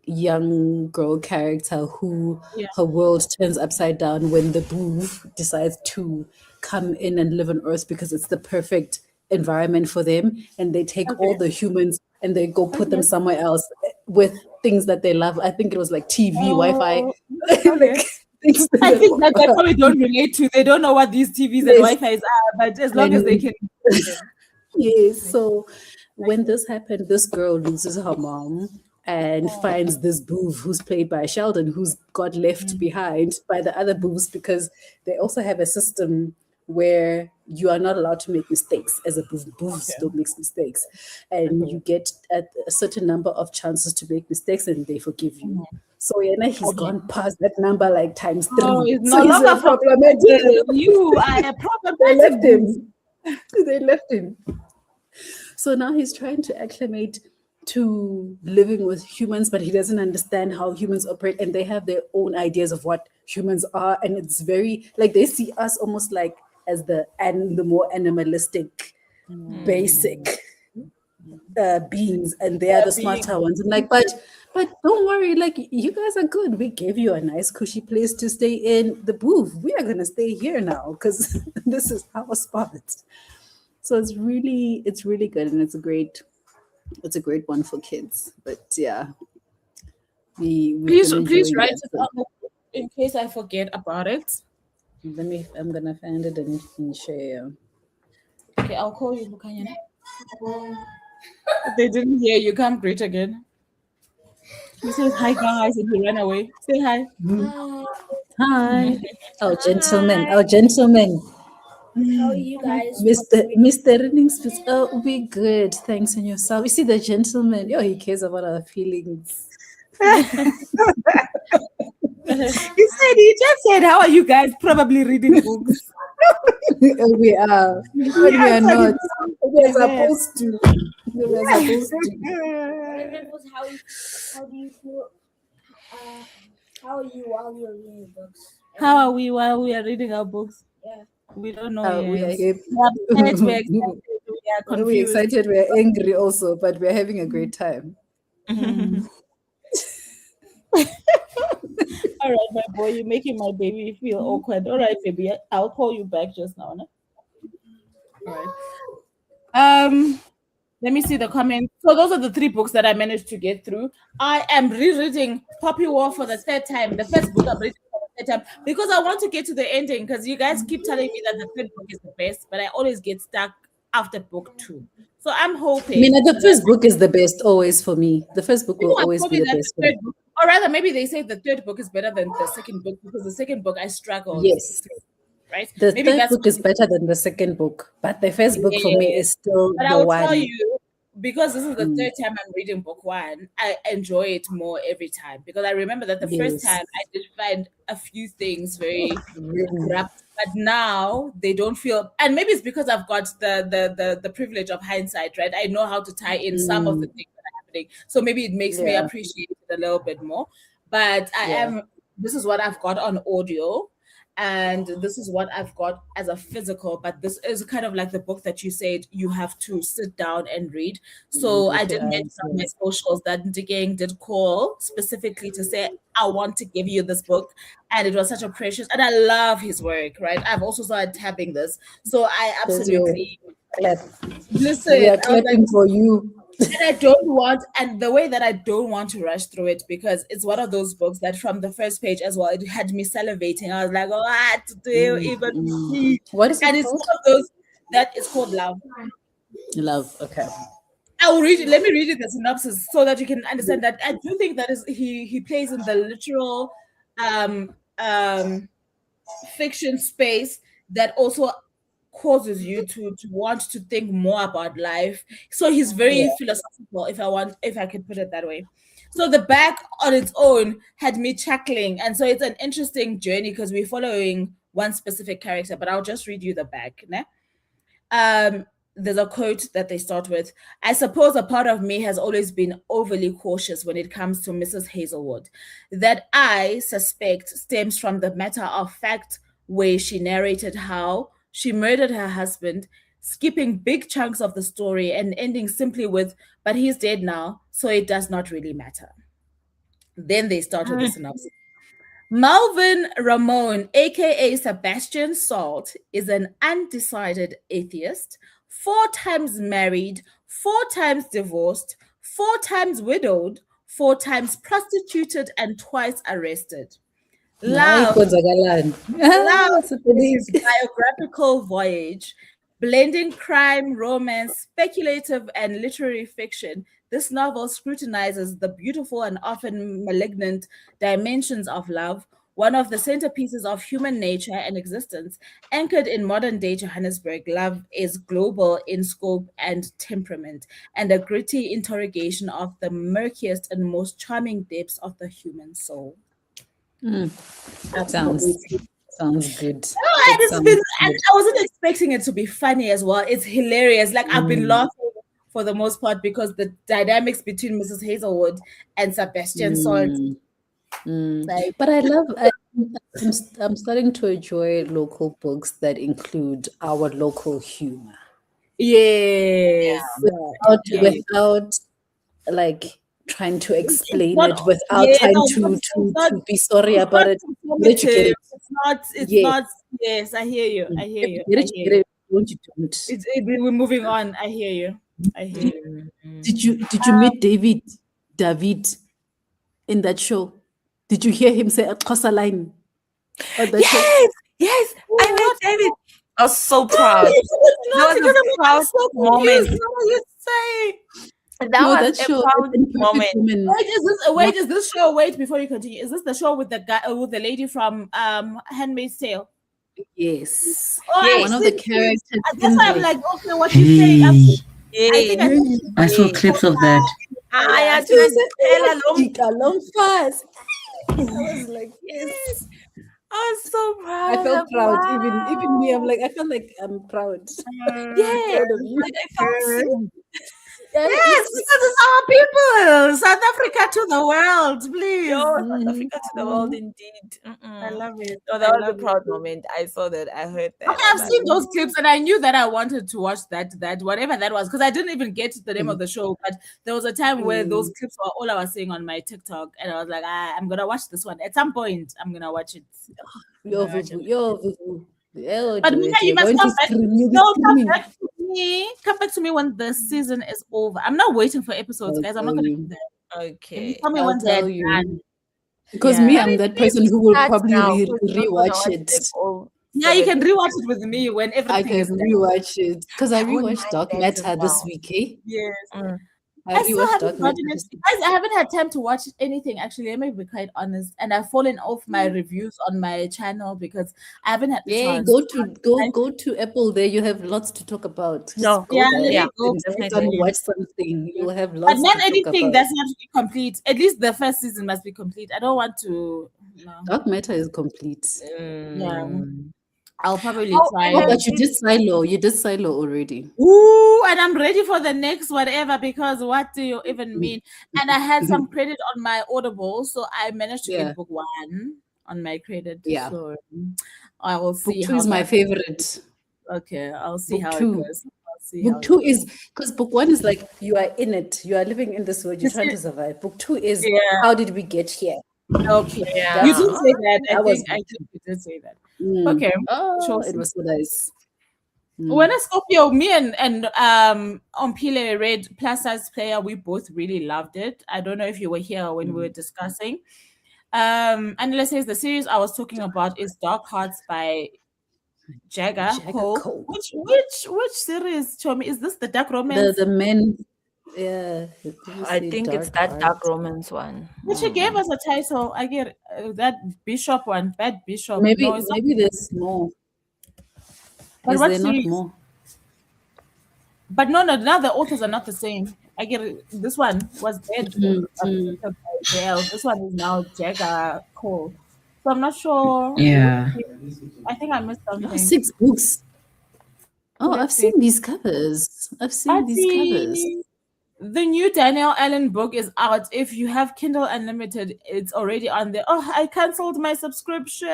young girl character who Yeah. her world turns upside down when the boo decides to come in and live on Earth because it's the perfect environment for them, and they take all Okay. the humans and they go put them somewhere else with things that they love. I think it was like TV, Wi-Fi, Oh, okay. like things that I think that they they probably don't relate to. They don't know what these TVs and Yes. Wi-Fi's are, but as long as they can. Yes. So when this happened, this girl loses her mom and finds this booth who's played by Sheldon, who's got left behind by the other booths because they also have a system where you are not allowed to make mistakes as a booth. Booths don't make mistakes. And you get a certain number of chances to make mistakes and they forgive you. So he's gone past that number like times 3. Oh, it's so no he's longer a problematic. You are a They left problematic. him. They left him. So now he's trying to acclimate to living with humans, but he doesn't understand how humans operate, and they have their own ideas of what humans are. And it's very like they see us almost like as the more animalistic, basic beings, and they are the smarter ones. And like, but don't worry, like you guys are good. We gave you a nice cushy place to stay in the booth. We are gonna stay here now because this is our spot. So it's really good, and it's a great one for kids. But yeah, we've Please been write enjoying it that. down in case I forget about it. I'm gonna find it and share. Okay, I'll call you, Lukanyana. If they didn't hear you, come greet again. He says hi guys and he ran away. Say hi. Hi, our gentleman, How are you guys? Mr. Renningsfitz. Oh, we good, thanks, and yourself. You see the gentleman. Oh, he cares about our feelings. He just said, how are you guys? Probably reading books. We are, but we are not. We're supposed to. We're supposed to. How do you feel? How are you while you're reading books? How are we while we are reading our books? Yeah. We don't know We are yet. happy. We're upset, we're excited, we are We're confused. excited, we're angry also, but we're having a great time. All right, my boy, you're making my baby feel awkward. All right, baby, I'll call you back just now. No? All right. Let me see the comments. So those are the 3 books that I managed to get through. I am rereading Poppy War for the 3rd time. The first book I'm reading for the 3rd time because I want to get to the ending. Because you guys keep telling me that the 3rd book is the best, but I always get stuck after book 2. So I'm hoping. The first book is the best always for me. The first book will People have always told be me the that best. the 3rd book, or rather, maybe they say the 3rd book is better than the 2nd book because the 2nd book I struggled. Yes. through, right? The Maybe third that's book is better than the second book, but the first book for me is still But I the will one. tell you, because this is the 3rd time I'm reading book 1, I enjoy it more every time because I remember that the first Yes. time I did find a few things very abrupt, but now they don't feel. And maybe it's because I've got the privilege of hindsight, right? I know how to tie in some of the things that are happening, so maybe it makes me Yeah. appreciate it a little bit more. But this is what I've got on audio. And this is what I've got as a physical, but this is kind of like the book that you said you have to sit down and read. So I did mention on my socials that Ndigang did call specifically to say, I want to give you this book. And it was such a precious, and I love his work, right? I've also started tabbing this. So I absolutely clap. listen. We are I was clapping like, for you. and I don't want, and the way that I don't want to rush through it because it's one of those books that from the first page as well, it had me salivating. I was like, what do you even read? What is it And it's called? one of those that is called Love. Love. Okay. I will read it. Let me read it the synopsis so that you can understand that. I do think that is he plays in the literal fiction space that also causes you to want to think more about life. So he's very philosophical, if I could put it that way. So the back on its own had me chuckling, and so it's an interesting journey because we're following one specific character. But I'll just read you the back. Ne? There's a quote that they start with. I suppose a part of me has always been overly cautious when it comes to Mrs. Hazelwood. That I suspect stems from the matter of fact where she narrated how she murdered her husband, skipping big chunks of the story and ending simply with, but he's dead now, so it does not really matter. Then they start with the synopsis. Melvin Ramon, aka Sebastian Salt, is an undecided atheist, 4 times married, 4 times divorced, 4 times widowed, 4 times prostituted, and twice arrested. Love is his biographical voyage, blending crime, romance, speculative, and literary fiction. This novel scrutinizes the beautiful and often malignant dimensions of love, one of the centerpieces of human nature and existence. Anchored in modern day Johannesburg, love is global in scope and temperament, and a gritty interrogation of the murkiest and most charming depths of the human soul. Sounds good. I wasn't expecting it to be funny as well. It's hilarious. Like I've been laughing for the most part because the dynamics between Mrs. Hazelwood and Sebastian Salt. But I'm starting to enjoy local books that include our local humor. Yes. Without like trying to explain it without trying to be sorry about it. It's not. Yes, I hear you. We're moving on. I hear you. Did you meet David in that show? Did you hear him say a Xhosa line? Yes, I met David. I was so proud. That was a proud moment. You say. That was a proud moment. Is this show? Wait, before you continue. Is this the show with the guy, with the lady from Handmaid's Tale? Yes. One of the characters. That's why I'm like, okay, what you saying? I saw clips of that. I was like, yes. I was so proud. I felt proud. Even me, I felt like I'm proud. Yeah. I felt so. Yes, because it's our people. South Africa to the world, please. South Africa to the world, indeed. I love it. No, that was a proud moment. I saw that. I heard that. Okay, I've seen those clips, and I knew that I wanted to watch that whatever that was, because I didn't even get the name of the show. But there was a time where those clips were all I was seeing on my TikTok, and I was like, I'm gonna watch this one at some point. I'm gonna watch it. Yo, Vuvu. But you must come back. No, come back to me. Come back to me when the season is over. I'm not waiting for episodes, guys. I'm not gonna do that. Okay. Tell me when they're done. Because I'm that person who will probably rewatch it. Yeah, you can rewatch it with me when everything is done. Rewatch it. Because I rewatched Dark Matter this week, eh? Yes. I still haven't gotten it. Guys, I haven't had time to watch anything, actually. Let me be quite honest. And I've fallen off my reviews on my channel because I haven't had the chance. Go to Apple. There you have lots to talk about. Go definitely watch something. You will have lots. But not anything that's not complete. At least the first season must be complete. I don't want to. No. Dark Matter is complete. Yeah. I'll probably try. Oh, but you did Silo already. Ooh, and I'm ready for the next whatever, because what do you even mean? And I had some credit on my Audible, so I managed to get book 1 on my credit. Yeah. So I will see. Book 2 is my favorite. Okay, I'll see how it goes. Book 2 is because book 1 is like you are in it, you are living in this world, you're trying to survive. Book 2 is how did we get here? Okay, you did say that. I think you did say that. Okay, it was so nice. When I Scorpio, me and Ompile read Plus Size Player, we both really loved it. I don't know if you were here when we were discussing. Angela says the series I was talking about is Dark Hearts by Jagger Cole. Which series, Chomi? Is this the Dark Romance? The men. Yeah, I think it's that Dark Romance one. Which he gave us a title. I get that Bishop one, Bad Bishop. Maybe there's more. But is what there series? Not more? But no, now the authors are not the same. I get it. This one was Bad. This one is now Jagger Cole. So I'm not sure. Yeah. I think I missed something. 6 books. Oh, I've seen these covers. The new Danielle Allen book is out. If you have Kindle Unlimited, it's already on there. Oh, I canceled my subscription,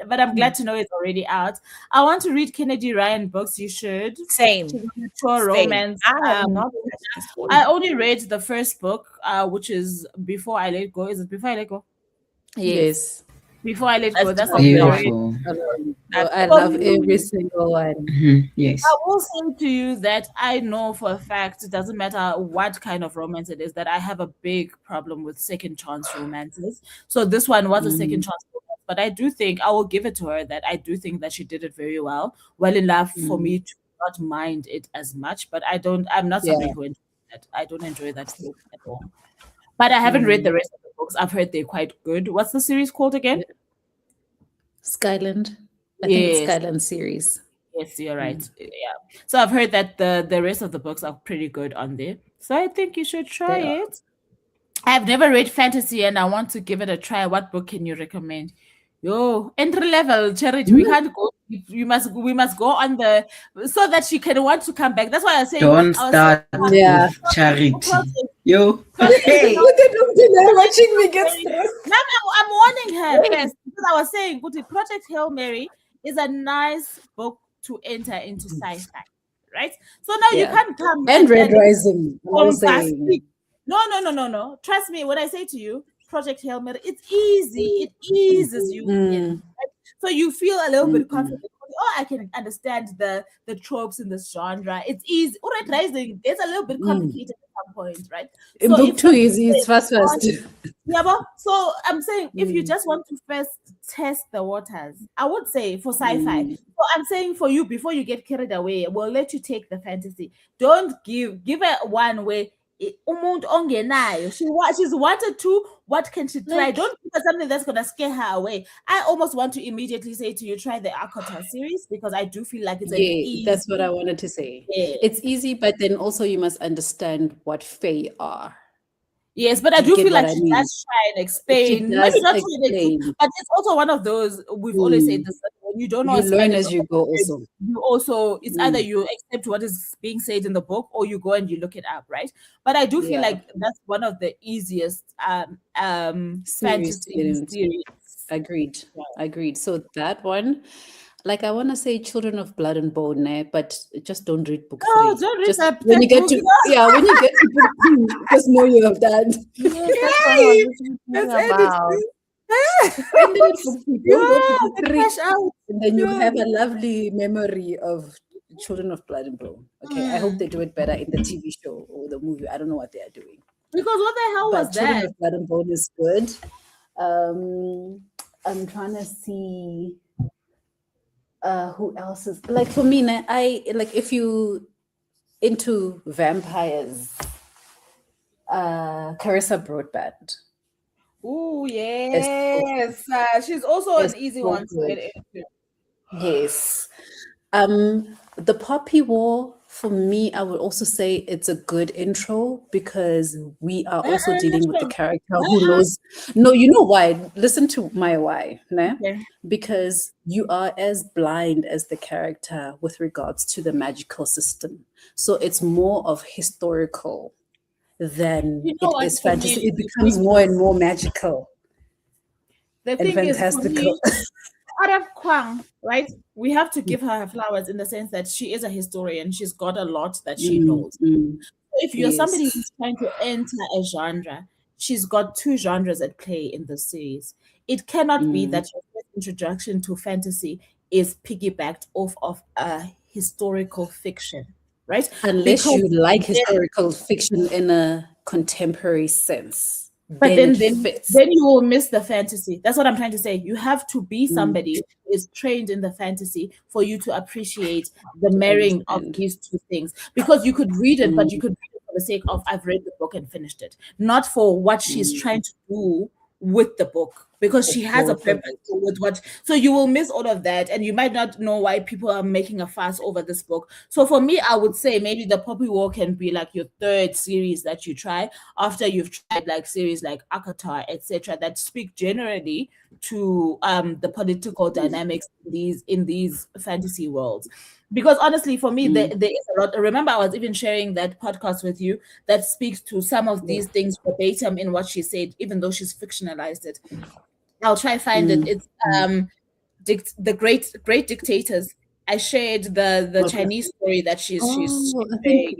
but I'm glad to know it's already out. I want to read Kennedy Ryan books. You should. Same. She's a mature Same. romance. I have not touched this one. I only read the first book, which is Before I Let Go. Is it Before I Let Go? Yes. Before I Let Go. That's That's the what I read. Beautiful. I love every single one. Yes. I will say to you that I know for a fact, it doesn't matter what kind of romance it is, that I have a big problem with second chance romances. So this one was a second chance romance, but I do think I will give it to her that I do think that she did it very well enough for me to not mind it as much. But I'm not somebody Yeah. who enjoys that. I don't enjoy that book at all. But I haven't read the rest of the books. I've heard they're quite good. What's the series called again? Skyland. I think it's Yes. Skyland series. Yes, you're right. Yeah. So I've heard that the rest of the books are pretty good on there. So I think you should try They are. it. I've never read fantasy and I want to give it a try. What book can you recommend? Yo, entry level charity. We can't go. We must go on the so that she can want to come back. That's why I was saying. Don't start Yeah. with charity. Yo. Hey, watching me get stressed. No, I'm warning her first because I was saying, Guti, Project Hail Mary is a nice book to enter into sci-fi, right? So now you Yeah. can't come And Red Rising. I was saying. bombastic. No. Trust me when I say to you, Project Hail Mary, it's easy. It eases you in. Right? So you feel a little bit confident. Oh, I can understand the tropes in this genre. It's easy. All right, Rising, it's a little bit complicated at some point, right? In So book if 2 easy, it's fast. yeah, but so I'm saying if you just want to first test the waters, I would say for sci-fi. So I'm saying for you, before you get carried away, we'll let you take the fantasy. Don't give her one where umuntu ongenayo. She's wanted to. What can she try? Like- Don't give her something that's gonna scare her away. I almost want to immediately say to you, try the Akota series because I do feel like it's an easy. That's what I wanted to say. Yeah. It's easy, but then also you must understand what Fae are. Yes, but I You do get feel what like I she mean? does try and explain. She Maybe does not try and explain, explain. but it's also one of those we've always said this. That when you don't know You a learn Spanish as you go also. you also it's either you accept what is being said in the book or you go and you look it up, right? But I do feel Yeah. like that's one of the easiest Series to fantasy get into. series. Agreed. So that one, like I want to say Children of Blood and Bone, but just don't read book Oh, 3. don't read Just that when you get book. to when you get to book 2, just know you have done. Yes, that's what I was thinking about. End it at book 2. Don't go to Yeah, book the 3. cash out. And then you Yeah. have a lovely memory of Children of Blood and Bone. Okay, I hope they do it better in the TV show or the movie. I don't know what they are doing. Because what the hell But was Children that? of Blood and Bone is good. I'm trying to see who else is like for me. I like if you into vampires. Carissa Broadband. Oh yes, she's also It's an easy so one to good. get into. Yes. The Poppy War, for me, I would also say it's a good intro because we are also dealing with the character who knows. No, you know why? Listen to my why. Né? Okay. Because you are as blind as the character with regards to the magical system. So it's more of historical than You know it what, is for fantasy. me, It becomes more and more magical The and thing is, for fantastical. me, out of Kwang, right? We have to give her flowers in the sense that she is a historian. She's got a lot that she knows. If you're somebody Yes. who's trying to enter a genre, she's got 2 genres at play in the series. It cannot be that your first introduction to fantasy is piggybacked off of a historical fiction, right? Unless Because you like then- historical fiction in a contemporary sense. But then then it fits. then you will miss the fantasy. That's what I'm trying to say. You have to be somebody who is trained in the fantasy for you to appreciate the marrying of understand. these 2 things. Because you could read it, but you could read it for the sake of I've read the book and finished it, not for what she's trying to do with the book, because she has a Both of purpose with what. So you will miss all of that, and you might not know why people are making a fuss over this book. So for me, I would say maybe the Poppy War can be like your third series that you try after you've tried like series like Akatar, etc., that speak generally to the political dynamics in these fantasy worlds. Because honestly, for me, there is a lot. Remember, I was even sharing that podcast with you that speaks to some of these things verbatim in what she said, even though she's fictionalized it. I'll try find it. It's the great dictators. I shared the Chinese story that she's Oh, saying,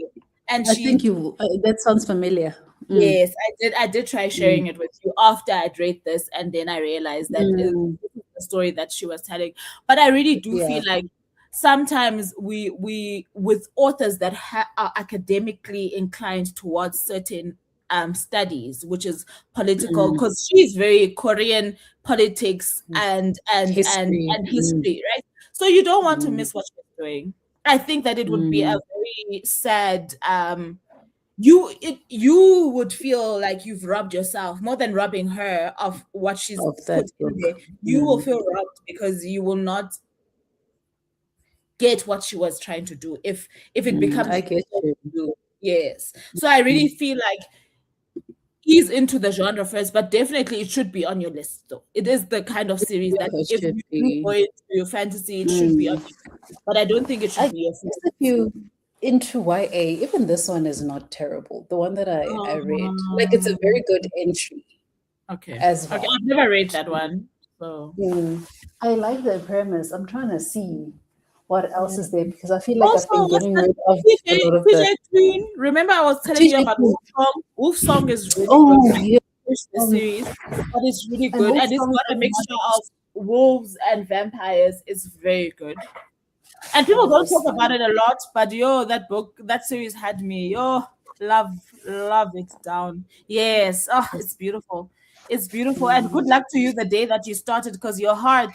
and I think you. That sounds familiar. Yes, I did try sharing it with you after I'd read this, and then I realized that this is the story that she was telling. But I really do feel like sometimes we with authors that are academically inclined towards certain studies, which is political, because she's very Korean politics and History. history, right? So you don't want to miss what she's doing. I think that it would be a very sad you would feel like you've robbed yourself more than robbing her of what she's Of put that in book. there. You will feel robbed because you will not get what she was trying to do if it becomes I get you. yes. So I really feel like ease into the genre first, but definitely it should be on your list though. It is the kind of series that It if should you do be. go into your fantasy, it should be on your list. But I don't think it should I be your guess first. if you into YA, even this one is not terrible. The one that I read, like it's a very good entry Okay. as well. Okay, I've never read that one. So I like the premise. I'm trying to see what else is there because I feel like I've been also, what's getting the rid of a lot of the TJ Queen? Remember, I was telling you TJ about Queen. Wolf Song. Wolf Song is really Oh good. yeah, Finish the series, but it's really and good, Wolf and it's Song got a is mixture not- of wolves and vampires. It's very good, and people don't talk about it a lot. But that book, that series had me. Love it down. Yes, it's beautiful. It's beautiful, and good luck to you the day that you started, because your heart.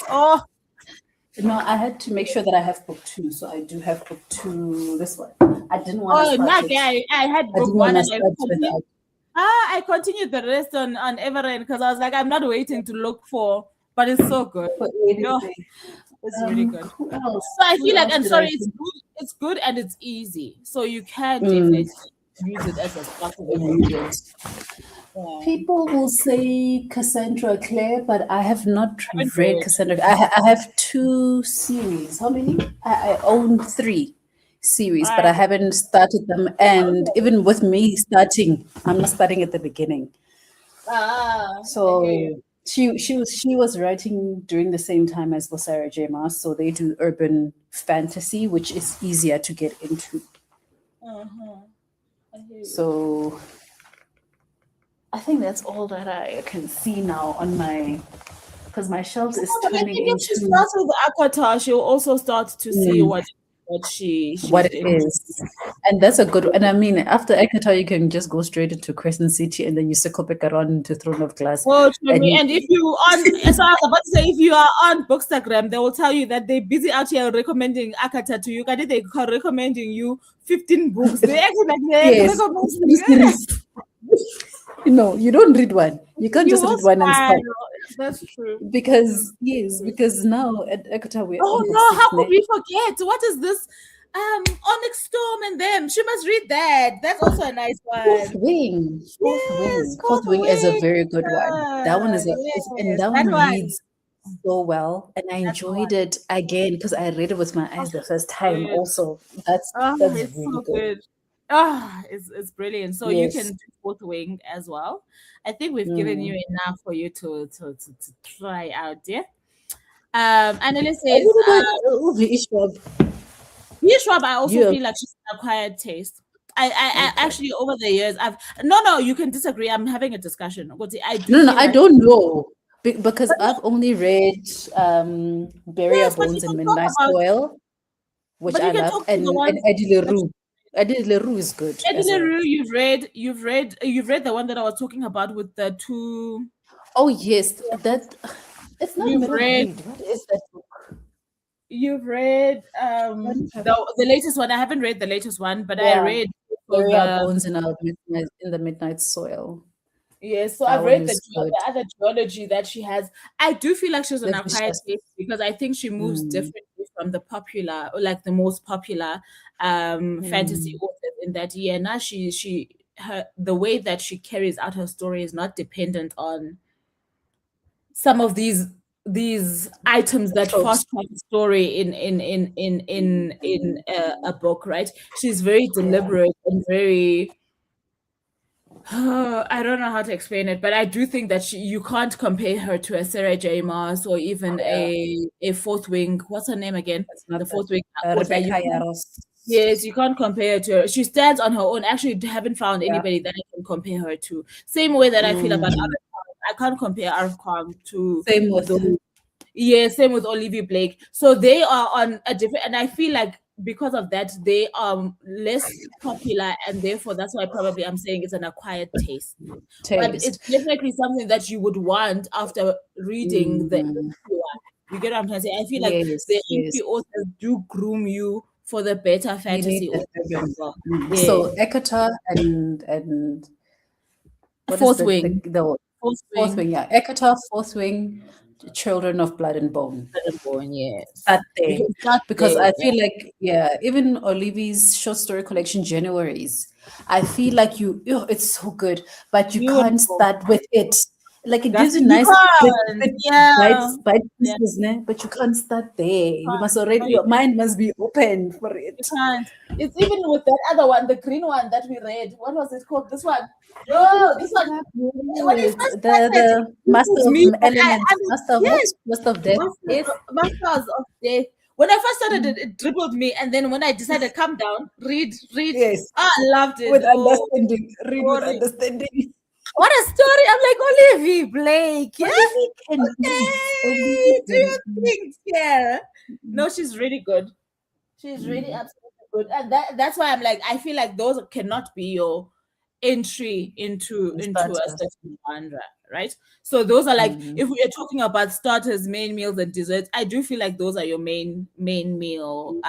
No, I had to make sure that I have book 2, so I do have book 2. This one, I didn't want to start it. I had I book didn't one want to and start without. I continued the rest on Everend because I was like, I'm not waiting to look for, but it's so good. It's really good. Who else? So I Who feel like, else and did sorry, I think? it's good and it's easy. So you can definitely use it as a starting point. Yeah. People will say Cassandra Clare, but I have not haven't read read. Cassandra. I have 2 series. How many? I own 3 series, but I haven't started them. And even with me starting, I'm not starting at the beginning. I hear So you. she was writing during the same time as Sarah J. Maas, so they do urban fantasy, which is easier to get into. I hear you. So I think that's all that I can see now on my, because my shelves is But I turning think if she into starts with Akatar, she'll also start to see what she's what it into. is. And that's a good, and I mean, after Ekata, you can just go straight into Crescent City and then you circle back around to Throne of Glass. Well, And and if you so I was about to say, if you are on Bookstagram, they will tell you that they're busy out here recommending Akata to you. They are recommending you 15 books. They actually like yes, recommending. no, you don't read one. You can't just read one and stop. That's true. Because now at Ekata we're on book no, 6 how could now. we forget? What is this? Onyx Storm and them. She must read that. That's also a nice one. Fourth Wing. Fourth Wing is a very good one. That one is and that one reads so well, and I enjoyed it again because I read it with my eyes the first time. Also, that's really so good. It's brilliant. So you can do Fourth Wing as well. I think we've given you enough for you to try out. Yeah. Annalise says, Shrub, I also feel like she's an acquired taste. I actually over the years no, you can disagree. I'm having a discussion. I don't know. Because I've only read Burial Bones and Midnight Soil, which I love, and Eddie LaRue. Eddie LaRue is good. Eddie LaRue, you've read the one that I was talking about with the 2. Oh yes, that it's not you've middle read. grade. What is that book? You've read the latest one. I haven't read the latest one, but I read Burial Bones in the Midnight Soil. Yes, so That I've one read is good. the other duology that she has. I do feel like she's an The acquired vicious. taste because I think she moves Mm, differently from the popular, or like the most popular fantasy mm. authors in that year. Now the way that she carries out her story is not dependent on some of these items that Tropes. fast track the story in a book, right? She's very deliberate and very I don't know how to explain it, but I do think that you can't compare her to a Sarah J. Maas or even Yeah, a Fourth Wing. What's her name again? it's not The that. Fourth Wing author. Rebecca Yaros. Yes, you can't compare her to her. She stands on her own. Actually, haven't found Yeah. anybody that I can compare her to. Same way that I feel about Mm. Arif Khan. I can't compare Arif Khan to Same with those. Yeah, same with Olivia Blake. So they are on a different, and I feel like because of that, they are less popular, and therefore that's why probably I'm saying it's an acquired taste. But it's taste. definitely something that you would want after reading the Mm. entry one. You get what I'm trying to say? I feel like Yes, the yes. entry authors do groom you for the better You need fantasy that authors rhythm. as well. So Yeah. Ekata and what is Fourth the Wing. Fourth fourth Wing. wing? Yeah, Ekata, fourth wing, Children of Blood and Bone. Yes. Start there. You can start Because there. I Yeah. feel like, yeah, even Olivia's short story collection, Januaries, I feel like it's so good, but you can't Beautiful. start with it. Like it That's gives you you nice can't. Yeah. bite Yeah. pieces, né? But you can't start there. You must No, already, you your mind must be open for You it. can't. It's even with that other one, the green one that we read. What was it called? This one. No, this one. When it Yes, first started, the it Master was of me, and Elements, Master of what? yes, Master of Death. Yes. Masters of Death. When I first started it, it dribbled me, and then when I decided calm down, read. Yes. I loved it. With Oh, understanding. Read with story. understanding. What a story! I'm like Olivia Blake. Yeah. Olivia can read. Olivia Okay. Do can you read. think? Yeah. No, she's really good. She's really absolutely good, and that's why I'm like, I feel like those cannot be your entry into a Starters. certain genre, right? So those are like, Mm. if we are talking about starters, main meals, and desserts, I do feel like those are your main meal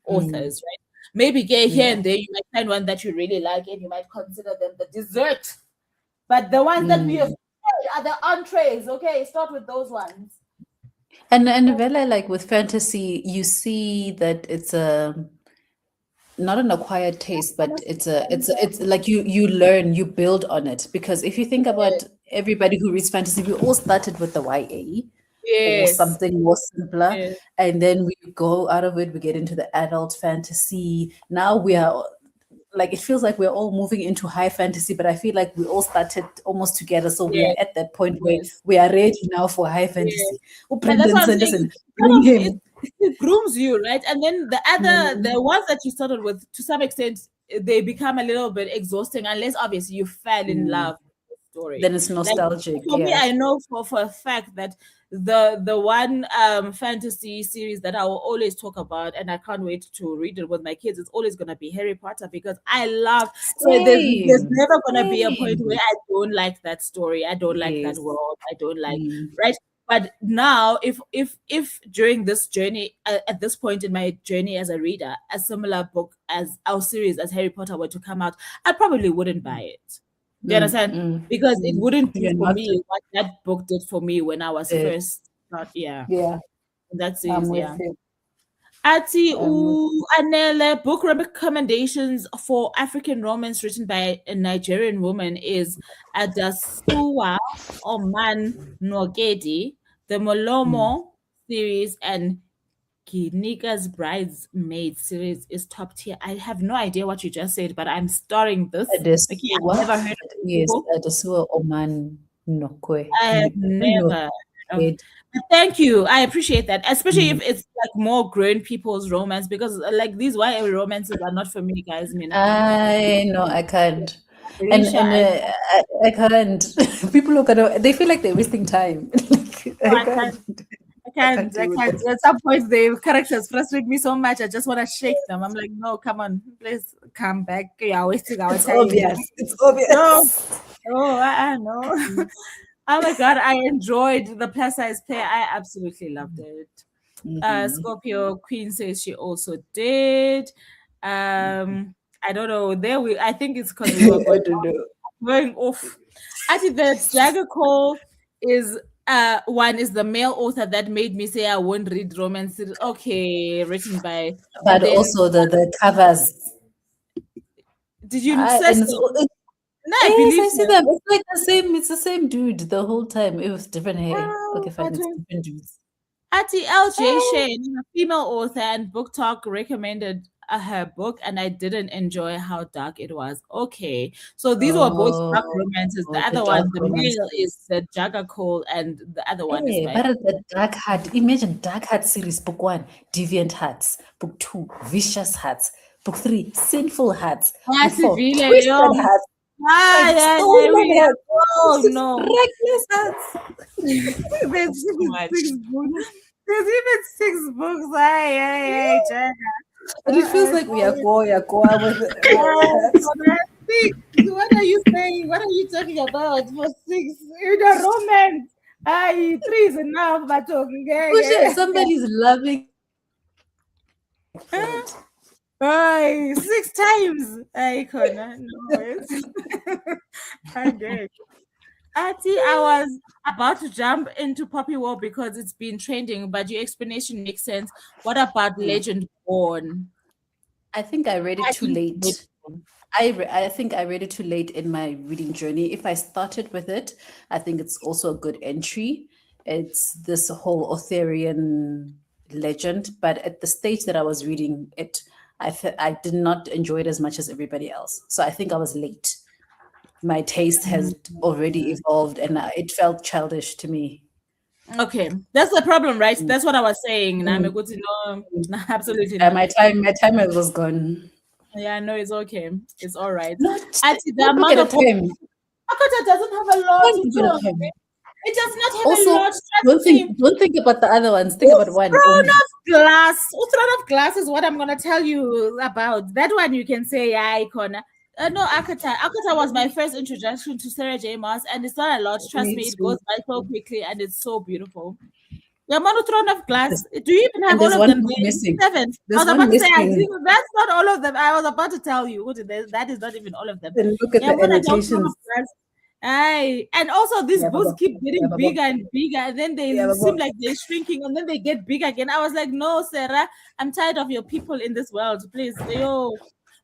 authors, right? Maybe here Yeah. and there you might find one that you really like, and you might consider them the dessert. But the ones that we have are the entrees. Okay, start with those ones. And Vela, like with fantasy, you see that it's a not an acquired taste, but it's like you learn, you build on it. Because if you think about everybody who reads fantasy, we all started with the YA or Yes. something more simpler, Yes. and then we go out of it, we get into the adult fantasy. Now we are like, it feels like we're all moving into high fantasy, but I feel like we all started almost together, so we are Yes. at that point where Yes. we are ready now for high fantasy. Oh, And that's Brendan what I'm saying. Sanderson, It's bring him. it grooms you, right? And then the ones that you started with, to some extent, they become a little bit exhausting unless obviously you fell in love with the story. Then it's Like nostalgic. for me, Yeah. I know for a fact that the one fantasy series that I will always talk about, and I can't wait to read it with my kids, it's always gonna be Harry Potter, because I love. So there's Same. never gonna be a point Same. where I don't like that story, I don't like that Yes. world, I don't like, Mm. right? But now, if during this journey, at this point in my journey as a reader, a similar book as our series as Harry Potter were to come out, I probably wouldn't buy it. Do you understand? Because it wouldn't do You're for not me what that book did for me when I was it. first not, yeah. Yeah, That I'm series, with yeah. you. Ati I'm with you. Anele, book recommendations for African romance written by a Nigerian woman is Adasuwa Oman Nogedi, the Molomo series, and Kinika's Bridesmaid series is top tier. I have no idea what you just said, but I'm starring this. Okay, I've never heard of it Yes, before. Adasuwa Oman Nokwe. I have never heard of. But thank you. I appreciate that, especially if it's like more grown people's romance, because like these YA romances are not for me, guys. I mean, I know I can't. Alicia, I can't. People look at it, they feel like they're wasting time. I can't. I can't. deal with it. At some point, the characters frustrate me so much. I just want to shake them. I'm like, no, come on, please come back. You're wasting our It's time. obvious. It's obvious. No, no. Oh my god, I enjoyed the plus size pair. I absolutely loved it. Scorpio Queen says she also did. I don't know. I think it's because we were I going don't know. going off. I think the Jagger Cole is one is the male author that made me say I won't read romance. Okay, written by. But And then also the covers. did you And search? it's, No, I yes, believe I see you. them. It's like the same. It's the same dude the whole time. It was different hair. Oh, Okay, I fine. It's don't. different dudes. Ati LJ Shane is a female author, and Book Talk recommended her book, and I didn't enjoy how dark it was. Okay, so these were both dark romances. The The other dark one, the romance. male, is the Jagger Cole, and the other one is Hey, my. but the Dark Heart. Imagine Dark Heart series. Book 1, Deviant Hearts. Book 2, Vicious Hearts. Book 3, Sinful Hearts. Book 4, Civile, Twisted yo. Hearts. Ah, Like yeah, stolen yeah, hearts. oh 6 no. reckless hearts. There's Too even much. 6 books. There's even 6 books. Ay, Jagger. But it feels like we are going with Six. What are you saying? What are you talking about for 6? In a romance. Aye, 3 is enough, but okay. somebody's loving. Aye, 6 times. Aye, Connor. No, it's okay. Ati, I was about to jump into Poppy War because it's been trending, but your explanation makes sense. What about Legend Born? I think I read it too late. I think I read it too late in my reading journey. If I started with it, I think it's also a good entry. It's this whole Arthurian legend, but at the stage that I was reading it, I did not enjoy it as much as everybody else. So I think I was late. My taste has already evolved, and it felt childish to me. Okay, that's the problem, right? That's what I was saying. No, absolutely not. My time was gone. Yeah, no, it's okay. It's all right. Not Ati, the one book amount at a of time. Akata doesn't have a lot One to book at a talk. time. It does not have Also, a lot. Trust me. don't think about the other ones. Think about one. Throne of Glass. Throne of Glass is what I'm gonna tell you about. That one you can say, yeah, icon. No, Akata. Akata was my first introduction to Sarah J. Maas, and it's not a lot. Trust me, it goes by so quickly, and it's so beautiful. The Throne of Glass. Do you even have all there's of one them? book missing. 7. There's I was one about to say, missing. that's not all of them. I was about to tell you. That is not even all of them. Then look at the Throne of annotations. Glass. Aye. And also these Yeah, books Baba. keep getting Yeah, Baba. bigger and bigger, and then they Yeah, seem Baba. like they're shrinking, and then they get bigger again. I was like, no, Sarah, I'm tired of your people in this world. Please, yo.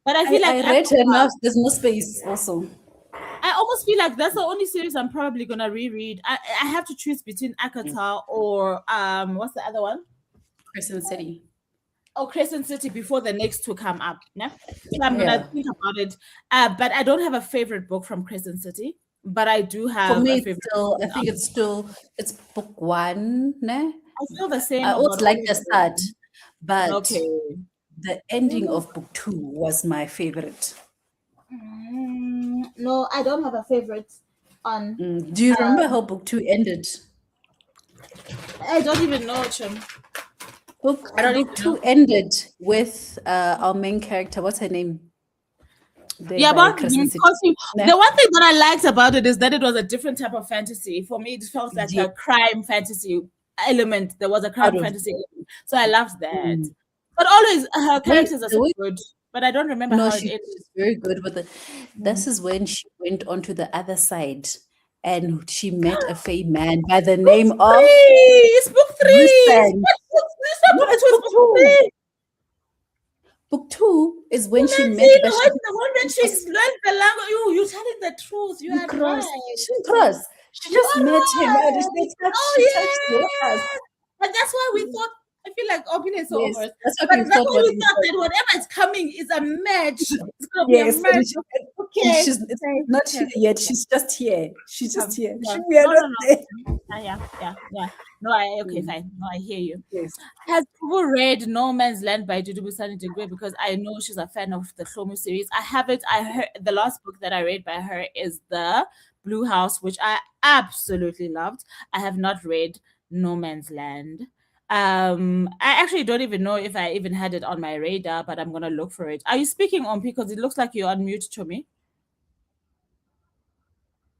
But I feel like I read enough. There's no space also. I almost feel like that's the only series I'm probably gonna reread. I have to choose between Akata or what's the other one? Crescent City. Oh, Crescent City before the next 2 come up. Yeah? So I'm Yeah. gonna think about it. But I don't have a favorite book from Crescent City, but I do have For me, a it's favorite. still. I think it's book 1. Ne? I feel the same. I always about like all the of them. start, but Okay. the ending of book 2 was my favorite. No, I don't have a favorite on. Do you remember how book 2 ended? I don't even know, Chum. Book I don't even 2 ended with our main character. What's her name? Yeah, but the one thing that I liked about it is that it was a different type of fantasy. For me, it felt like a crime fantasy element. There was a crime fantasy element. So I loved that. But always her characters are so good. But I don't remember how it ended. She's very good with it. This is when she went onto the other side and she met a Fey man by the name of. It's book 3. It's book 2. Book 2 is when she met. The one when she learned the language. You're telling the truth. You are right. She just met him and she touched. But that's why we thought. I feel like opinion is so over. That's why we thought that whatever is coming is a match. It's gonna be a match. Okay. She's not here yet. She's just here. She's just here. We are not there. Yeah. No, okay, fine. No, I hear you. Yes. Has people read No Man's Land by Dudu Sani Degwe? Because I know she's a fan of the Xoxo series. I haven't. I heard the last book that I read by her is The Blue House, which I absolutely loved. I have not read No Man's Land. I actually don't even know if I even had it on my radar, but I'm gonna look for it. Are you speaking on because it looks like you're on mute to me?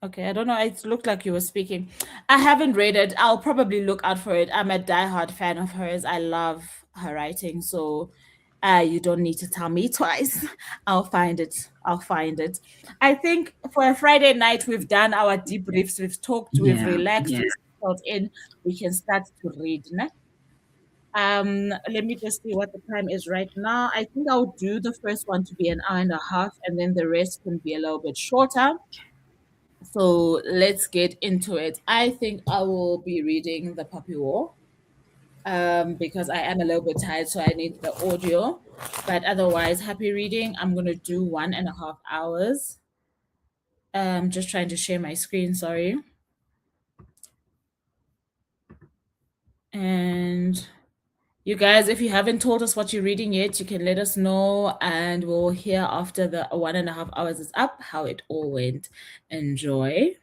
Okay, I don't know. It looked like you were speaking. I haven't read it. I'll probably look out for it. I'm a diehard fan of hers. I love her writing. So You don't need to tell me twice. I'll find it. I'll find it. I think for a Friday night, we've done our debriefs, we've talked, we've Yeah, relaxed, yeah. we've settled in. We can start to read. Ne? Let me just see what the time is right now. I think I'll do the first one to be an hour and a half, and then the rest can be a little bit shorter. So let's get into it. I think I will be reading The Puppy War because I am a little bit tired, so I need the audio. But otherwise, happy reading. I'm gonna do 1.5 hours. Just trying to share my screen, sorry. And you guys, if you haven't told us what you're reading yet, you can let us know, and we'll hear after the 1.5 hours is up how it all went. Enjoy.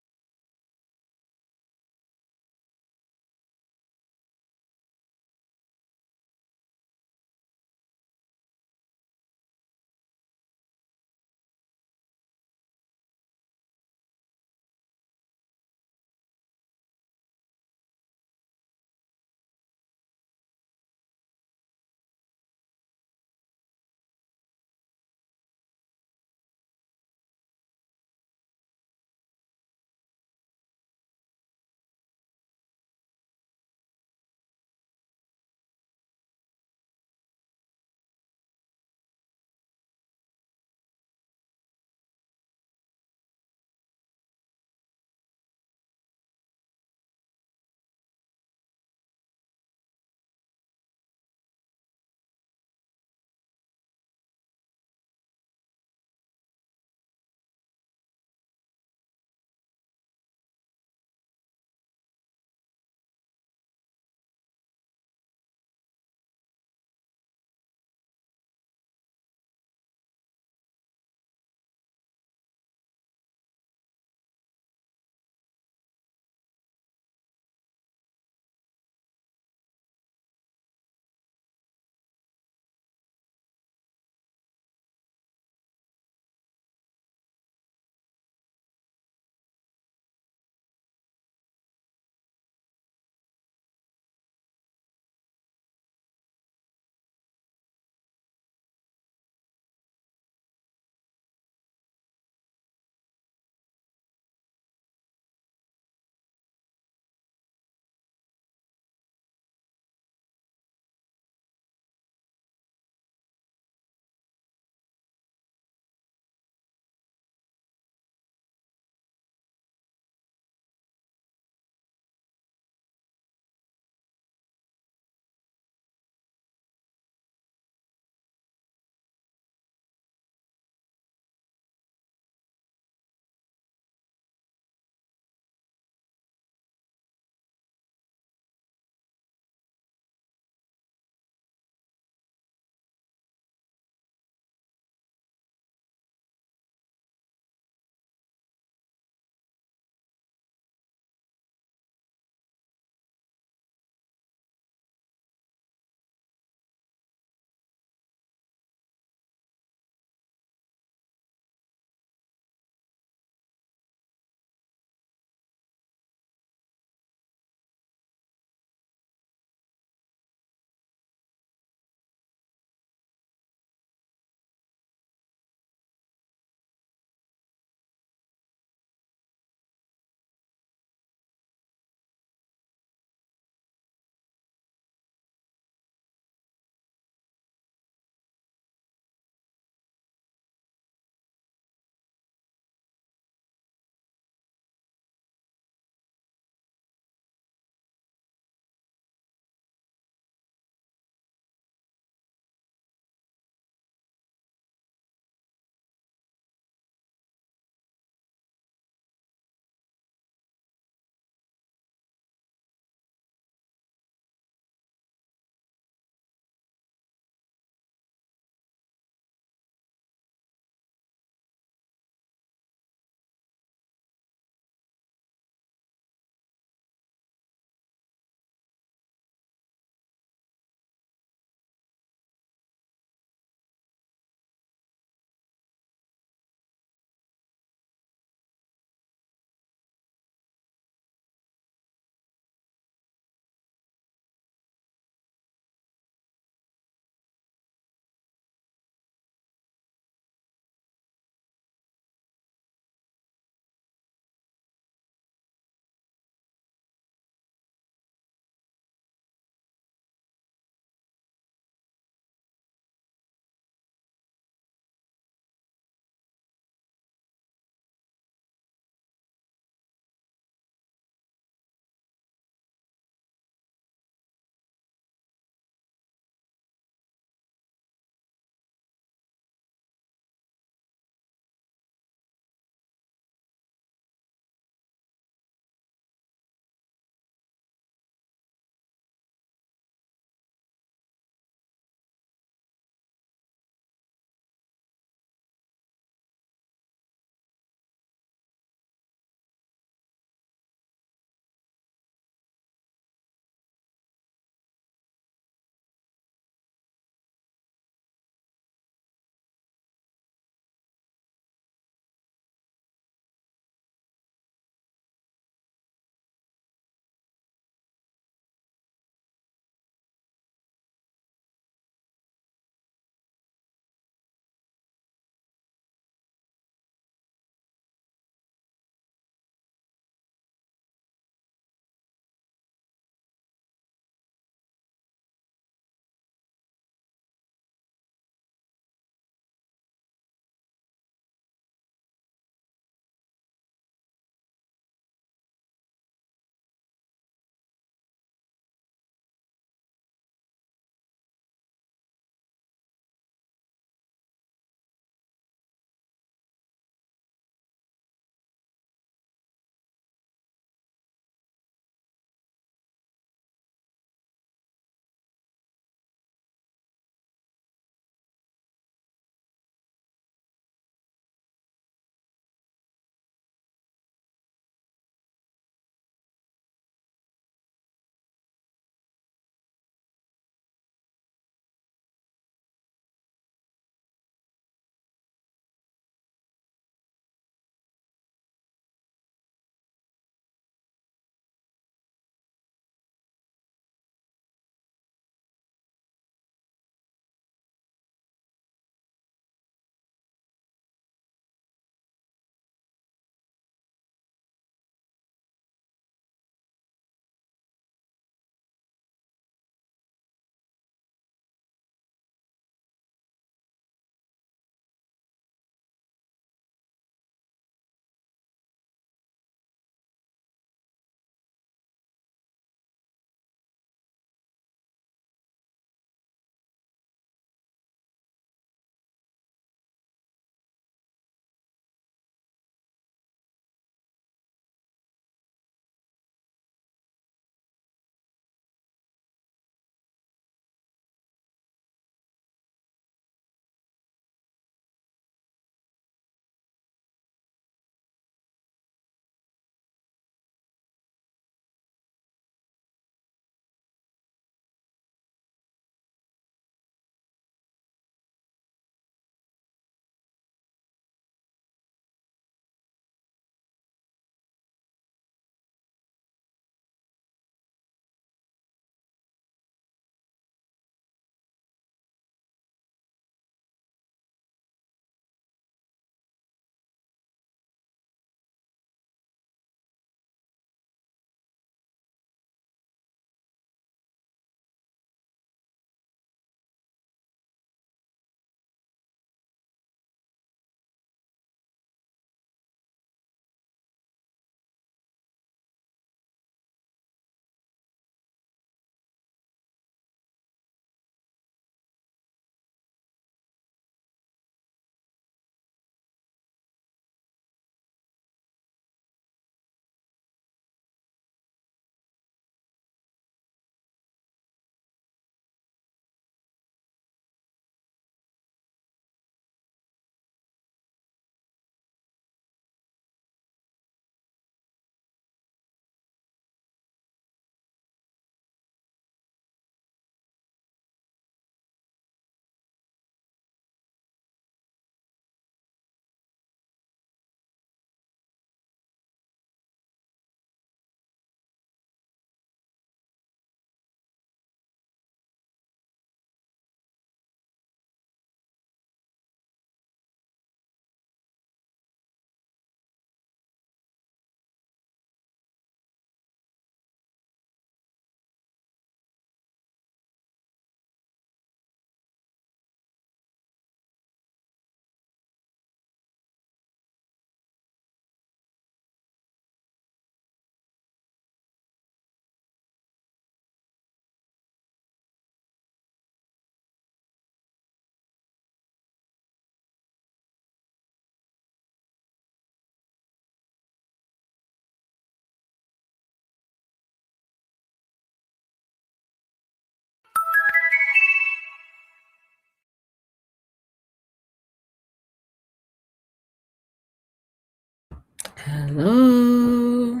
Hello.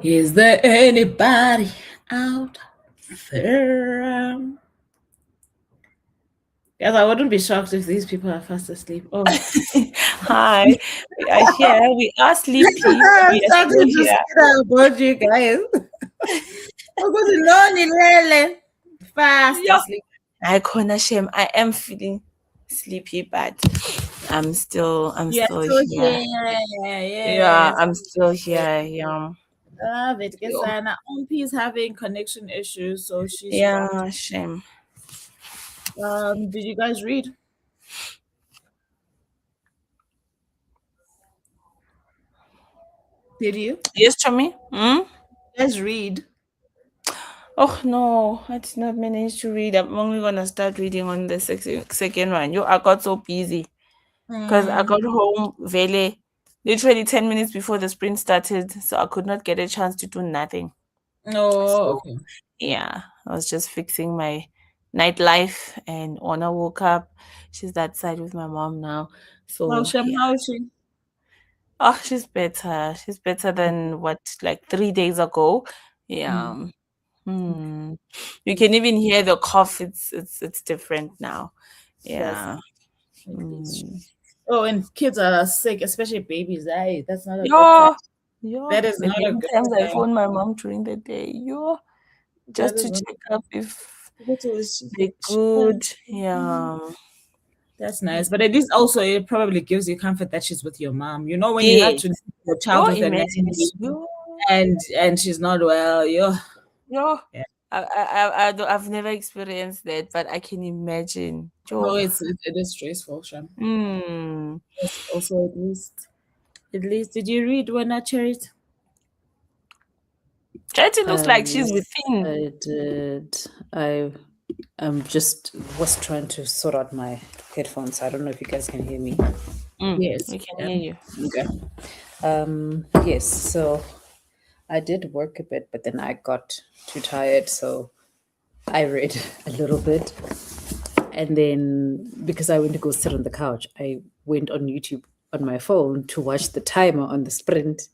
Is there anybody out there? Yes, I wouldn't be shocked if these people are fast asleep. Oh, Hi, we are here. We are sleepy. We are still here. about you guys. Fast Yeah. asleep. I can't shame. I am feeling sleepy, but I'm still You're here. still here. Yeah, Yes. I'm still here. Yeah. Love it. Guess Ompi's having connection issues, so she's Yeah, shame. Did you guys read? Did you? Yes, Chami? You guys read? Oh no, I did not manage to read. I'm only gonna start reading on the second one. I got so busy because I got home very literally 10 minutes before the sprint started, so I could not get a chance to do nothing. Oh, So okay. yeah, I was just fixing my nightlife, and Ona woke up. She's that side with my mom now. Oh, So Shem, yeah. how is she? Oh, she's better. She's better than what, like 3 days ago. Yeah. You can even hear the cough. It's different now. Yeah. Oh, and kids are sick, especially babies. That's not a good Yo, time. That is not a many good times I time. phone my mom during the day. Just That to is not check up if good to wish- they're good. Yeah. That's nice. But at least also it probably gives you comfort that she's with your mom. You know, when you have Yes. to leave your child with a Imagine nanny it. and she's not well, Yo. Yeah. I've never experienced that, but I can imagine. No, Yo. it is stressful, Shem. Mm. Yes, also at least did you read when I cherries? Charity looks like she's within. I did. Just was trying to sort out my headphones. I don't know if you guys can hear me. Yes. We can hear you. Okay. Yes. So I did work a bit, but then I got too tired, so I read a little bit. And then because I went to go sit on the couch, I went on YouTube on my phone to watch the timer on the sprint.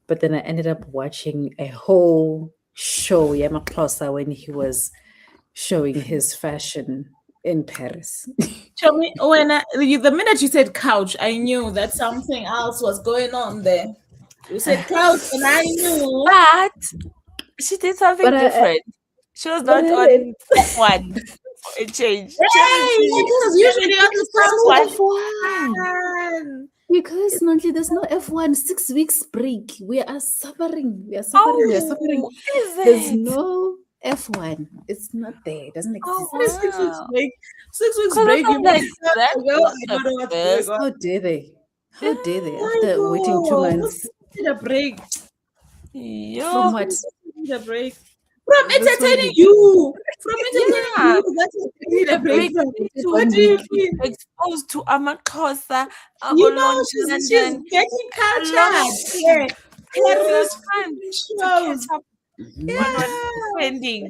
But then I ended up watching a whole show, Yamaxhosa, when he was showing his fashion in Paris. Tell me, the minute you said couch, I knew that something else was going on there. You said couch, and I knew. But she did something different. She was not on F1 for a change. Because usually on F1. Because Nonli, there's no F1, 6 weeks break. We are suffering. We are suffering. There's no F1. It's not there. It doesn't exist. Wow. 6 weeks break. 6 weeks break. I'm like, How dare they? How dare they? After waiting 2 months. Need a break. From what? Need a break. From entertaining you. From entertaining you. That's what you need a break. What do you mean? Exposed to Amaxhosa. You know, she's getting culture. Shows.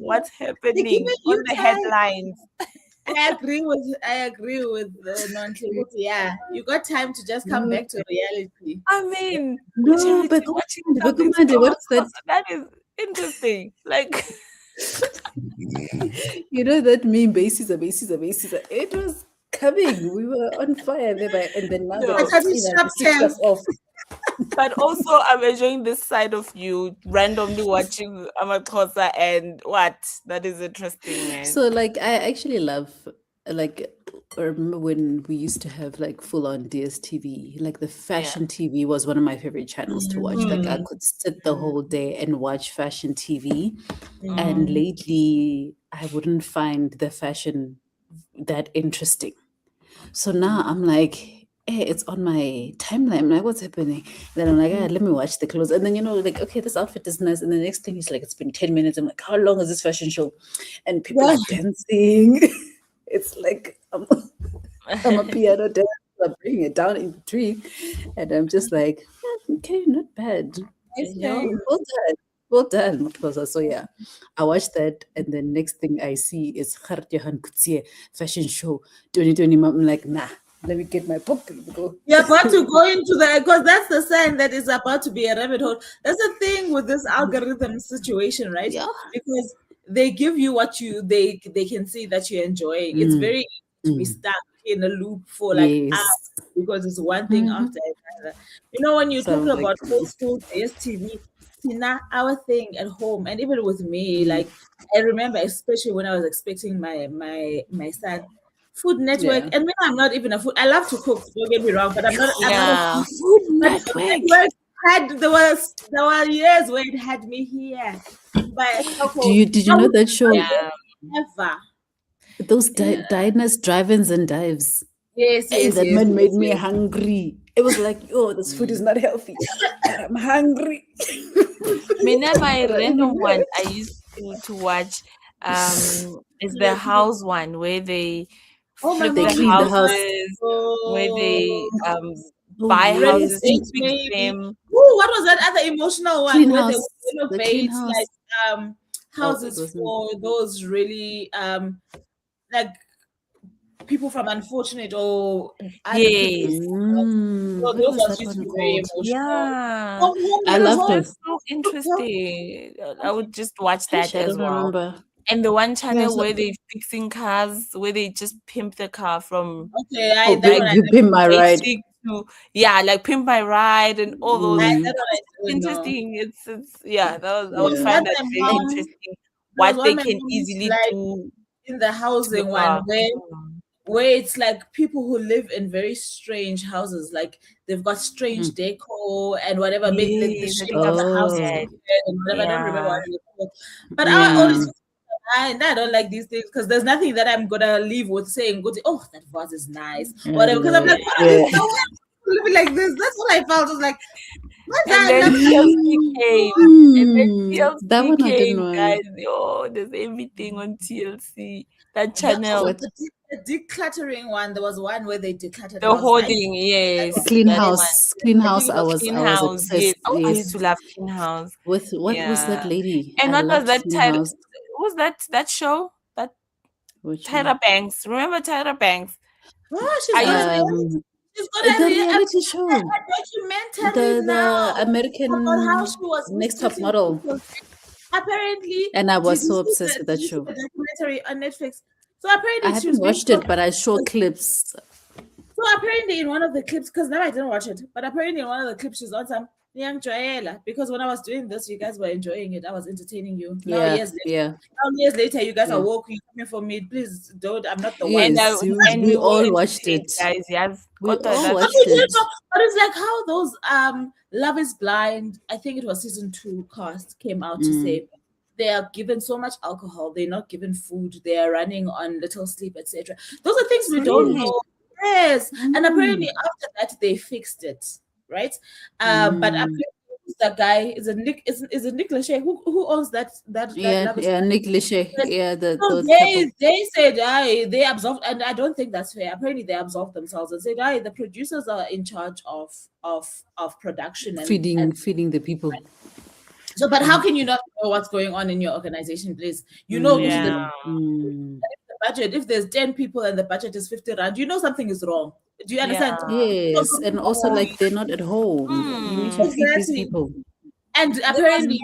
What's happening on the headlines. I agree with Nontle. Yeah, you got time to just come back to reality. I mean, no, but watching what's that? That is interesting. Like, you know that meme, basis. It was coming. We were on fire there, and then now they switched us off. But also, I'm enjoying this side of you randomly watching Amaxhosa, and that is interesting, man. So, like, I actually love, like, I remember when we used to have like full on DSTV, like the fashion TV was one of my favorite channels to watch. Like, I could sit the whole day and watch fashion TV. And lately, I wouldn't find the fashion that interesting. So now I'm like, hey, it's on my timeline. I'm like, what's happening? Then I'm like, let me watch the clothes. And then, like, okay, this outfit is nice. And the next thing is like, it's been 10 minutes. I'm like, how long is this fashion show? And people are dancing. It's like, I'm a piano dancer. I'm bringing it down in between. And I'm just like, okay, not bad. Well done. So yeah, I watched that, and the next thing I see is Johan Kutsie fashion show 2020. I'm like, nah, Let me get my book. Let me go. You're about to go into because that's the sign that it's about to be a rabbit hole. That's the thing with this algorithm situation, right? Yeah. Because they give you what they can see that you're enjoying. It's very easy to be stuck in a loop for like hours because it's one thing after another. You know, when you're talking about old school TV, Tina, our thing at home, and even with me, like I remember, especially when I was expecting my son. Food Network, and when I'm not even a food, I love to cook. Don't get me wrong, but I'm not a Food but Food Network there were years where it had me here. But did you know that show? Never. Those diners, drive-ins, and dives. Yes, that man made me hungry. It was like, oh, this food is not healthy. I'm hungry. My random one I used to watch is the house one where they flip they the clean the house. houses, where they buy houses to fix them. What was that other emotional one Clean where house. they renovate like houses for those really like people from unfortunate or yes. So those ones used to be very emotional. Yeah, I loved it. So interesting. I would just watch that as well. Remember. And the one channel where they fixing cars, where they just pimp the car from pimp my ride. Like Pimp My Ride and all those. Interesting. It's I would find that very interesting. What they can easily do in the housing one where it's like people who live in very strange houses, like they've got strange decor and whatever, make the shape of the house and whatever. I don't remember what it's called. But I always I don't like these things because there's nothing that I'm gonna leave with saying, "Oh, that vase is nice," whatever. Because I'm like, what are these living like this? That's what I felt. I was like, what's and that? Then TLC came. And then TLC came, guys. Oh, there's everything on TLC. That channel. The decluttering one. There was one where they decluttered the hoarding. Yes, Clean House. Clean House. I was obsessed. Yes. I used to love Clean House. With what was that lady? And what was that title? Was that show? That Tyra Banks. Remember Tyra Banks? Oh, she's got a reality show. A documentary the American about how she was Next Top Model. Apparently, and I was so obsessed with that show. The documentary on Netflix. So apparently, I haven't watched it, but I saw clips. So apparently, in one of the clips, because now I didn't watch it, but apparently in one of the clips, she's on some young Joella. Because when I was doing this, you guys were enjoying it. I was entertaining you. Now years later, you guys are woke. You coming for me? Please don't. I'm not the one. And we all watched it, guys. Yes, we all watched it. But it's like how those Love Is Blind. I think it was season 2 cast came out to say. They are given so much alcohol. They're not given food. They are running on little sleep, etc. Those are things we don't know. Yes, and apparently after that they fixed it, right? But apparently the guy is Nick Lachey who owns that Nick Lachey. So they said they absolved, and I don't think that's fair. Apparently they absolved themselves and said the producers are in charge of production and feeding the people. So, but how can you not know what's going on in your organization, please? You know, the budget. If there's 10 people and the budget is 50 rand, you know something is wrong. Do you understand? Yes, and also like they're not at home. You need to feed these people. And apparently,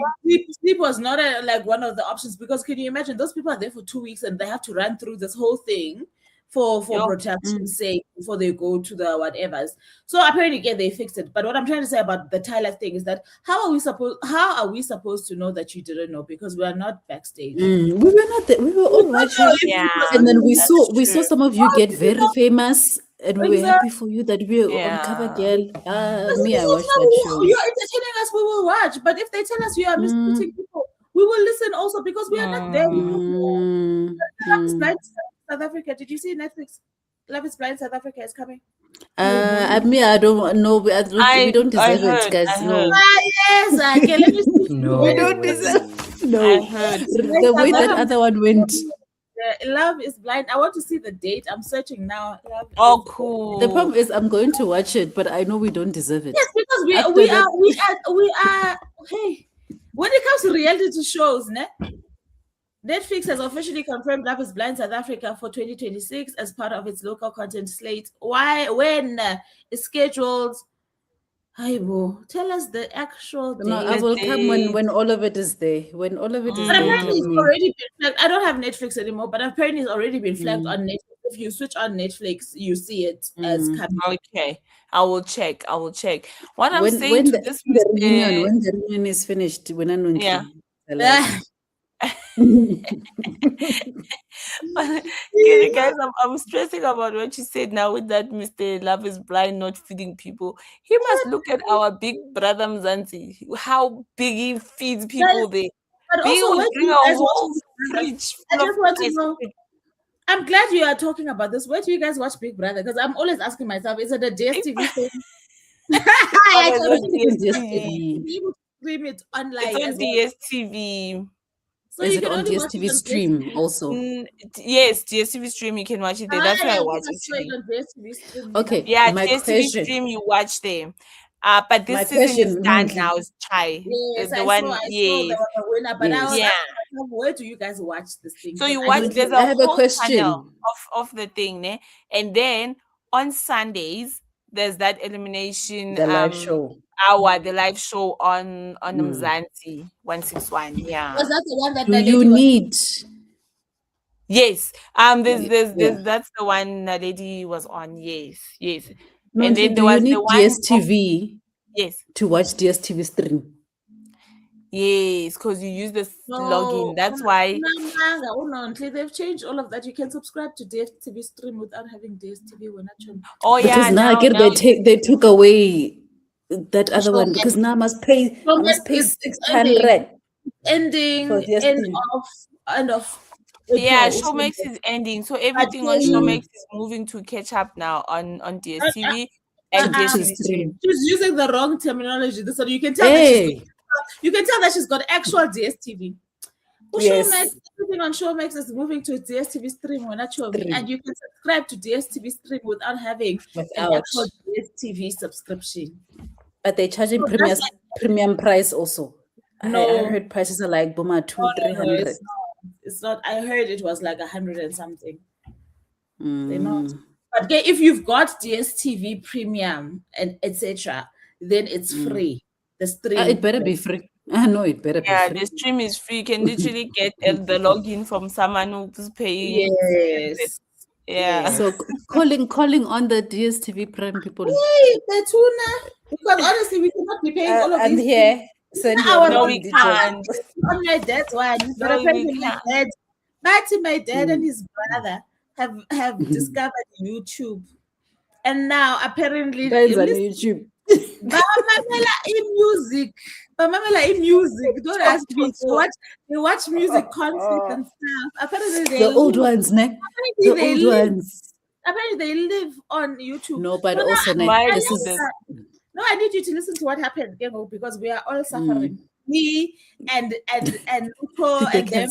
sleep was not like one of the options because can you imagine those people are there for 2 weeks and they have to run through this whole thing for production's sake before they go to the whatevers. So apparently, they fixed it. But what I'm trying to say about the Tyler thing is that how are we supposed to know that you didn't know because we are not backstage? We were not there. We were all watching. And then we saw some of you get very famous. And we were happy for you that we were on cover, girl. I watched that show. You're entertaining us, we will watch. But if they tell us you are mistreating people, we will listen also because we are not there. South Africa. Did you see Netflix? Love Is Blind South Africa is coming. I don't know. We don't deserve it, guys. No. Yes. Okay, let me see. No, we don't deserve. No. I heard the way that other one went. Love Is Blind. I want to see the date. I'm searching now. Cool. The problem is I'm going to watch it, but I know we don't deserve it. Yes, because we are. Hey, when it comes to reality shows, Netflix has officially confirmed Love is Blind South Africa for 2026 as part of its local content slate. When is scheduled? Haibo, tell us the actual No, I date. will come when all of it is there. When all of it is But there, apparently tell it's me. already been flagged. I don't have Netflix anymore, but apparently it's already been flagged Mm. on Netflix. If you switch on Netflix, you see it as coming. Okay, I will check. What I'm saying When to the, this the reunion, Mr. when the reunion is finished, when I know Yeah. tell us. Okay, guys, I'm stressing about what you said now with that Mr. Love is Blind not feeding people. He must look at our big brother Mzansi, how big he feeds people there. But Big also, would where do bring you a guys watch whole Big Brother? fridge I full of just want to ice know. cream. I'm glad you are talking about this. Where do you guys watch Big Brother? Because I'm always asking myself, is it a DSTV thing? I Brother is told on you, DSTV. you be able to stream it It's online on as well. DSTV. So Is you it can on only watch it DSTV on stream DSTV. also? Yes, DSTV stream, you can watch it there. That's why I I watch think I it saw it today. on DSTV stream. Okay, Yeah, my DSTV question. stream, you watch them. But My this season is question, done Nundli. now. It's Chai. Yes, The I one, saw there yes. was a winner, but I was Yeah. asking myself, where do you guys watch this thing? So 'Cause you I watch, don't there's I a have a whole channel question. of the thing, ne? And then on Sundays, there's that elimination The live show. hour, the live show on Mm. Mzansi 161. Yeah. Was that the one that Do the you lady was? need? Yes. There's Yeah. that's the one the lady was on. Yes. No, And then do there you was the need one of, DSTV yes. to watch DSTV stream? Yes, because you use the login. No, That's why. they've changed all of that. You can subscribe to DSTV stream without having DSTV when actually. Oh Because yeah, now I get they took away that other one because now I must pay It's 600 ending for DSTV. end of Yeah, April. Showmax is ending, so everything on Showmax is moving to catch up now on DSTV and DSTV stream. She's using the wrong terminology. So you can tell that she's got actual DSTV. Yes. Showmax, everything on Showmax is moving to DSTV stream when actually, and you can subscribe to DSTV stream without having an actual DSTV subscription. But they're charging premium price also. No, I heard prices are like Boma 200-300. It's not. I heard it was like 100 and something. They're not. Mm. But if you've got DSTV premium and etc., then it's free. The stream. It better be free. I know it better be free. The stream is free. You can literally get the login from someone who's paying. Yes. Yeah. So calling on the DSTV Prime people. Hey, the tuna. Because honestly, we cannot be paying all of and these. here, send No, we can't. On my dad's one, but No, apparently we my can't. dad and his brother have discovered YouTube, and now apparently Guys on YouTube. Mamela in music. Don't ask me. They watch music concerts and stuff. Apparently The old ones, ne? The old ones. Apparently they live on YouTube. No, but also No, I need you to listen to what happened, Gengo, because we are all suffering. Me and Luto and them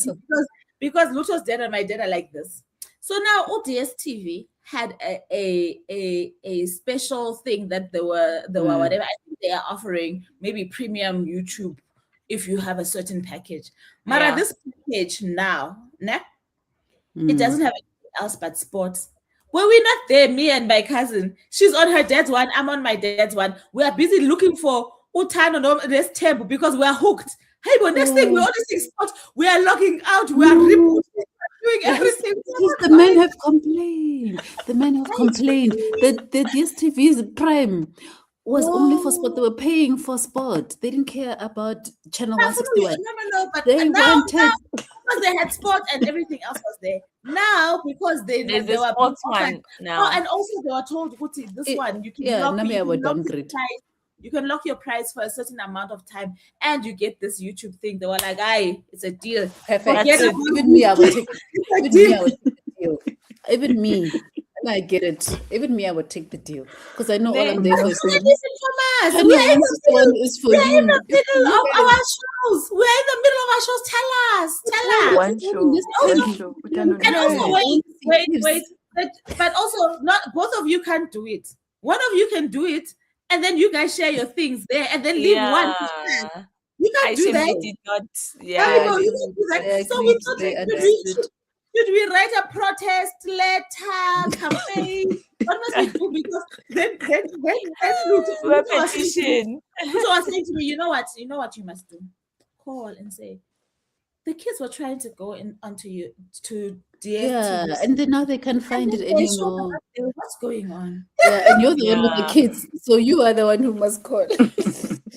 because Luto's dad and my dad are like this. So now ODS TV had a special thing that they were whatever. I think they are offering maybe premium YouTube if you have a certain package. Mara, this package now, it doesn't have anything else but sports. Well, we're not there, me and my cousin. She's on her dad's one, I'm on my dad's one. We are busy looking for Utano on this table because we are hooked. Hey, but next thing we only see sports, we are logging out, we are rebooting, doing everything. The men have complained. The DSTV's Prime was only for sport. They were paying for sport. They didn't care about channel 161. No, but they wanted because they had sport and everything else was there. Now, because they were sports one now. and also they were told, this one you can lock your price for a certain amount of time, and you get this YouTube thing. They were like, it's a deal. Perfect. Even me, I would take the deal. Even me. And I get it. Even me, I would take the deal because I know all I'm there for is for you. We're in the middle of our shows. We're in the middle of our shows. Tell us. One show. And also, wait. But also, not both of you can't do it. One of you can do it, and then you guys share your things there, and then leave one. You can't do that. did not. Yeah, Yeah. no, you can't do that. I So we agreed. thought, They should understood. we write a protest letter, campaign? What must we do? Because then A petition. Luto was saying to me, you know what you must do? Call and say, the kids were trying to go in onto you to DSTV. Yeah, and then now they can't find it They showed anymore. up, what's going on? Yeah, and you're the one with the Yeah. kids, so you are the one who must call.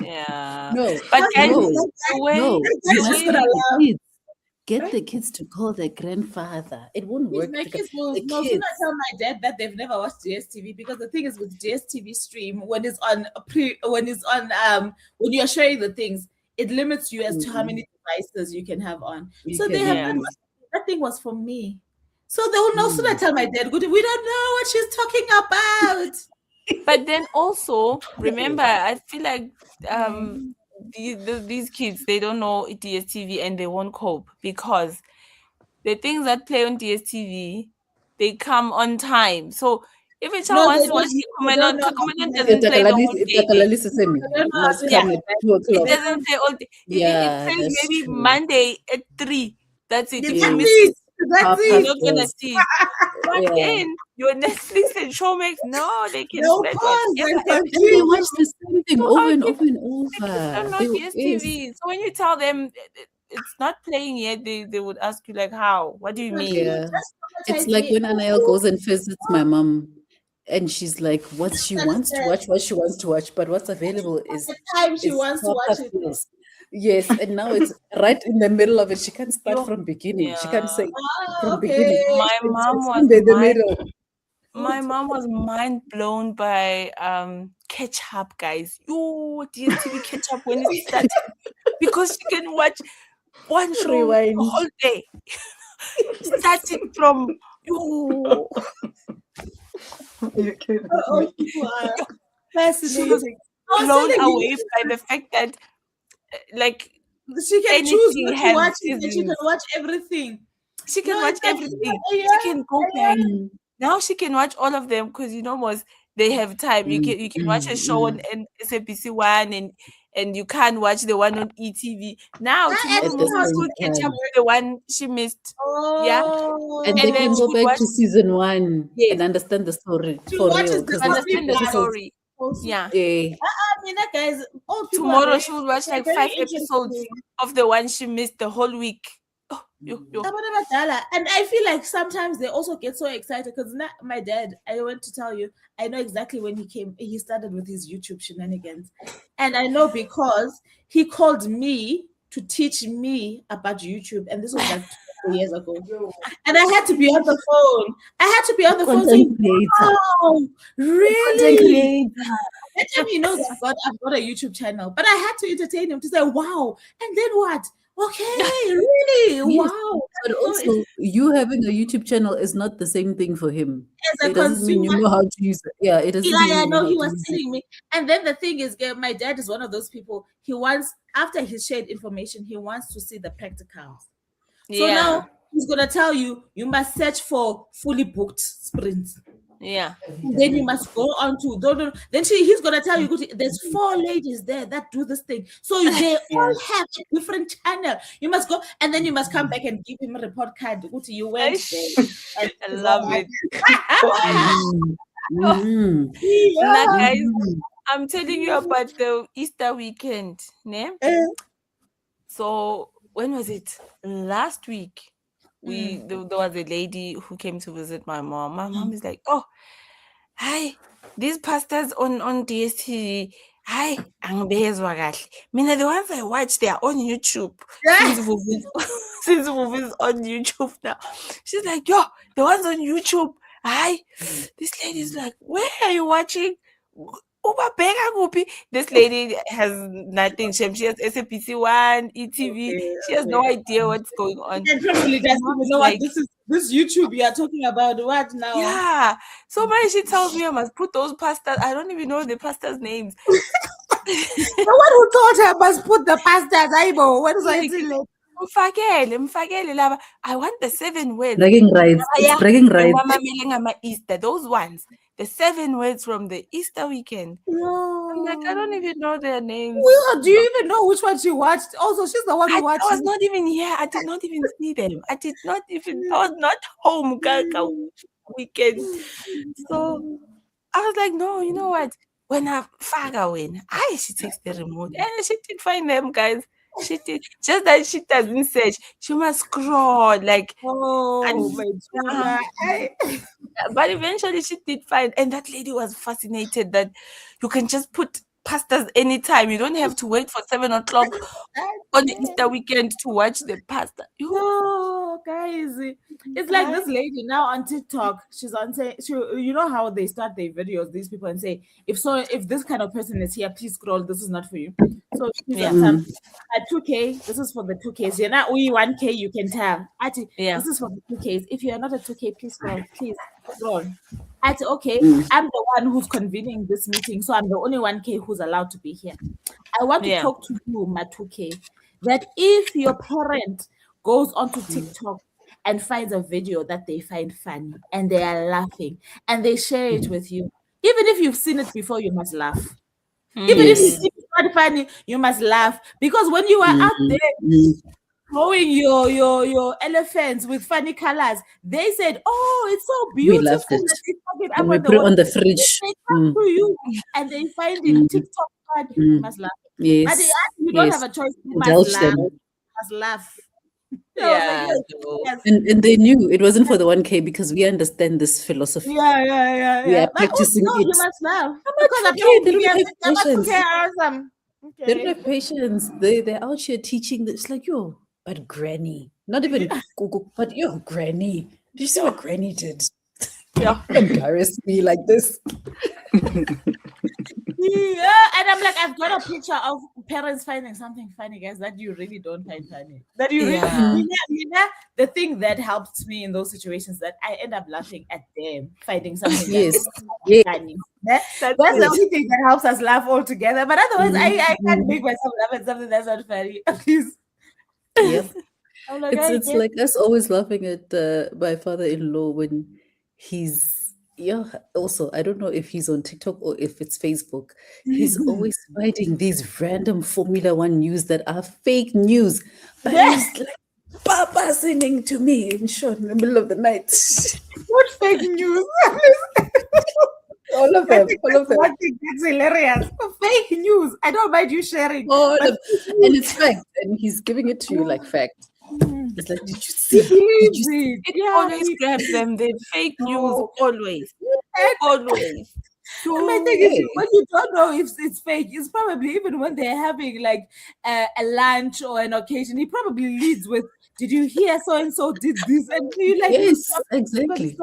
Yeah. No, But guys, no, the way no. That's You just must gonna get the laugh. kids. Get the kids to call their grandfather. It won't work. My kids will The no kids. sooner tell my dad that they've never watched DSTV, because the thing is with DSTV stream, when it's on when you're sharing the things, it limits you as to how many devices you can have on. So they have have. that thing was for me. So they will no sooner tell my dad, "Good, we don't know what she's talking about." But then also remember, I feel like these kids, they don't know DSTV and they won't cope, because the things that play on DSTV, they come on time. So if a child No, wants they to watch don't- they don't know Kikomenon how to doesn't play the whole day. Itakalisi semi I don't know must how to come Yeah. at 2 o'clock. It doesn't play all day. It Yeah, plays that's maybe true. Monday at 3. That's it. If That's you miss it. it, That's Half you're it. not gonna Yes. see it. But Yeah. then your Netflix and Showmax, no, they can No spread pause whatever and episode. And they continue. watch the same thing So over our and kids, over and the kids don't over. know They, DSTV. So when you tell them it's not playing yet, they would ask you like, how? What do you mean? yeah. Just It's traumatize like me. when Anael goes and visits my mom, and she's like, what she wants to watch, what she wants to watch, but what's available is The time she is wants to proper watch it. films. Yes, and now it's right in the middle of it. She can't start You- from beginning. She can't Yeah. say Ah, from okay. beginning. My It's mom was in the middle. my mom was mind blown by catch up, guys. Yo, DSTV catch up when it started, because she can watch one show Rewind. the whole day. Starting from yo. You're kidding Oh, me. people are She was fascinating. I was blown telling you, away by the fact that like she can choose anything what to has watch, and she can seasons. watch everything. She can No, watch it's like, everything. yeah, She can go back. Now she can watch all of them, because most they have time. You can watch a show on SABC One, and you can't watch the one on ETV. Now tomorrow At the morning she same would catch up time. with the one she missed. Yeah. Oh, And they And then can she go would back watch to season 1 Yes. and understand the story She for watches real. the Because story. understand the Yes. story. Yeah. eh, I mean, that guys, old people are Tomorrow very- she would watch like very 5 episodes interesting. of the one she missed the whole week. Oh, yo. And I feel like sometimes they also get so excited because my dad, I want to tell you, I know exactly when he started with his YouTube shenanigans. And I know because he called me to teach me about YouTube. And this was like 2 years ago. And I had to be on the phone. I had to be on the phone saying, content creator. "Oh, Content really?" creator. That time he knows I've got a YouTube channel. But I had to entertain him to say, wow. And then what? Okay, really? Yes, Wow. But So also, you having a YouTube channel is not the same thing for him. as a It doesn't mean you consumer, know how to use it. Yeah, it doesn't yeah, mean I you know know how he to was use it. telling me. And then the thing is, my dad is one of those people. He wants, after he's shared information, he wants to see the practicals. So Yeah. now he's gonna tell you must search for fully booked sprints. Yeah. Then you must go on to then he's gonna tell you there's 4 ladies there that do this thing. So they all have a different channel. You must go and then you must come back and give him a report card. Go to you went there. And I love it. Mhm. Now, guys, Mhm. I'm telling you about the Easter weekend. Ne? So when was it? Last week. There was a lady who came to visit my mom. My mom is like, oh, hi, these pastors on DSTV. Hi, angibezwa kahle. Mina, the ones I watch, they are on YouTube. Since Vuvu is on YouTube now. She's like, yo, the ones on YouTube. Hi. This lady's like, where are you watching? Ubabheka kuphi? This lady has nothing. She has SABC One, ETV. She has no idea what's going on. And probably doesn't Mom's even know what like- this YouTube you are talking about. What now? Yeah. So when she tells me I must put those pastors, I don't even know the pastors' names. The one who told her must put the pastors. Aibo. What is Like, it? Mfakele laba. I want the 7 words. Bragging rights. It's bragging rights. Easter. Those ones. the 7 words from the Easter weekend. I'm like, I don't even know their names. Well, do you even know which one she watched? Also, she's the one who I watched. was not even here. I did not even see them. I was not home, Gaga weekend. So I was like, no, you know what? When I Faga win, she takes the remote. And she did find them, guys. She did. Just that she doesn't search. She must scroll. Like, Oh, my God. but eventually she did find. And that lady was fascinated that you can just put pastas anytime. You don't have to wait for 7 o'clock on the Easter weekend to watch the pasta. Oh, guys, it's like this lady now on TikTok. She's on you know how they start their videos, these people, and say, if this kind of person is here, please scroll. This is not for you. So she's on some at 2K. This is for the 2Ks. You're not only 1K. You can tell. This is for the 2Ks. If you're not a 2K, please scroll. Please scroll. Okay, I'm the one who's convening this meeting, so I'm the only 1K who's allowed to be here. I want to talk to you, my 2K, that if your parent goes onto TikTok and finds a video that they find funny and they are laughing and they share it with you, even if you've seen it before, you must laugh. Even if you think it's not funny, you must laugh, because when you are out there showing your elephants with funny colors, they said, "Oh, it's so beautiful." We loved it. And we put it on the fridge. They come to you and they find it TikTok. You must laugh. Yes. But you don't have a choice. You must Indulge laugh. them. You must laugh. Yeah. And they knew it wasn't for the 1K because we understand this philosophy. Yeah. We are But practicing no, it. you must laugh. Because they don't have patience. Awesome. They don't have patience. They're out here teaching. It's like, yo, but granny. Not even Google, but yo, granny. Did you see what granny did? Yeah. Embarrassed me like this. Yeah, and I'm like, I've got a picture of parents finding something funny, guys, that you really don't find funny. That you really, the thing that helps me in those situations, that I end up laughing at them finding something funny. That's the only thing that helps us laugh all together. But otherwise, I can't make myself laugh at something that's not funny. Please. Yep. I'm like, It's like us always laughing at my father-in-law when he's also I don't know if he's on TikTok or if it's Facebook. He's always finding these random Formula One news that are fake news, but he's like Papa sending to me in short in the middle of the night. What fake news? All of them. That's hilarious. Fake news. I don't mind you sharing. And it's fact, and he's giving it to you like fact. It's like, did you see? It always grabs them. The fake news always. So my thing is, when you don't know if it's fake, it's probably even when they're having like a lunch or an occasion, he probably leads with, "Did you hear so and so did this?" And you like, yes, exactly.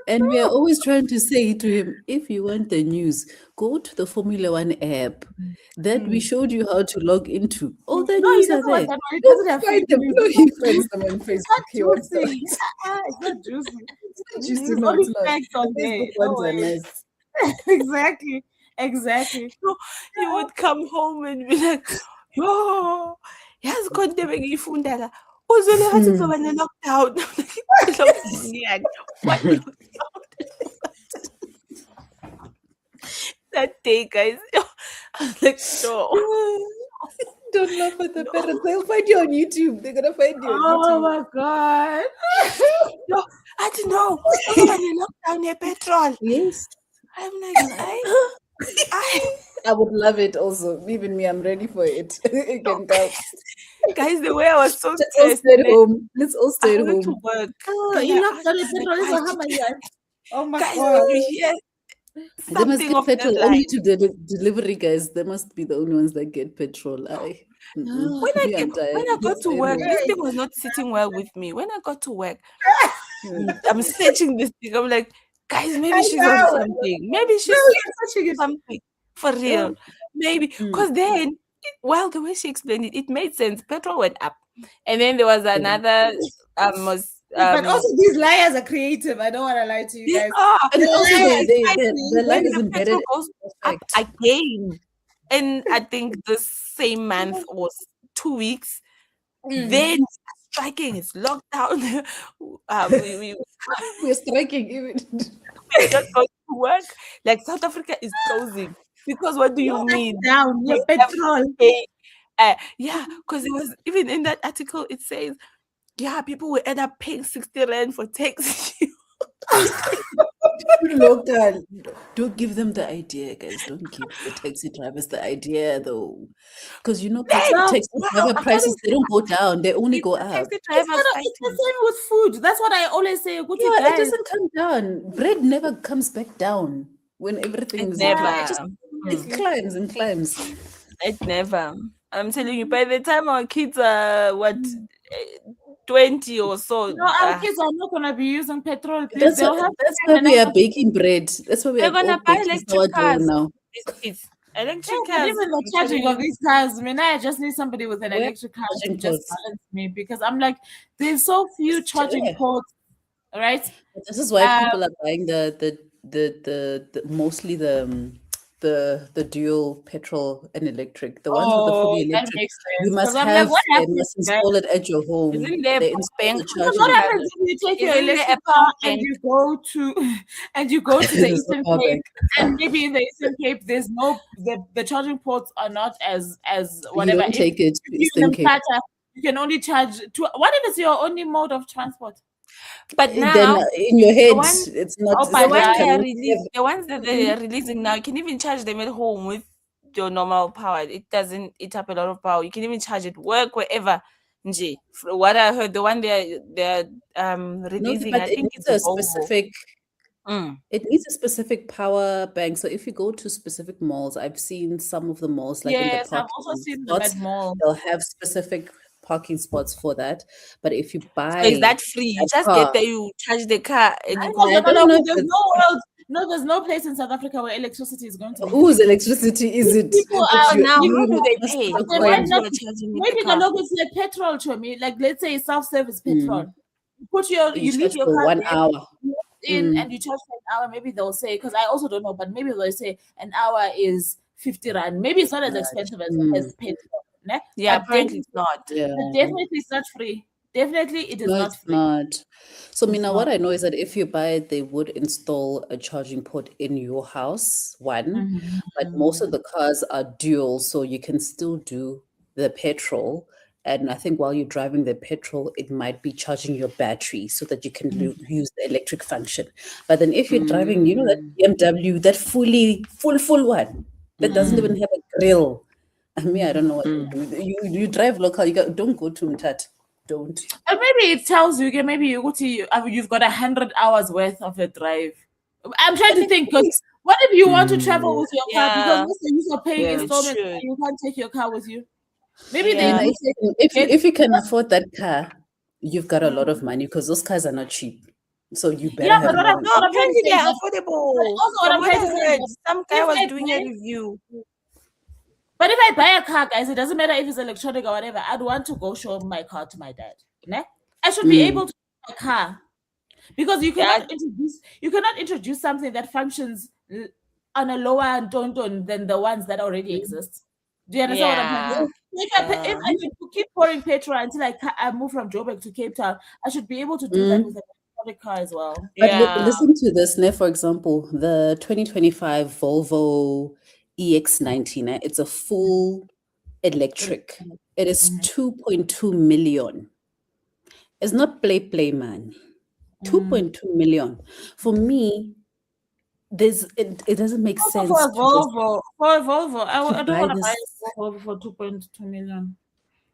And we are always trying to say to him, if you want the news, go to the Formula One app that we showed you how to log into. All the news are there. It doesn't have Find them. No, he finds them on Facebook. He wants them. It's not juicy. Juicy, no, it's not. Facts on The there. Facebook ones are nice. Exactly. So he would come home and be like, "Yo, yazi konke bengiyifunda la. Uzwele ngathi kuzoba ne-lockdown." What lockdown? That day, guys, I was like, no. Don't laugh at the parents. They'll find you on YouTube. They're gonna find you on YouTube. Oh my God. No, I didn't know. Lockdown near petrol. Yes. I'm like, I would love it also. Even me, I'm ready for it. It can go. Guys, the way I was so Let's all stressed. stay at home. Let's all stay I at went to home. work. You locked down the petrol is a hammer. Oh my Guys, God. you hear They must something get of that petrol line. only to delivery guys. They must be the only ones that get petrol. When I got to work, this thing was not sitting well with me. When I got to work, I'm searching this thing. I'm like, guys, maybe she's on something. Maybe she's searching something for real. Maybe because then, the way she explained it, it made sense. Petrol went up, and then there was another but also these liars are creative. I don't want to lie to you guys. And also the line is embedded goes up again. And I think the same month or 2 weeks, then striking is lockdown. We're We're striking even. just going work, like South Africa is closing because what do you mean? Down your We have petrol. to pay, yeah, because it was even in that article. It says, yeah, people will end up paying 60 rand for taxi. Local. Don't give them the idea, guys. Don't give the taxi drivers the idea, though. Because taxi driver prices, they don't go down. They only go up. Taxi It's drivers the fighting. same with food. That's what I always say. Good Yeah, guys. it doesn't come down. Bread never comes back down when everything's never. it climbs and climbs. It never. I'm telling you, by the time our kids are 20 or so, No, our kids are not gonna be using petrol. Please. That's They'll have why we are baking bread. That's why we they're are gonna all buy baking electric cars now. It's Yeah, electric but cars. even the charging of these cars, I mean, I just need somebody with an Where electric car to charging just ports? balance me because I'm like, there's so few charging ports, right? This is why people are buying the mostly the dual petrol and electric. The ones with the fully that electric. makes You sense. must 'Cause I'm like, have what they happens, must guys? install it at your home. Isn't there They a install the bank? charging. What happens if you take your Isn't there electric a car power and bank? you go to the There's no Eastern power Cape, bank. and maybe in the Eastern Cape there's no the charging ports are not as You whatever. don't take it to If you're Eastern in Cape. Mthatha, you can only charge to. What if it's your only mode of transport? But Then now in your head, ones- it's not. Oh, It's but the not ones they are connected. the ones that they are releasing now, you can even charge them at home with your normal power. It doesn't eat up a lot of power. You can even charge it work wherever. Nje. From what I heard, the one they're No, releasing, but I it think needs it's a Volvo. specific. It needs a specific power bank. So if you go to specific malls, I've seen some of the malls, like in the Yes, I've parking also seen them spots, at mall. they'll have specific parking spots for that. But if you buy So is that free? You a just car, get there, you charge the car, and you I go. don't know. if There's it's- no world. No, there's no place in South Africa where electricity is going to be whose free. electricity is it? People that are you- now, you how do they must pay? acquire? They might not- You're charging with Maybe the car. the logo is like petrol to me. Like let's say self-service petrol. You put You you leave charge your for car 1 there, hour. you opt in and you charge for an hour. Maybe they'll say, because I also don't know, but maybe they'll say an hour is 50 rand. Maybe it's not as expensive as petrol. Ne? Yeah, But apparently it's not. Yeah. definitely it's not free. Definitely it is No, not it's free. not. So, Mina, what not. I know is that if you buy it, they would install a charging port in your house, one, but most of the cars are dual, so you can still do the petrol. And I think while you're driving the petrol, it might be charging your battery so that you can use the electric function. But then if you're driving, that BMW, that full one, that doesn't even have a grill. I mean, I don't know what you do. You drive local, don't go to Mthatha. Don't. And maybe it tells you, okay, maybe you've got 100 hours worth of a drive. I'm trying to think, because what if you want to travel with your car? Because Yeah. most of you are paying installments, true. and you can't take your car with you. Maybe Yeah. they do say, If you can afford that car, you've got a lot of money because those cars are not cheap. So you better Yeah, have but what money. I'm trying to say They're is that- affordable. but also what From I'm what trying I to say is heard, that some guy if was I doing a buy- review. But if I buy a car, guys, it doesn't matter if it's electronic or whatever. I'd want to go show my car to my dad. Ne? I should be able to buy a car because you cannot introduce something that functions on a lower ton than the ones that already exist. Do you understand what I'm trying to say? If I can keep pouring petrol until I move from Joburg to Cape Town, I should be able to do that with an electronic car as well. But listen to this, ne? For example, the 2025 Volvo EX90, it's a full electric. It is 2.2 million. It's not play, man. 2.2 million. For me, it doesn't make sense. For a Volvo, I don't buy want to buy this- a Volvo for 2.2 million.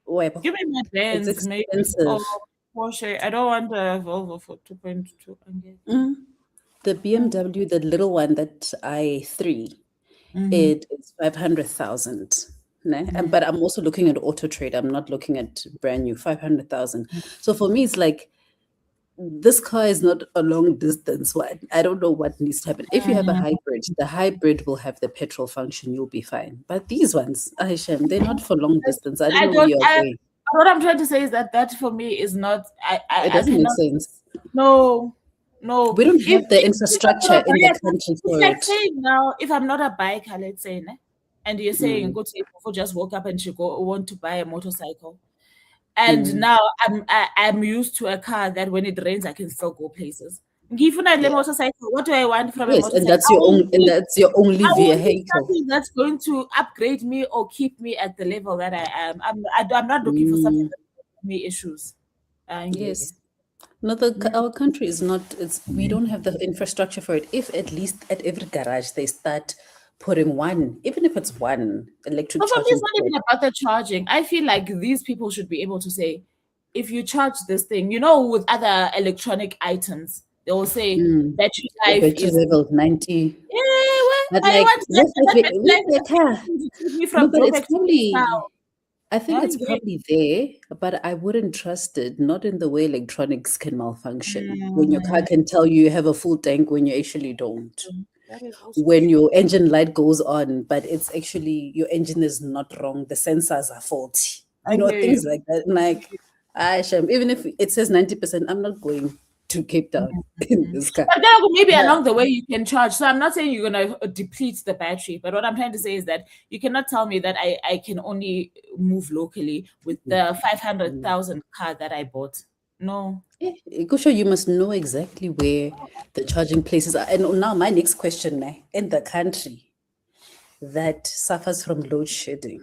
Why? Give me my Benz, It's maybe, expensive. or Porsche. I don't want a Volvo for 2.2. The BMW, the little one, that i3, it is 500,000. But I'm also looking at Auto Trade. I'm not looking at brand new 500,000. So for me, it's like this car is not a long distance one. I don't know what needs to happen. If you have a hybrid, the hybrid will have the petrol function. You'll be fine. But these ones, Aisha, they're not for long distance. I don't know where you're going. What I'm trying to say is that for me is not. It doesn't make sense. No. We don't have the infrastructure in the country for it's like it. saying now, if I'm not a biker, let's say, ne? And you're saying, go to Vuvu, just woke up and she want to buy a motorcycle. And now I'm used to a car that when it rains, I can still go places. ngifuna le motorcycle. What do I want from a Yes, motorcycle? and that's your only I will need vehicle. something that's going to upgrade me or keep me at the level that I am. I'm not looking for something that gives me issues. Yes. No, our country is not, we don't have the infrastructure for it. If at least at every garage they start putting one, even if it's one electric But for me, charging it's not even about the charging. I feel like these people should be able to say, if you charge this thing, with other electronic items, they will say battery life battery is level 90. Yeah, well, But I like, want just like that with the car. to take me No, from but it's Joburg to probably, Town. I think Yeah, it's great. probably there, but I wouldn't trust it, not in the way electronics can malfunction. When your car can tell you have a full tank when you actually don't. That is also When your engine light goes on, but it's actually, your engine is not wrong, the sensors are faulty. I hear Things you. like that. Like, Shem, even if it says 90%, I'm not going to Cape Town in this car. But then maybe along the way you can charge. So I'm not saying you're gonna deplete the battery, but what I'm trying to say is that you cannot tell me that I can only move locally with the 500,000 car that I bought. No. Kusho, you must know exactly where the charging places are. And now my next question, in the country that suffers from load shedding.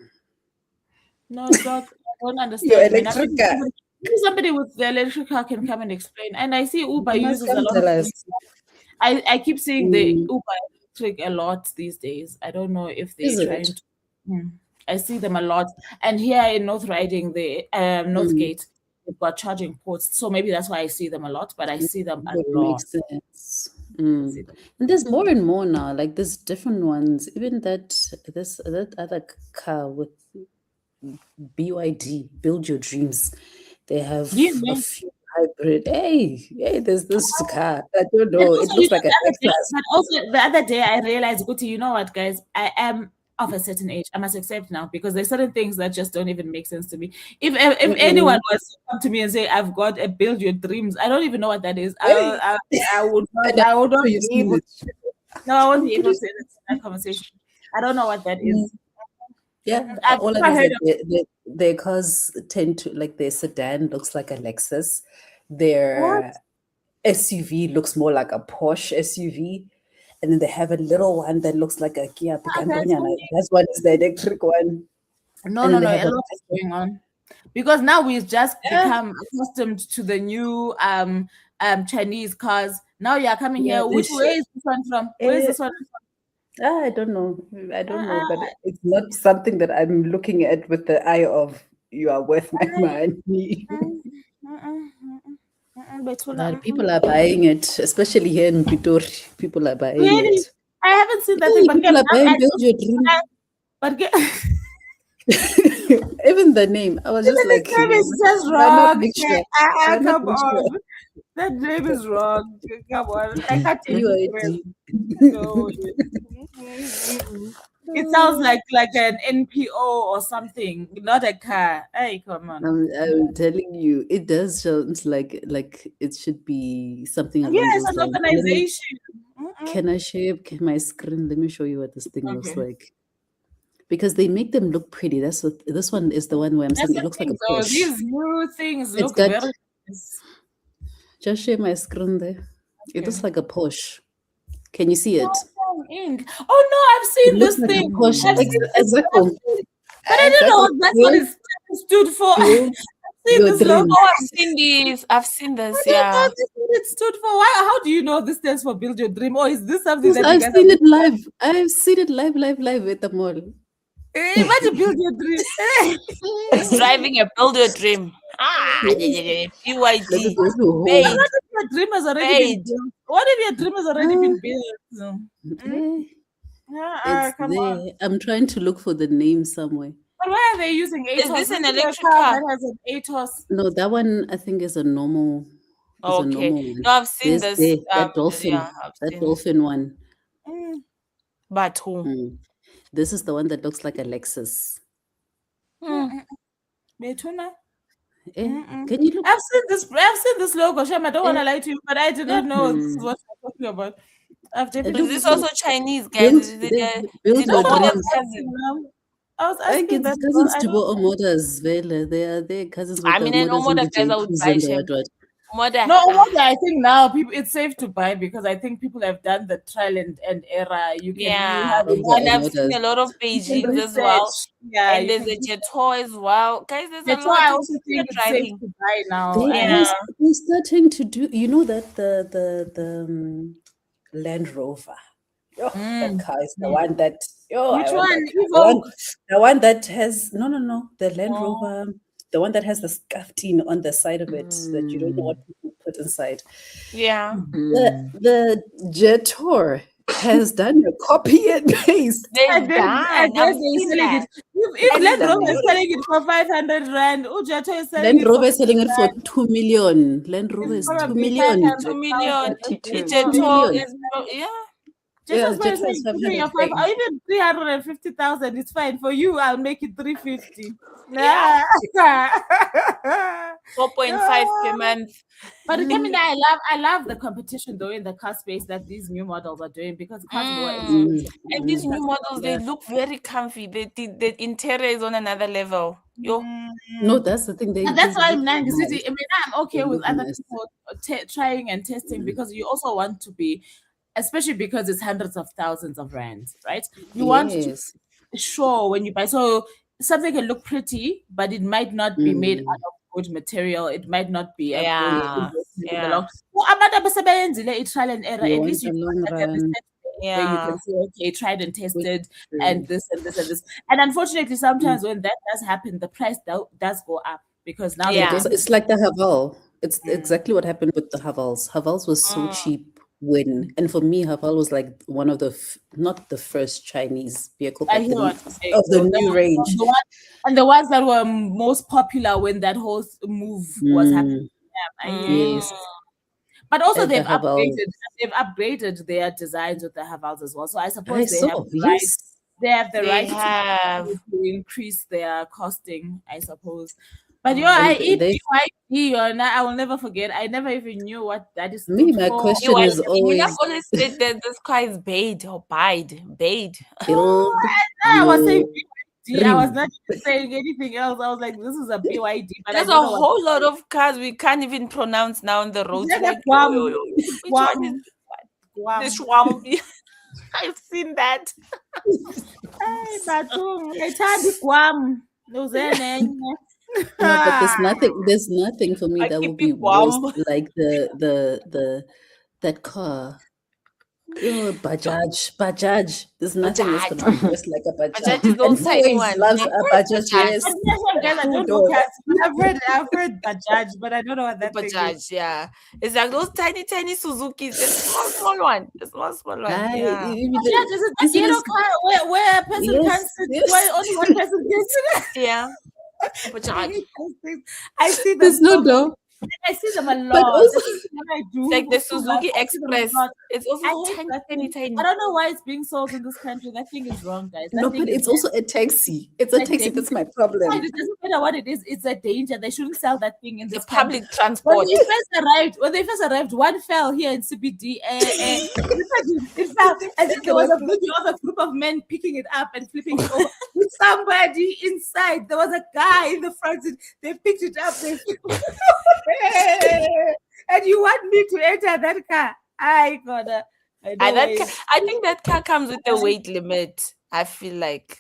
No, Doc, I don't understand. Your man. electric car. Maybe somebody with the electric car can come and explain. And I see Uber You must uses a come lot tell of us. I keep seeing the Uber electric a lot these days. I don't know if Is they're it? trying to. I see them a lot. And here in North Riding, the Northgate, they've got charging ports. So maybe that's why I see them a lot, but I see them a That lot. makes sense. And there's more and more now. Like there's different ones. Even that other car with BYD, Build Your Dreams. They have a few hybrid. Hey, there's this car. I don't know. It looks like an X-Class. But also the other day I realized, Guti, you know what, guys? I am of a certain age. I must accept now because there's certain things that just don't even make sense to me. If anyone was to come to me and say, "I've got a Build Your Dreams," I don't even know what that is. I would not. I would not be able. No, I won't be able to in that conversation. I don't know what that is. Yeah, I've all I never know heard is that their cars tend to, like, their sedan looks like a Lexus. Their SUV looks more like a Porsche SUV. And then they have a little one that looks like a Kia Picanto. That's one is the electric one. No, a lot is going on. Because now we've just become accustomed to the new Chinese cars. Now you're coming here. Where is this one from? Where is this one from? I don't know. But it's not something that I'm looking at with the eye of you are worth my money. People are buying it, especially here in Pitori. People are buying it. I haven't seen that thing, but people are buying Build Your Dream. But even the name, I was just like, the name is just wrong. Come on. That name is wrong. Come on. I can't take it. No. It sounds like an NPO or something, not a car. Hey, come on. I'm telling you, it does sound like it should be something. Yes, an organization. Can I share my screen? Let me show you what this thing looks like. Because they make them look pretty. That's what this one is. The one where I'm saying it looks like a Porsche. These new things look very nice. Just share my screen there. It looks like a Porsche. Can you see it? Oh no, I've seen this thing. Exactly. But I don't know that's what it stood for. I've seen this logo. I've seen this. Yeah. What it stood for. Why? How do you know this stands for Build Your Dream? Or is this something that I've seen it live? I've seen it live at the mall. Imagine Build Your Dream. Driving a Build Your Dream. BYD. What if your dream has already been built? What if your dream has already been built? It's there. I'm trying to look for the name somewhere. But why are they using ATOS? Is this an electric car that has an ATOS? No, that one I think is a normal. Okay. No, I've seen this. That dolphin. That dolphin one. But who? This is the one that looks like a Lexus. Betuna? Can you look? I've seen this logo, Shem. I don't want to lie to you, but I did not know this is what you're talking about. Is this also Chinese, guys? Build Your Dreams. I was asking that. Cousins to Bo Motors, Vela. They are cousins. I mean, no more guys I would buy Shem. Mother. No, I think now people it's safe to buy because I think people have done the trial and error. You can you Yeah, have From the and I've seen orders. a lot of you can Beijings as research. well. Yeah, And you there's can a research. Jetor as well. Guys, there's a That's lot. why I It's also just think you're it's safe driving. to buy now. They, And Yeah. they're starting to do, you know, that the Land Rover. Oh, that car is the one that, oh, which I want one? that car. Evoque? The one that has, no, the Land Rover, the one that has the scuffing on the side of it that you don't know what people put inside. Yeah. The Jetor has done a copy and paste. They're And then done. they're I've seen selling that. it. If And Land it's Rover is beautiful. selling it for 500 rand, Ujato is selling Land it for Rover is selling it for 2 million. Land Rover is 2 probably million. 500,000. 2 million. Two Jetor million. is yeah. Yeah, Just by Jetor is saying give me your 500K. or even 350,000, it's fine. For you, I'll make it 350. Yeah. Yeah. 4.5 per month. But I mean, I love the competition though in the car space that these new models are doing because cars more expensive. And these new models, they Yeah. look very comfy. The interior is on another level. Yo. No, that's the thing. And that's why look I'm nice. I mean, I'm okay They with look other nice. people trying and testing because you also want to be, especially because it's hundreds of thousands of rands, right? You want to Yes. be sure when you buy. So something can look pretty, but it might not be made out of good material. It might not be a good Yeah. investment in the Yeah. long. Well, abantu abasebenzile trial and error. You At want least you a can long get a run. research where you Yeah. can say, okay, tried and tested, True. and this and this and this. And unfortunately, sometimes when that does happen, the price does go up because now Yeah. It's like the Haval. It's exactly what happened with the Havals. Havals was so cheap when, and for me, Haval was like one of the not the first Chinese vehicle, I but hear what you're saying. of the So new range. and the ones that were most popular when that whole move was happening. Yeah, I hear. Yes. But also And the they've Haval. upgraded their designs with the Havals as well. So I I suppose they saw. have the right. Yes. They have the They right have. to increase their costing, I suppose. But And I eat they- BYD, I will never forget. I never even knew what that is. Me, my for. question is I've always, always said that this car is bade or bide. build I was saying your BYD. I was dream. not even saying anything else. I was like, this is a BYD. But There's I a don't know what whole lot of cars we can't even pronounce now on the roads. Yeah, Like, Guam. yo, which one is Guam. the Schwambi? I've seen that. Hey, Batung, ngithanda Guam. Uzene. No, but there's nothing for me I that keep will be it warm. worse like that car. Oh, Bajaj. There's nothing that's gonna be worse like a Bajaj. Bajaj is those And tiny always ones. loves Like, a where's Bajaj. Bajaj? Yes. Guys, I don't know cars. I've heard Bajaj, but I don't know what that thing is. Bajaj, yeah. It's like those tiny Suzukis, the small one. The small one. Yeah. Bajaj, is it the yellow car where a person can't sit? Yes. Where only one person can sit? Yeah. Bajaj. I see them. There's no so door. I see them a lot. But also, This is what I do. It's like the I see them Suzuki a Express. lot. It's I also hate that tiny. thing. I don't know why it's being sold in this country. That thing is wrong, guys. That no, thing but is it's also a taxi. It's a taxi. That's my problem. It doesn't matter what it is. It's a danger. They shouldn't sell that thing in the this public country. transport. When they first arrived, one fell here in CBD. It fell. I think there was a video of a group of men picking it up and flipping it over with somebody inside. There was a guy in the front. They picked it up. And you want me to enter that car? I think that car comes with a weight limit. I feel like.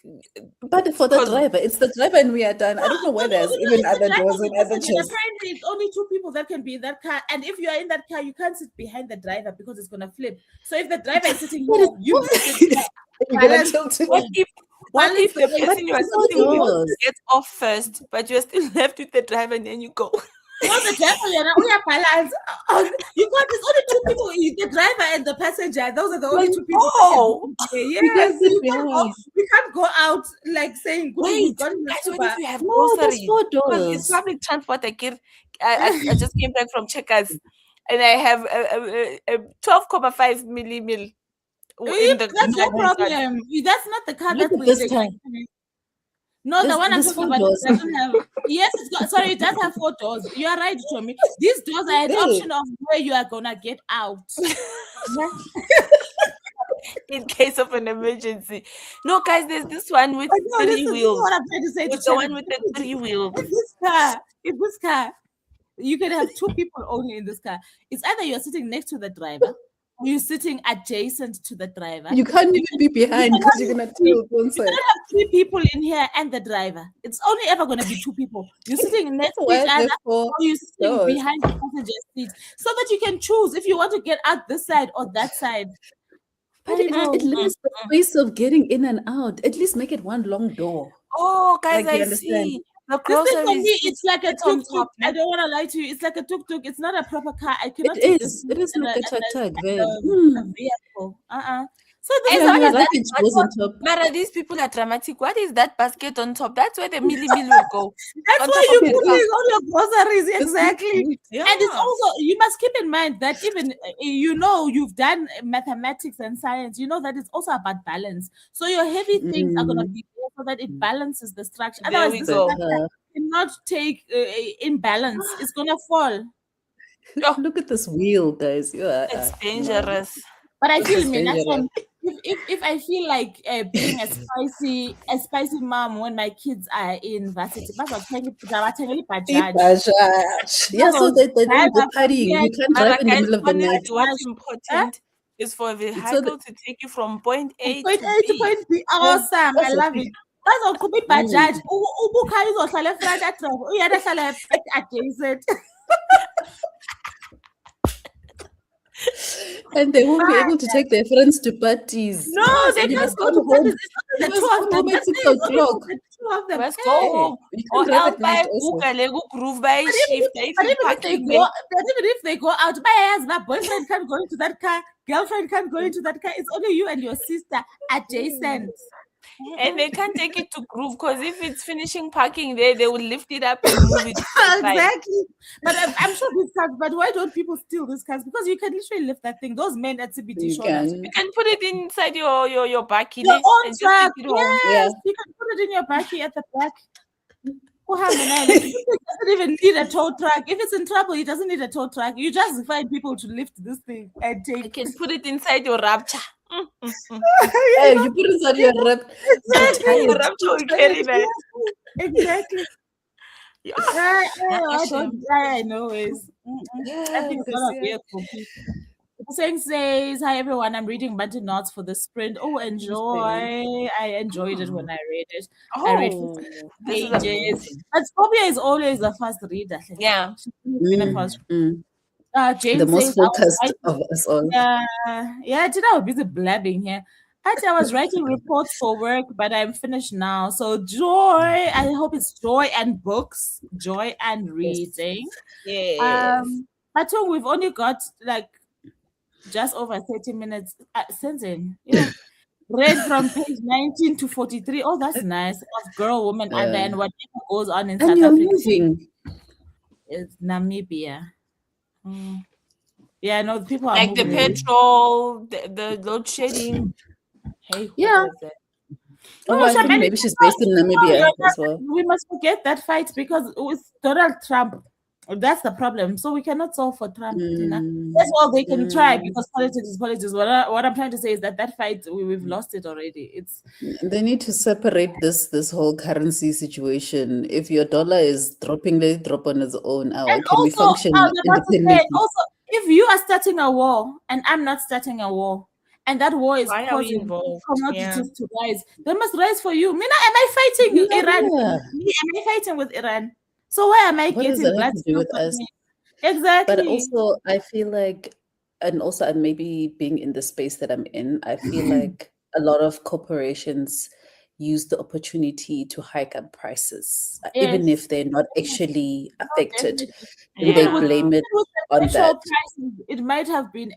But for the driver, it's the driver and we are done. I don't know why there's even other doors and other chairs. Apparently, it's only 2 people that can be in that car. And if you are in that car, you can't sit behind the driver because it's going to flip. So if the driver is sitting here, you sit You're gonna tilt it. What if the person you are sitting with doors. gets off first, but you're still left with the driver and then you go? No, the driver, we are balanced. You can't. There's only 2 people: the driver and the passenger. Those are the only 2 people. Oh, yes. We can't go out like saying, wait, guys, what if you have No, there's groceries? 4 Because doors. it's public transport. I just came back from Checkers, and I have a 12.5 millimil. That's no problem. That's not the car Look that at we this car. No, the one I'm There's talking 4 about doors. doesn't have. Yes, it does have 4 doors. You are right, Tommy. These doors are an option of where you are gonna get out. In case of an emergency. No, guys, there's this one with 3 wheels. What I'm trying to say. It's the one with the 3 wheels. It's this car. You can have two people only in this car. It's either you're sitting next to the driver or you're sitting adjacent to the driver. You can't even be behind because you're gonna tilt one You side. cannot have three people in here and the driver. It's only ever going to be two people. You're sitting next to each other or you're sitting behind the passenger seat so that you can choose if you want to get out this side or that side. But it limits the space of getting in and out. At least make it one long door. Oh, guys, Like, you I understand? see. The This thing for groceries. me, it's like a on tuk-tuk. top, I don't want to lie to you. It's like a tuk-tuk. It's not a proper car. I cannot It take is. this It is as like a tuk-tuk, babe. a vehicle. So this And is what your is that? luggage goes on top. Mara, these people are dramatic. What is that basket on top? That's where the milli will go. That's on why top you're of the car. putting all your groceries exactly. Yeah. And it's also, you must keep in mind that even you've done mathematics and science, you know that it's also about balance. So your heavy things are going to be there so that it balances the structure. There Otherwise, we this go. structure cannot take imbalance. It's going to fall. Look at this wheel, guys. It's dangerous. But I This feel is me, that's dangerous. if I feel like being a spicy mom when my kids are in varsity, Yeah, so they do the partying. You can't Mara, drive in the guys, middle of the night. honestly, what's important is for a vehicle to take you from point A point to A to B. point B. Awesome, I love it. Bazoqhuba ibajaj ubukhaya uzohlala efront adrive uyena ahlala back adjacent. And they won't be able to take their friends to parties. No, they You can't must go come to home. parties. You The must two come of them. home at That's 6 it, only o'clock. the two of them. Let's go home. You Or can drive else at night by also. groove by shift. If But you even if they parking go, but even if they go out, my boyfriend can't go into that car, girlfriend can't go into that car. It's only you and your sister adjacent. and they can't take it to groove because if it's finishing parking there, they will lift it up and move it to the side. Exactly. But I'm sure these cars, but why don't people steal these cars? Because you can literally lift that thing. Those men at CBT You showed us. can. You can put it inside your bakkie Your own and just truck. take it home. Yes, you can put it in your bakkie at the back. It doesn't even need a tow truck. If it's in trouble, it doesn't need a tow truck. You just find people to lift this thing and take. You can put it inside your rapture. Hey, you put inside your rep. Exactly. Your rapture will carry that. Exactly. Yeah. I know is. I think it's gonna be a cookie. Says, hi everyone. I'm reading Bunty Knots for the sprint. Oh, enjoy. I enjoyed it when I read it. I read Oh, 50 this is pages. amazing. But Scorpio is always a fast reader. Yeah. She's been a fast. Jane The most says, I was focused writing- of us all. yeah, I was busy blabbing here. Actually, I was writing reports for work, but I'm finished now. So joy, I hope it's joy and books, joy and reading. Yes. Matung, we've only got like just over 30 minutes. Sensing, yeah. Read from page 19 to 43. Oh, that's nice. Of girl, woman, and then whatever goes on in And South you're Africa moving. is Namibia. Yeah, no, people are Like the moving. petrol, the load shedding. Hey, who Yeah. does that? Oh, I think maybe she's based in Namibia as well. We must forget that fight because with Donald Trump, that's the problem. So we cannot solve for Trump. That's all they can try because politics is politics. What I'm trying to say is that fight we've lost it already. It's They need to separate this whole currency situation. If your dollar is dropping, let it drop on its own. and Can we also, function I was about to say, independently? also, if you are starting a war and I'm not starting a war, and that war is Why are we causing involved? commodities to rise, they must rise for you. Mina, am I fighting Iran? Yeah. Me, am I fighting with Iran? So why am I What does getting that have blood? to do with spilled on us? me? Exactly. But also, I feel like, and also I'm maybe being in the space that I'm in, I feel like a lot of corporations use the opportunity to hike up prices, even Yes. if they're not actually affected. Definitely. And they Yeah. blame it With the on petrol that. prices, it might have been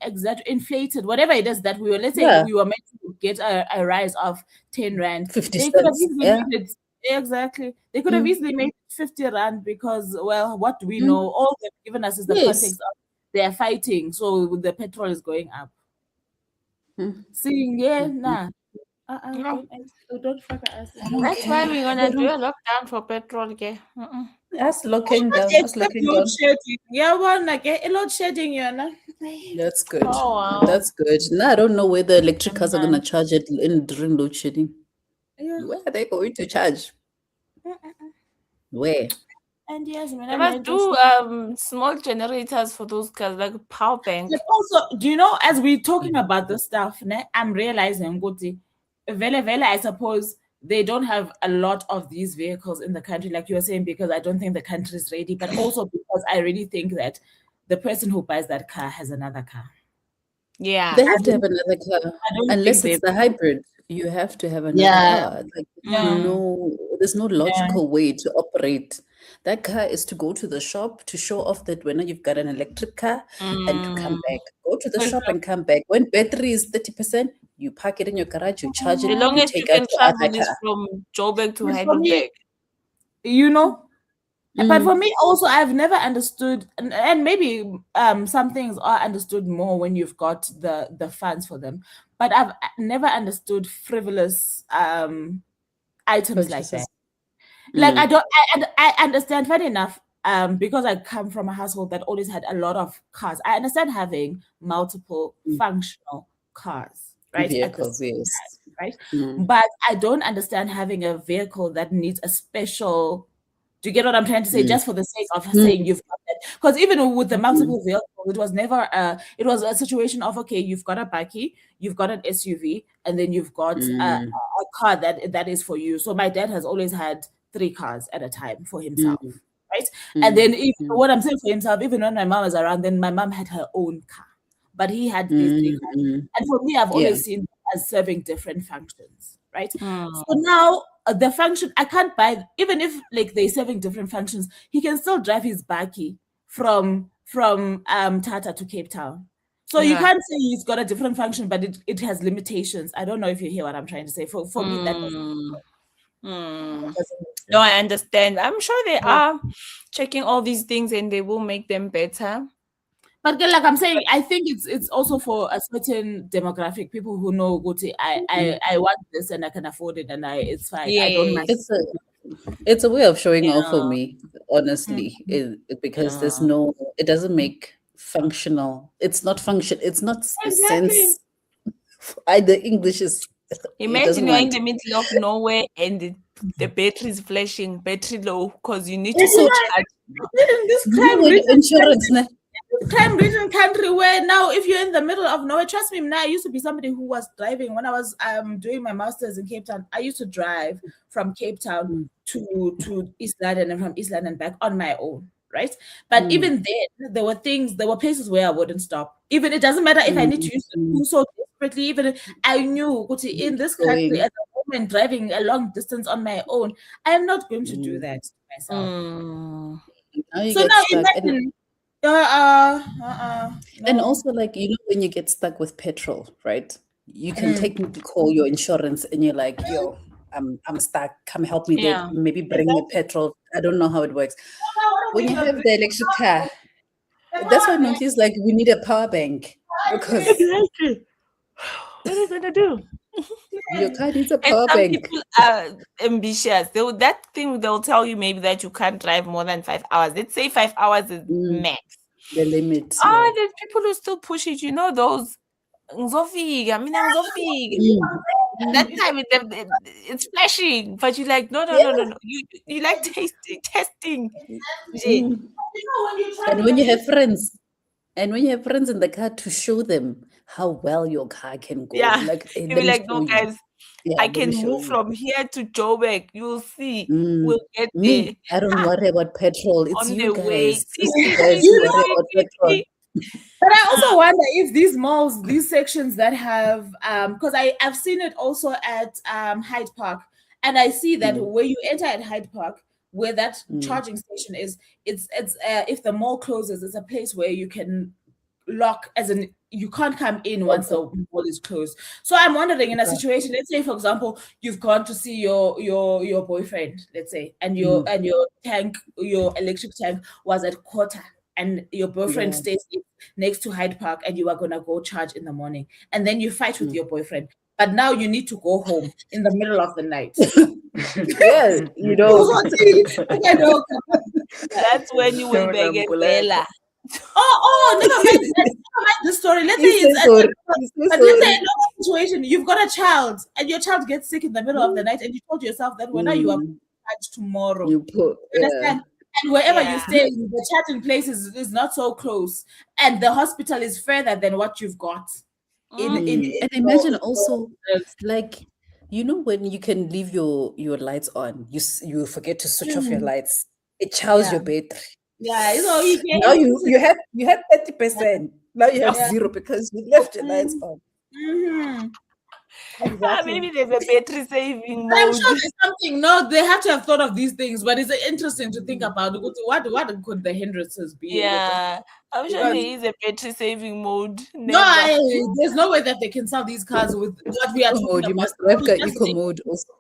inflated, whatever it is that we were. Let's say Yeah. we were meant to get a rise of 10 rand. 50 They could have cents. easily Yeah. made it. Exactly. They could have easily made 50 rand because, well, what do we know? All they've given us is the Yes. context of they are fighting, so the petrol is going up. Seeing, yeah, nah. No. Don't fuck us. That's why we're gonna do a lockdown for petrol. Okay. Us locking down. Us Except locking load down. shedding. Yeah, one again. Load shedding, you know. That's good. Oh, wow. That's good. Now I don't know where the electric cars are going to charge it during load shedding. Yeah. Where are they going to charge? Where? And yes, They must do small generators for those cars, like power bank. But also, do you know, as we're talking about this stuff, I'm realizing, Guti, Vele, I suppose they don't have a lot of these vehicles in the country, like you were saying, because I don't think the country is ready, but also because I really think that the person who buys that car has another car. Yeah. They have to have another car. I don't Unless think it's the hybrid, you have to have another Yeah. car. Like Yeah. there's no logical way to operate. That car is to go to the shop to show off that when you've got an electric car and to come back. Go to the shop and come back. When battery is 30%, you park it in your garage, you charge it, The longest you take out can your travel other is car. from Joburg to For me, Heidelberg. you know, but for me also, I've never understood, and maybe some things are understood more when you've got the funds for them, but I've never understood frivolous items like that. Purchases. Like I understand, funny enough, because I come from a household that always had a lot of cars. I understand having multiple functional cars, right? Vehicles, yes. Right? But I don't understand having a vehicle that needs a special. Do you get what I'm trying to say? Just for the sake of saying you've got that. Because even with the multiple vehicles, it was never it was a situation of, okay, you've got a bakkie, you've got an SUV, and then you've got a car that is for you. So my dad has always had 3 cars at a time for himself. Right. And then even what I'm saying for himself, even when my mom was around, then my mom had her own car. But he had these 3 cars. And for me, I've always seen as serving different functions. Right. So now the function, I can't buy, even if like they're serving different functions, he can still drive his bakkie from Tata to Cape Town. So you can't say he's got a different function, but it has limitations. I don't know if you hear what I'm trying to say. For me, that doesn't No, I understand. I'm sure they are checking all these things and they will make them better. But like I'm saying, I think it's also for a certain demographic, people who know, go to I want this and I can afford it and it's fine. I don't mind. It's a way of showing off for me, honestly, because there's no, it doesn't make functional. It's not function. It's not sense. Either English is. Imagine you're in the middle of nowhere and the battery is flashing, battery low, because you need to go charge. In this crime-ridden country where now if you're in the middle of nowhere, trust me, now I used to be somebody who was driving when I was doing my master's in Cape Town. I used to drive from Cape Town to East London and from East London back on my own, right? But even then, there were places where I wouldn't stop. Even it doesn't matter if I need to use the tool so desperately, even I knew in this country at the moment driving a long distance on my own, I am not going to do that to myself. So now imagine. And also, like, you know, when you get stuck with petrol, right? You can technically call your insurance and you're like, yo, I'm stuck. Come help me. Yeah. Maybe bring me petrol. I don't know how it works. When you have the electric car, that's why Nonki's like, we need a power bank. Because what are you gonna do? Your car needs a power bank. People are ambitious. That thing they'll tell you maybe that you can't drive more than 5 hours. Let's say 5 hours is max. The limit. There's people who still push it. You know those ngizofika. That time it's flashing, but you're like, no. You like testing. And when you have friends in the car to show them how well your car can go. Like, hey, you'll be like, no, guys, I can move from here to Joburg. You'll see. We'll get there. I don't worry about petrol. It's On you the guys. way. It's you guys who worry about petrol. But I also wonder if these malls, these sections that have, because I've seen it also at Hyde Park, and I see that where you enter at Hyde Park, where that charging station is, it's if the mall closes, it's a place where you can lock, as in you can't come in once the mall is closed. So I'm wondering, in a situation, let's say for example, you've gone to see your boyfriend, let's say, and your electric tank was at quarter, and your boyfriend stays next to Hyde Park, and you are gonna go charge in the morning, and then you fight with your boyfriend. But now you need to go home in the middle of the night. Yeah, you know. That's when you will beg a Bella. Never mind the story. Let's say let's say another situation. You've got a child, and your child gets sick in the middle of the night, and you told yourself that when you are charged tomorrow. You understand? And wherever you Yeah. stay, the charging place is not so close, and the hospital is further than what you've got. And imagine also, like, when you can leave your lights on, you forget to switch off your lights. It chows your battery. Yeah, so you get Now you had 30%. Now you have Yeah. 0 because you left your lights on. Exactly. Maybe there's a battery saving I'm mode. sure there's something. No, they have to have thought of these things, but it's interesting to think about. What could the hindrances be? Yeah, I'm sure Because- there is a battery saving mode. No, Never. there's no way that they can sell these cars with what we are talking Mode. You about. must drive We the just eco lay- mode also.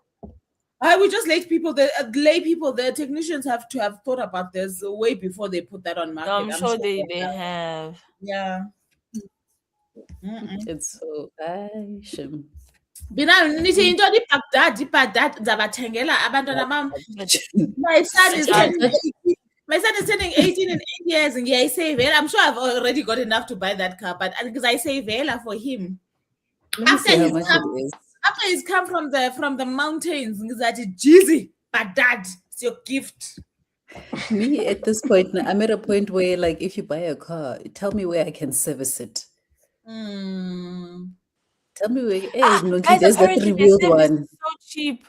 we just lay people. The technicians have to have thought about this way before they put that on market. I'm sure they have. have. Yeah. It's so shame. Bina nithi into ibhagdad zabathengela abantwana bam. My son is turning 18 in 8 years, and I say, well, I'm sure I've already got enough to buy that car, but because I say Vela for him. Let me see how much it is. After he's come from the mountains, that Jeezy, but dad, it's your gift. Me at this point, now, I'm at a point where, like, if you buy a car, tell me where I can service it. Tell me where. Hey, Guys, there's the apparently 3-wheeled the service one. is so cheap.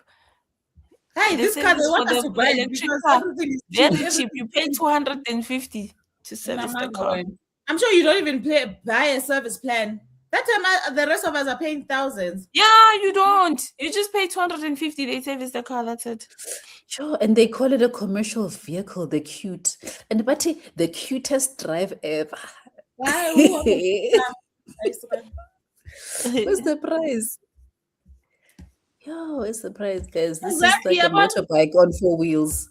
Hey, The this car they service want for us the to buy it electric because car, everything is very cheap. You pay 250 to service the car. I'm sure you don't even buy a service plan. That time the rest of us are paying thousands. Yeah, you don't. You just pay 250. They service the car. That's it. Sure, and they call it a commercial vehicle. They're cute. And but the cutest drive ever. What's the price? Yo, it's the price, guys. This Exactly, is like a motorbike on 4 wheels.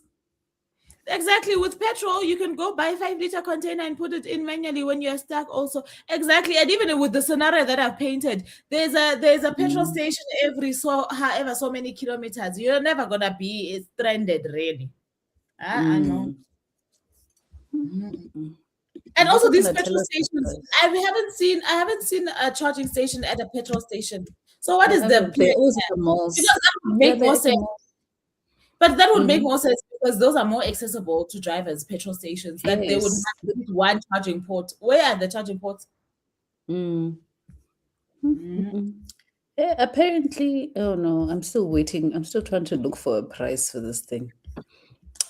Exactly. With petrol, you can go buy 5-liter container and put it in manually when you're stuck also. Exactly. And even with the scenario that I've painted, there's a petrol station however so many kilometers. You're never gonna be stranded, really. I know. And also these petrol stations, I haven't seen a charging station at a petrol station. So what is the They always at the malls. Because that would make more sense. But that would make more sense because those are more accessible to drivers, petrol stations, that they would have one charging port. Where are the charging ports? Yeah, apparently, oh no, I'm still waiting. I'm still trying to look for a price for this thing.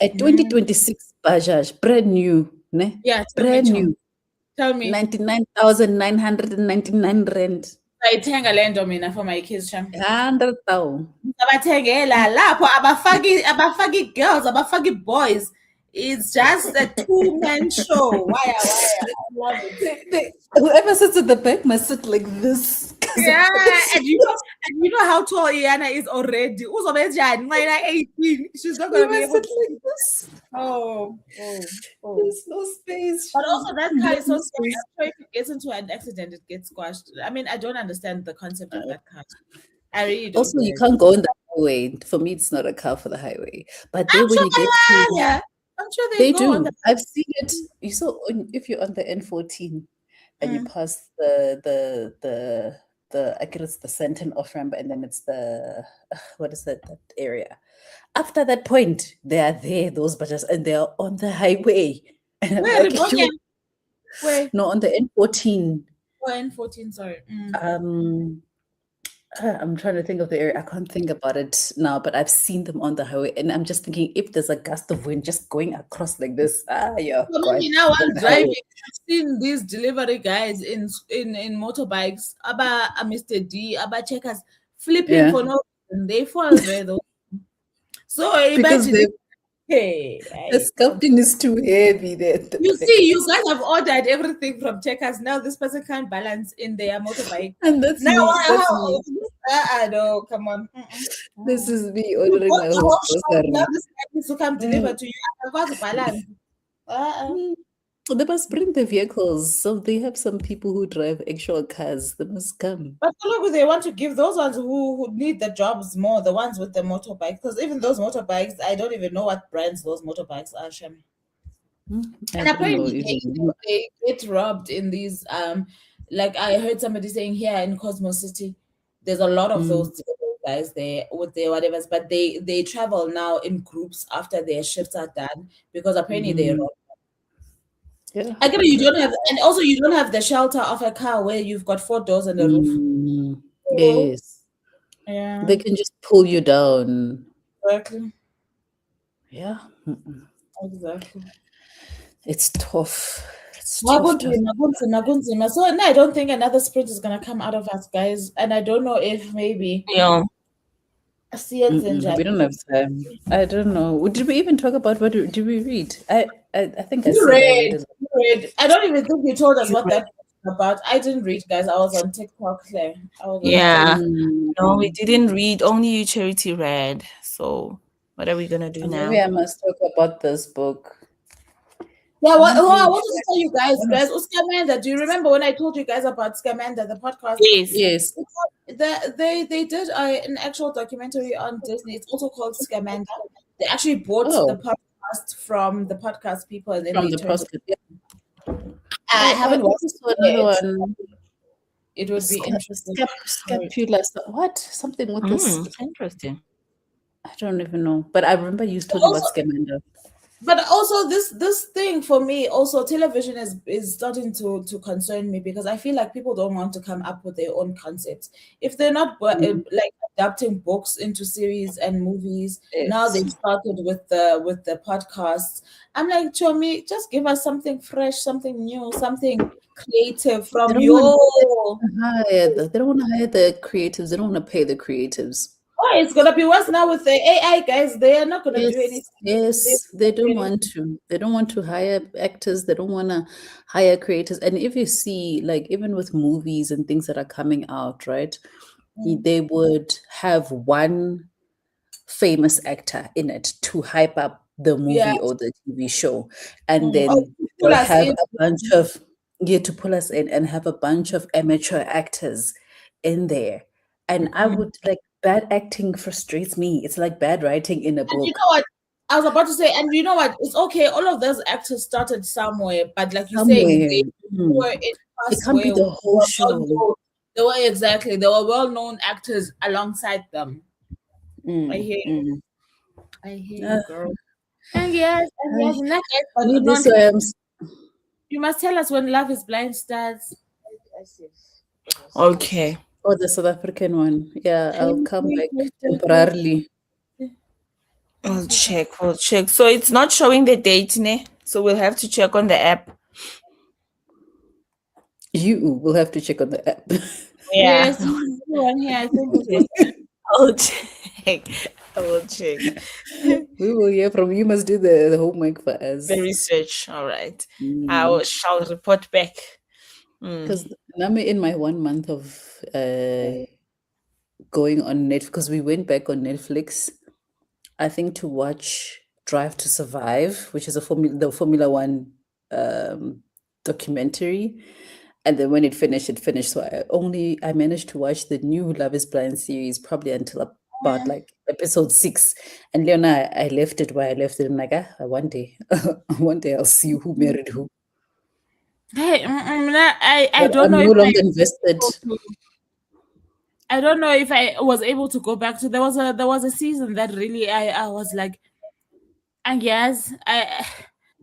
A 2026 Bajaj, brand new, ne? Yeah, brand new. Tell me. 99,999 rand. I thank a land mina for my kids, Cham. 100,000. Abathengela lapho abafaki girls, abafaki boys. It's just a 2-man show. Why? I love it. Whoever sits at the back must sit like this. Yeah, and you know how tall Iana is already. Uzobejani, 18. She's not gonna be able to sit like this. Oh. There's no space. But also that car is so scary. I'm sure if it gets into an accident, it gets squashed. I mean, I don't understand the concept of that car. I really don't. Also, you can't go on the highway. For me, it's not a car for the highway. But then when you get to, I'm sure they do. I've seen it. You saw if you're on the N14 and you pass the I guess it's the Senton off ramp, and then it's the what is that area? After that point, they are there, those buses, and they are on the highway. And Where? Where? No, on the N14. Oh, N14, sorry. I'm trying to think of the area. I can't think about it now, but I've seen them on the highway, and I'm just thinking if there's a gust of wind just going across like this, yeah. Now I'm driving. I've seen these delivery guys in motorbikes, Mr. D, checkers flipping for no reason. They fall there though. So imagine. The sculpting is too heavy there. You see, you guys have ordered everything from checkers. Now this person can't balance in their motorbike. And that's me. No, come on. This is me ordering my whole grocery. Now this guy needs to come deliver to you. I've got to balance. They must bring the vehicles. So they have some people who drive actual cars. They must come. But look, they want to give those ones who need the jobs more, the ones with the motorbike. Because even those motorbikes, I don't even know what brands those motorbikes are, Shem. And apparently they get robbed in these like I heard somebody saying here in Cosmo City, there's a lot of those guys there with their whatevers, but they travel now in groups after their shifts are done because apparently they're wrong. Yeah. I get you don't have, and also you don't have the shelter of a car where you've got 4 doors and a roof. Yes. Yeah, They can just pull you down. exactly. Yeah. Exactly. It's tough. It's tough. Nagunzima. So no, I don't think another sprint is gonna come out of us, guys. And I don't know if maybe Yeah. see it in We don't have time. I don't know. Did we even talk about what did we read? I think I You said I read read, it. you read. I don't even think you told us what that was about. I didn't read, guys. I was on TikTok, Claire. I was on Yeah. Mm, No, we didn't read. Only you, Charity, read. So what are we gonna do maybe now? I must talk about this book. Yeah, I'm not I really wanted to tell you guys, Scamanda. Do you remember when I told you guys about Scamanda, the podcast? Yes. Yes. They did an actual documentary on Disney. It's also called Scamanda. They actually bought the podcast from the podcast people, and then From they the turned it. podcast. I haven't watched also another it. one. It would be interesting. Scapula. What? Something with this. Interesting. I don't even know. But I remember you talking about Scamanda. But also this thing for me, also television is starting to concern me because I feel like people don't want to come up with their own concepts. If they're not like adapting books into series and movies, now they've started with the podcasts. I'm like, Chomi, just give us something fresh, something new, something creative from They your. don't want to hire the creatives. They don't want to pay the creatives. Oh, it's gonna be worse now with the AI guys. They are not gonna do anything. Yes, they don't want to. They don't want to hire actors. They don't want to hire creators. And if you see, like, even with movies and things that are coming out, right, they would have one famous actor in it to hype up the movie or the TV show, and then they'll have a bunch of to pull us in and have a bunch of amateur actors in there. And I would like. Bad acting frustrates me. It's like bad writing in a book. And you know what? I was about to say, and you know what? It's okay. All of those actors started somewhere, but like you say, they were in it can't be the whole show. They were exactly. They were well-known actors alongside them. I hear you. I hear you, girl. And yes, you must tell us when Love Is Blind starts. Okay. Oh, the South African one. Yeah, I'll come back temporarily. We'll check. So it's not showing the date, ne? So we'll have to check on the app. You will have to check on the app. Yeah. Yes, I think I'll check. I will check. We will hear from you. Must do the homework for us. The research. All right. I shall report back. Because I'm in my 1 month of going on Netflix, because we went back on Netflix, I think, to watch Drive to Survive, which is the Formula One documentary. And then when it finished. So I managed to watch the new Love Is Blind series probably until about like episode 6. And Leona, I left it where I left it. I'm like, one day I'll see who married who. Hey, I don't know. I'm no longer invested. I don't know if I was able to go back to. There was a season that really I was like, and yes,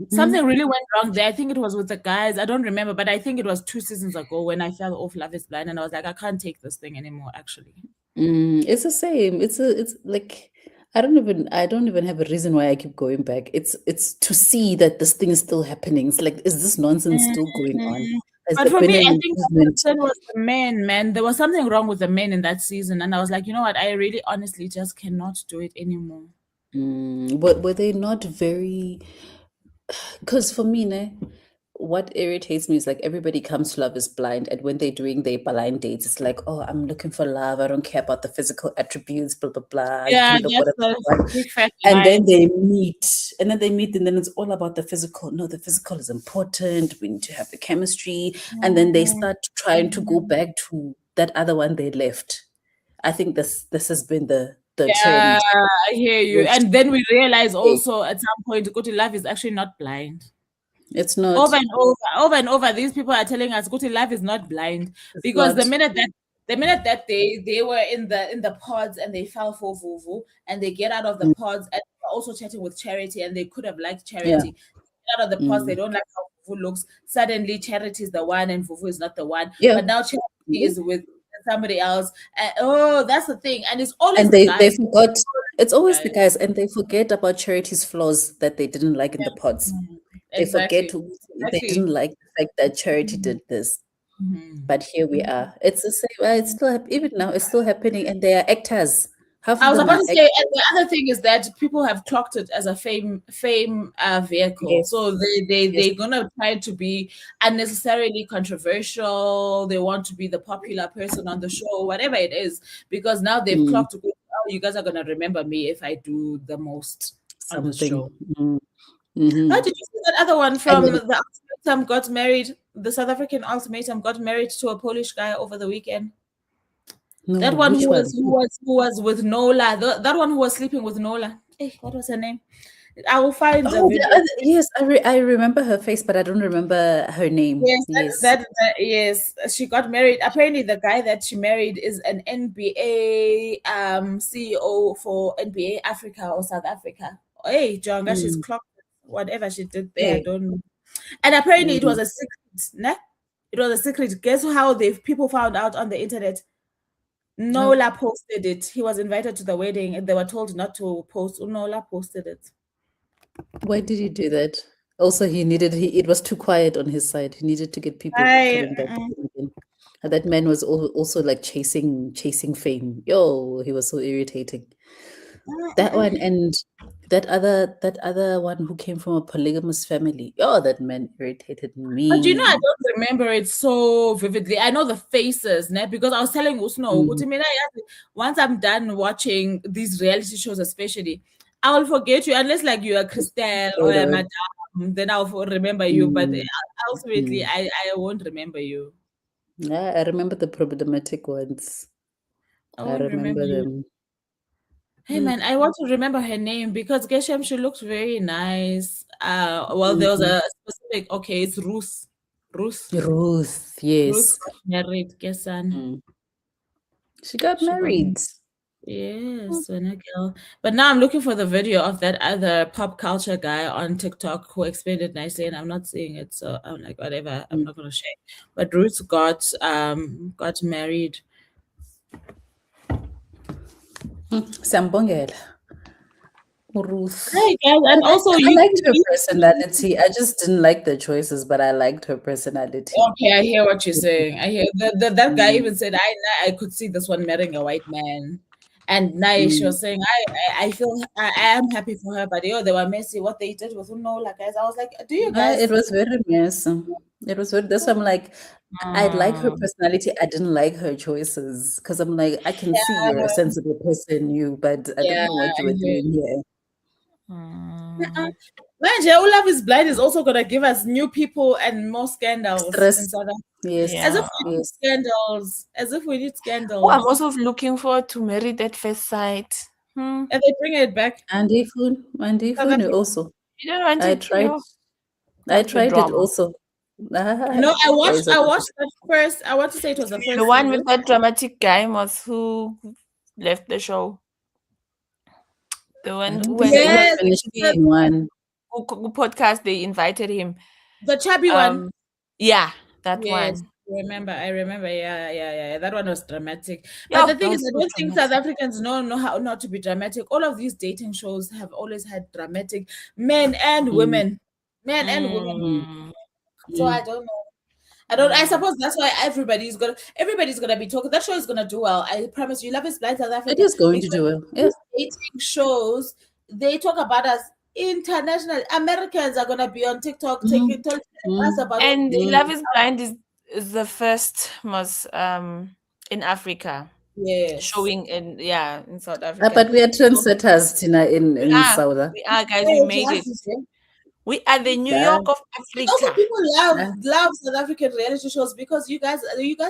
something really went wrong there. I think it was with the guys. I don't remember, but I think it was 2 seasons ago when I fell off Love Is Blind, and I was like, I can't take this thing anymore. Actually, it's the same. It's like I don't even have a reason why I keep going back. It's to see that this thing is still happening. It's like, is this nonsense still going on? But for me, I think that was the men, man. There was something wrong with the men in that season, and I was like, you know what? I really, honestly, just cannot do it anymore. But were they not very? Because for me, what irritates me is like everybody comes to Love Is Blind, and when they're doing their blind dates, it's like, oh, I'm looking for love. I don't care about the physical attributes, blah blah blah. Yeah, and then they meet, and then it's all about the physical. No, the physical is important. We need to have the chemistry, and then they start trying to go back to that other one they left. I think this has been the trend. I hear you. And then we realize also at some point, Guti Love is actually not blind. It's not. Over and over, these people are telling us Guti Love is not blind, because the minute The minute that they were in the pods and they fell for Vuvu and they get out of the pods and they're also chatting with Charity and they could have liked Charity. Get out of the pods, they don't like how Vuvu looks. Suddenly Charity is the one and Vuvu is not the one. Yeah. But now Charity is with somebody else. And that's the thing. And it's always And the they guys. forgot. It's always the guys, and they forget about Charity's flaws that they didn't like in the pods. They forget they didn't like the fact that Charity did this. But here we are. It's the same. It's still even now. It's still happening, and they are actors. I was about to say, and the other thing is that people have clocked it as a fame vehicle. Yes. So they're gonna try to be unnecessarily controversial. They want to be the popular person on the show, whatever it is, because now they've clocked. Oh, you guys are gonna remember me if I do the most on the show. Oh, did you see that other one from the Ultimatum got married? The South African Ultimatum got married to a Polish guy over the weekend. No, that one who was with Nola. That one who was sleeping with Nola. Hey, what was her name? I will find the video. Yes, I remember her face, but I don't remember her name. Yes, yes, she got married. Apparently, the guy that she married is an NBA CEO for NBA Africa or South Africa. Hey, Jonga, she's clocked whatever she did there. I don't know. And apparently, it was a secret. Né? It was a secret. Guess how people found out on the internet? Nola posted it. He was invited to the wedding and they were told not to post. Nola posted it. Why did he do that? Also, it was too quiet on his side. He needed to get people coming back again. And that man was also like chasing fame. Yo, he was so irritating. That one and that other one who came from a polygamous family. Oh, that man irritated me. But you know, I don't remember it so vividly. I know the faces, because I was telling Usno, once I'm done watching these reality shows, especially, I will forget you unless like you are Christelle or a Madame. Then I'll remember you. But ultimately, I won't remember you. Yeah, I remember the problematic ones. I remember them. Hey man, I want to remember her name because Geshem, she looked very nice. Well, there was a specific. Okay, it's Ruth. Ruth, yes. Ruth got married. Gesan. She got married. Yes, Vena girl. But now I'm looking for the video of that other pop culture guy on TikTok who explained it nicely, and I'm not seeing it. So I'm like, whatever. I'm not gonna share. But Ruth got married. Sambongela. Ruth. Hey guys, and also I liked her personality. I just didn't like the choices, but I liked her personality. Okay, I hear what you're saying. I hear that guy even said I could see this one marrying a white man. And now she was saying, I feel I am happy for her, but they were messy. What they did with Nola, guys. I was like, do you guys? It was very messy. It was very. That's why I'm like, I like her personality. I didn't like her choices because I'm like, I can see you're a sensible person, but I don't know what you were doing here. Man, Love is Blind is also gonna give us new people and more scandals. Yes. As if we need scandals. As if we need scandals. Oh, I'm also looking forward to Married at First Sight. And they bring it back. Andy Food also. You don't want I tried it also. No, I watched that first. I want to say it was the first. The one with that dramatic guy was who left the show. The one who who podcast they invited him. The chubby one. Yeah, that one. I remember. Yeah. That one was dramatic. But the thing is, I don't think South Africans know how not to be dramatic. All of these dating shows have always had dramatic men and women. So I don't know. I suppose that's why everybody's gonna be talking. That show is gonna do well. I promise you. Love is Blind South Africa. It is going to do well. Yes. Dating shows, they talk about us. International Americans are gonna be on TikTok talking us about. And Love is Blind is the first most in Africa. Yes. Showing in South Africa. But we are trendsetters, Tina, in South. We are, guys. We made it. We are the New York of Africa. Also, people love South African reality shows because you guys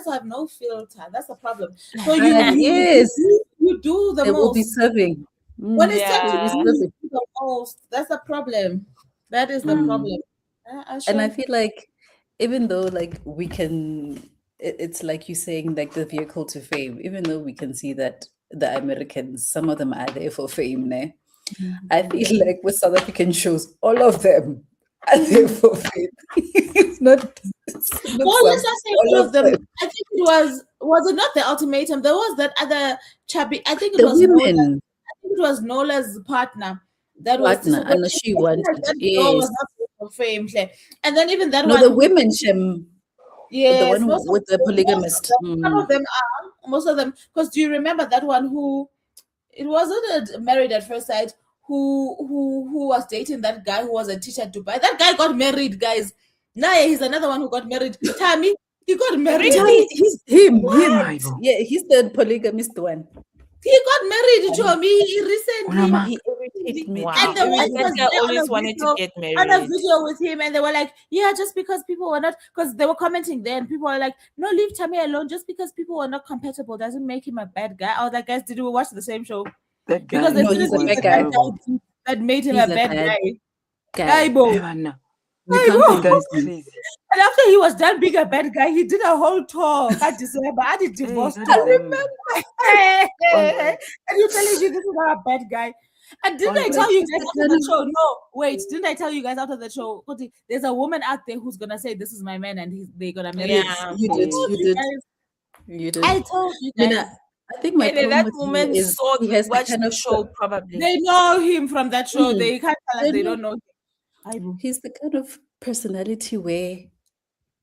have no filter. That's the problem. So you do the most. Will be serving. When it's time to do the most, that's the problem. That is the problem. And I feel like even though like we can it's like you saying like the vehicle to fame, even though we can see that the Americans, some of them are there for fame, ne? I feel like with South African shows, all of them are there for fame. It's not Well, let's some, not say all all of of them. them. I think it was it not the ultimatum? There was that other chubby. I think it The was Nola. I women think it was Nola's partner that was partner, and she wanted, that girl yes. was not for fame. And then even that No, one the who, women, Shem, the yes, one with the polygamist. some of them are most of them. Because do you remember that one who it wasn't a married at first sight who was dating that guy who was a teacher at Dubai. That guy got married, guys. Naya, he's another one who got married. Tammy, he got married. Charlie, he's him. Aibo. Yeah, he's the polygamist one. He got married to me recently. Unama. He irritated me. Wow. And the I wife that was guy there on a always wanted to video, get on a married. video with him, and they were like, yeah, just because people were not, because they were commenting there, and people were like, no, leave Tammy alone. Just because people were not compatible doesn't make him a bad guy. I was like, guys, did you watch the same show? That guy Because they No, he's didn't a see bad the guy. guy that made him He's a a bad bad guy. guy. Aibo. Vena. We Aibo. can't That be is crazy. And after he was done being a bad guy, he did a whole tour. I December, I did divorce Hey, tour. not December. And you're telling me this is not a bad guy. And didn't I tell you guys after the show? No, wait, didn't I tell you guys after the show? There's a woman out there who's gonna say this is my man and they're gonna marry him. Yeah. You did. I told You you did. guys. You did. I told you I mean, guys. I think my And problem that with him woman is saw he has the watched kind the of show probably. They know him from that show. Mm. They can't tell us They they know. don't know him. Aibo. He's the kind of personality where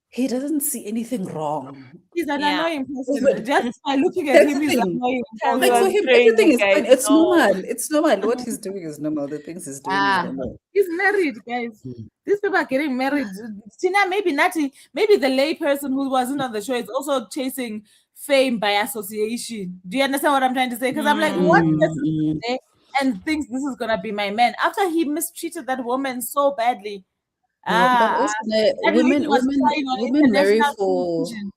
he doesn't see anything wrong. He's an Yeah. annoying person. Just by looking at That's him, the he's thing. annoying. And Like was for him, crazy, everything is guys. fine. It's No. normal. It's normal. What he's doing is normal. The things he's doing is normal. He's married, guys. Mm. These people are getting married. Tina, maybe Natty, maybe the lay person who wasn't on the show is also chasing fame by association. Do you understand what I'm trying to say? Because I'm like, what person is there and thinks this is gonna be my man after he mistreated that woman so badly? But also, that lady women was crying on marry international for television.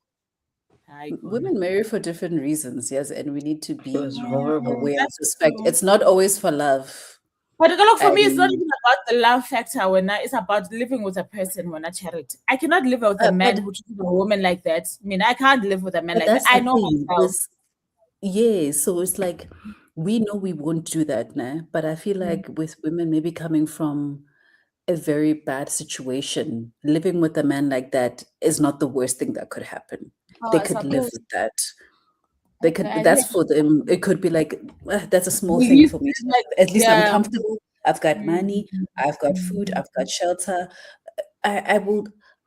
Hi, God. women marry for different reasons, yes, and we need to be It was horrible. aware of That's respect. true. It's not always for love. But look, for me, it's not And- even about the love factor. It's about living with a person when I charity. I cannot live with a man but- who treats a woman like that. I mean, I can't live with a man But like that. that's I the know thing. myself. Yeah, so it's like we know we won't do that, nah? But I feel like with women maybe coming from a very bad situation, living with a man like that is not the worst thing that could happen. They I could live suppose. with that. They could. Okay, That's yeah. for them. It could be like that's a small We thing used for me. to, like, At least I'm yeah. comfortable. I've got money. I've got food. I've got shelter. I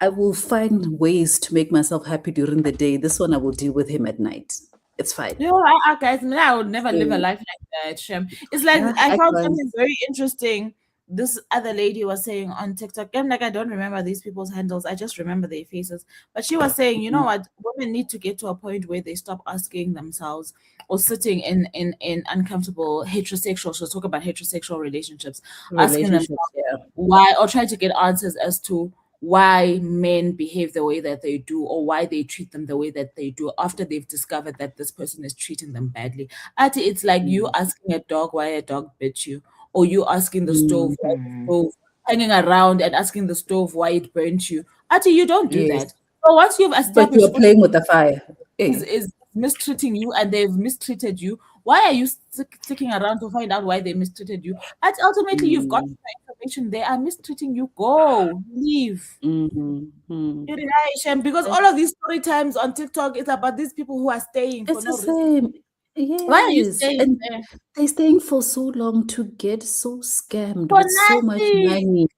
will find ways to make myself happy during the day. This one I will deal with him at night. It's fine. You know, guys, I would never live a life like that. Shem. It's like Yeah, I I found can't. something very interesting. This other lady was saying on TikTok, and like I don't remember these people's handles, I just remember their faces. But she was saying, you know what, women need to get to a point where they stop asking themselves or sitting in uncomfortable heterosexual. She'll talk about heterosexual relationships, asking Relationships, themselves yeah. why, or trying to get answers as to why men behave the way that they do or why they treat them the way that they do after they've discovered that this person is treating them badly. It's like you asking a dog why a dog bit you, or you asking the stove why the stove, hanging around and asking the stove why it burnt you. You don't do Yes. that. So once you've But established you're playing with the fire. is mistreating you and they've mistreated you, why are you sticking around to find out why they mistreated you? Ultimately, you've got the information. They are mistreating you. Go, leave. Because all of these story times on TikTok is about these people who are staying for It's no the reason. same. Yes. Why are you staying And there? they're staying for so long to get so scammed For with so much nothing. money.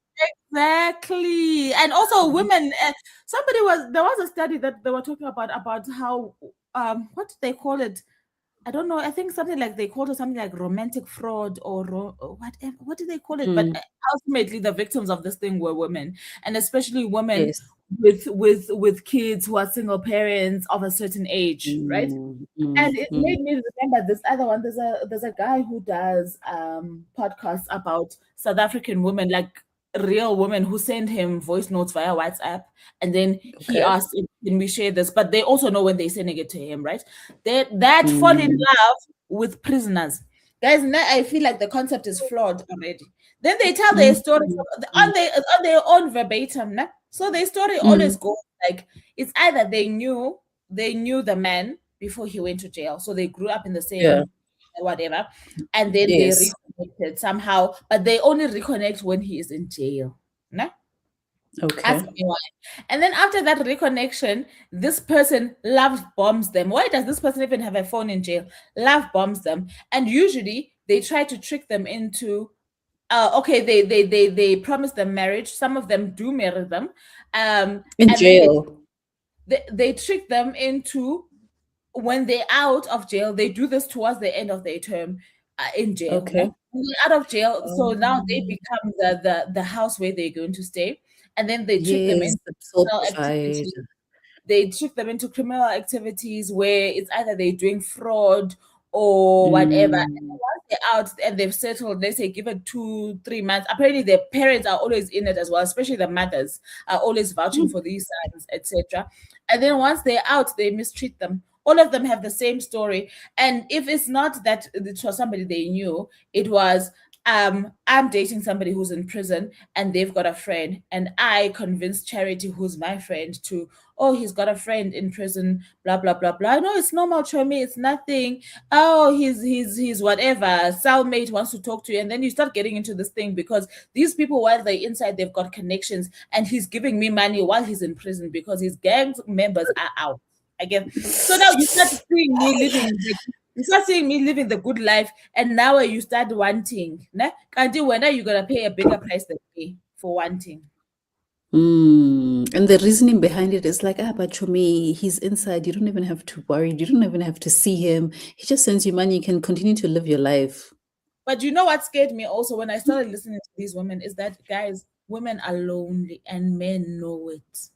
Exactly. And also women, there was a study that they were talking about how what did they call it? I don't know. I think something like they called it something like romantic fraud or whatever. What did they call it? But ultimately, the victims of this thing were women, and especially women Yes. with kids who are single parents of a certain age, right? And it made me remember this other one. There's a guy who does podcasts about South African women, like real women who send him voice notes via WhatsApp, and then he asks, "Can we share this?" But they also know when they're sending it to him, right? That fall in love with prisoners, guys. Now I feel like the concept is flawed already. Then they tell their stories on their own verbatim, nah? So their story always goes like it's either they knew they knew the man before he went to jail, so they grew up in the Yeah. same whatever, and then they Yes. reconnected somehow, but they only reconnect when he is in jail. No? Okay. Ask me why. And then after that reconnection, this person love bombs them. Why does this person even have a phone in jail? Love bombs them, and usually they try to trick them into. Okay, they promise them marriage. Some of them do marry them, In and then jail. they trick them into when they're out of jail. They do this towards the end of their term in jail. Okay. No? When they're out of jail, so now they Um, become the house where they're going to stay, and then they trick them yes, into the criminal side. activities. They trick them into criminal activities where it's either they're doing fraud or whatever. And then once they're out and they've settled, they say give it 2-3 months. Apparently, their parents are always in it as well, especially the mothers are always vouching for these sons, etc. And then once they're out, they mistreat them. All of them have the same story. And if it's not that it was somebody they knew, it was I'm dating somebody who's in prison and they've got a friend, and I convinced Charity, who's my friend, to, oh, he's got a friend in prison, blah blah blah blah. No, it's normal to me, it's nothing. Oh, he's whatever, cellmate wants to talk to you. And then you start getting into this thing because these people, while they're inside, they've got connections, and he's giving me money while he's in prison because his gang members are out. Again, so now you start seeing me living the good life, and now you start wanting. Ne? Kanti whether you're gonna pay a bigger price than me for wanting. And the reasoning behind it is like, but for me, he's inside. You don't even have to worry. You don't even have to see him. He just sends you money. You can continue to live your life. But you know what scared me also when I started listening to these women is that, guys, women are lonely and men know it.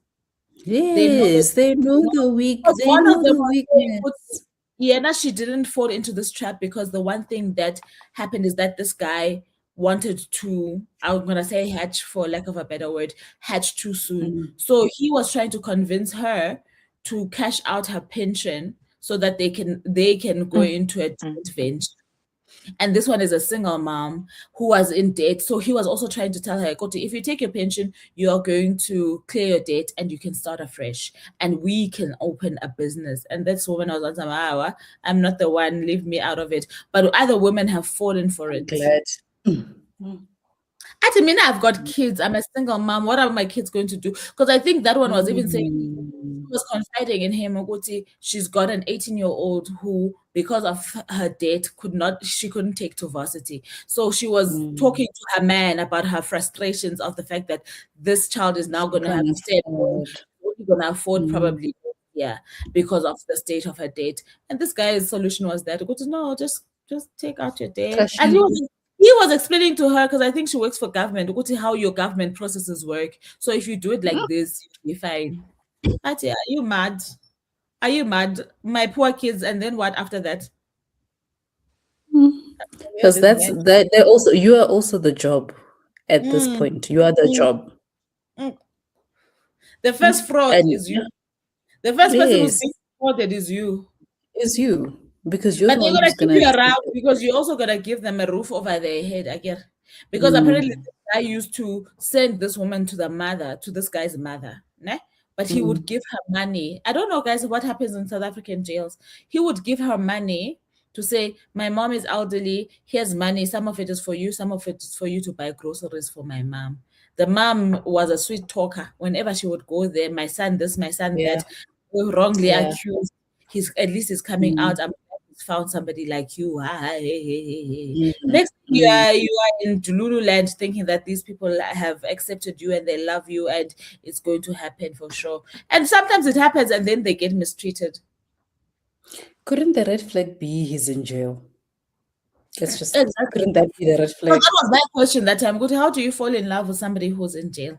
Yes, they know the weak. Because They one know of them the was weakness. yeah, now she didn't fall into this trap because the one thing that happened is that this guy wanted to, I'm gonna say hatch for lack of a better word, hatch too soon. So he was trying to convince her to cash out her pension so that they can go into a joint venture. And this one is a single mom who was in debt. So he was also trying to tell her, Koti, if you take your pension, you are going to clear your debt and you can start afresh and we can open a business. And this woman was like, I'm not the one, leave me out of it. But other women have fallen for it. Glad. I mean, I've got kids. I'm a single mom. What are my kids going to do? Because I think that one was even saying, she was confiding in him. Ogoti, she's got an 18-year-old who, because of her debt, she couldn't take to varsity. So she was talking to her man about her frustrations of the fact that this child is now going to have to stay at home. Only going to afford probably, yeah, because of the state of her debt. And this guy's solution was that, no, just take out your debt. And he was explaining to her, because I think she works for government, how your government processes work. So if you do it like this, you'll be fine. But yeah, are you mad? Are you mad? My poor kids, and then what after that? Because they're also, you are also the job at this point. You are the job. The first fraud is you. The first person who's being frauded is you. Is you. Because you're but the they're one gonna who's keep gonna you around because you also gotta give them a roof over their head. I get because apparently this guy used to send this woman to this guy's mother, né? But he would give her money. I don't know, guys, what happens in South African jails. He would give her money to say, my mom is elderly, here's money, some of it is for you, some of it is for you to buy groceries for my mom. The mom was a sweet talker. Whenever she would go there, my son this, my son that, wrongly accused. At least he's coming out. I'm found somebody like you. Next you are in Dululu land thinking that these people have accepted you and they love you and it's going to happen for sure. And sometimes it happens and then they get mistreated. Couldn't the red flag be he's in jail? It's just exactly. Couldn't that be the red flag? So that was my question that time. How do you fall in love with somebody who's in jail?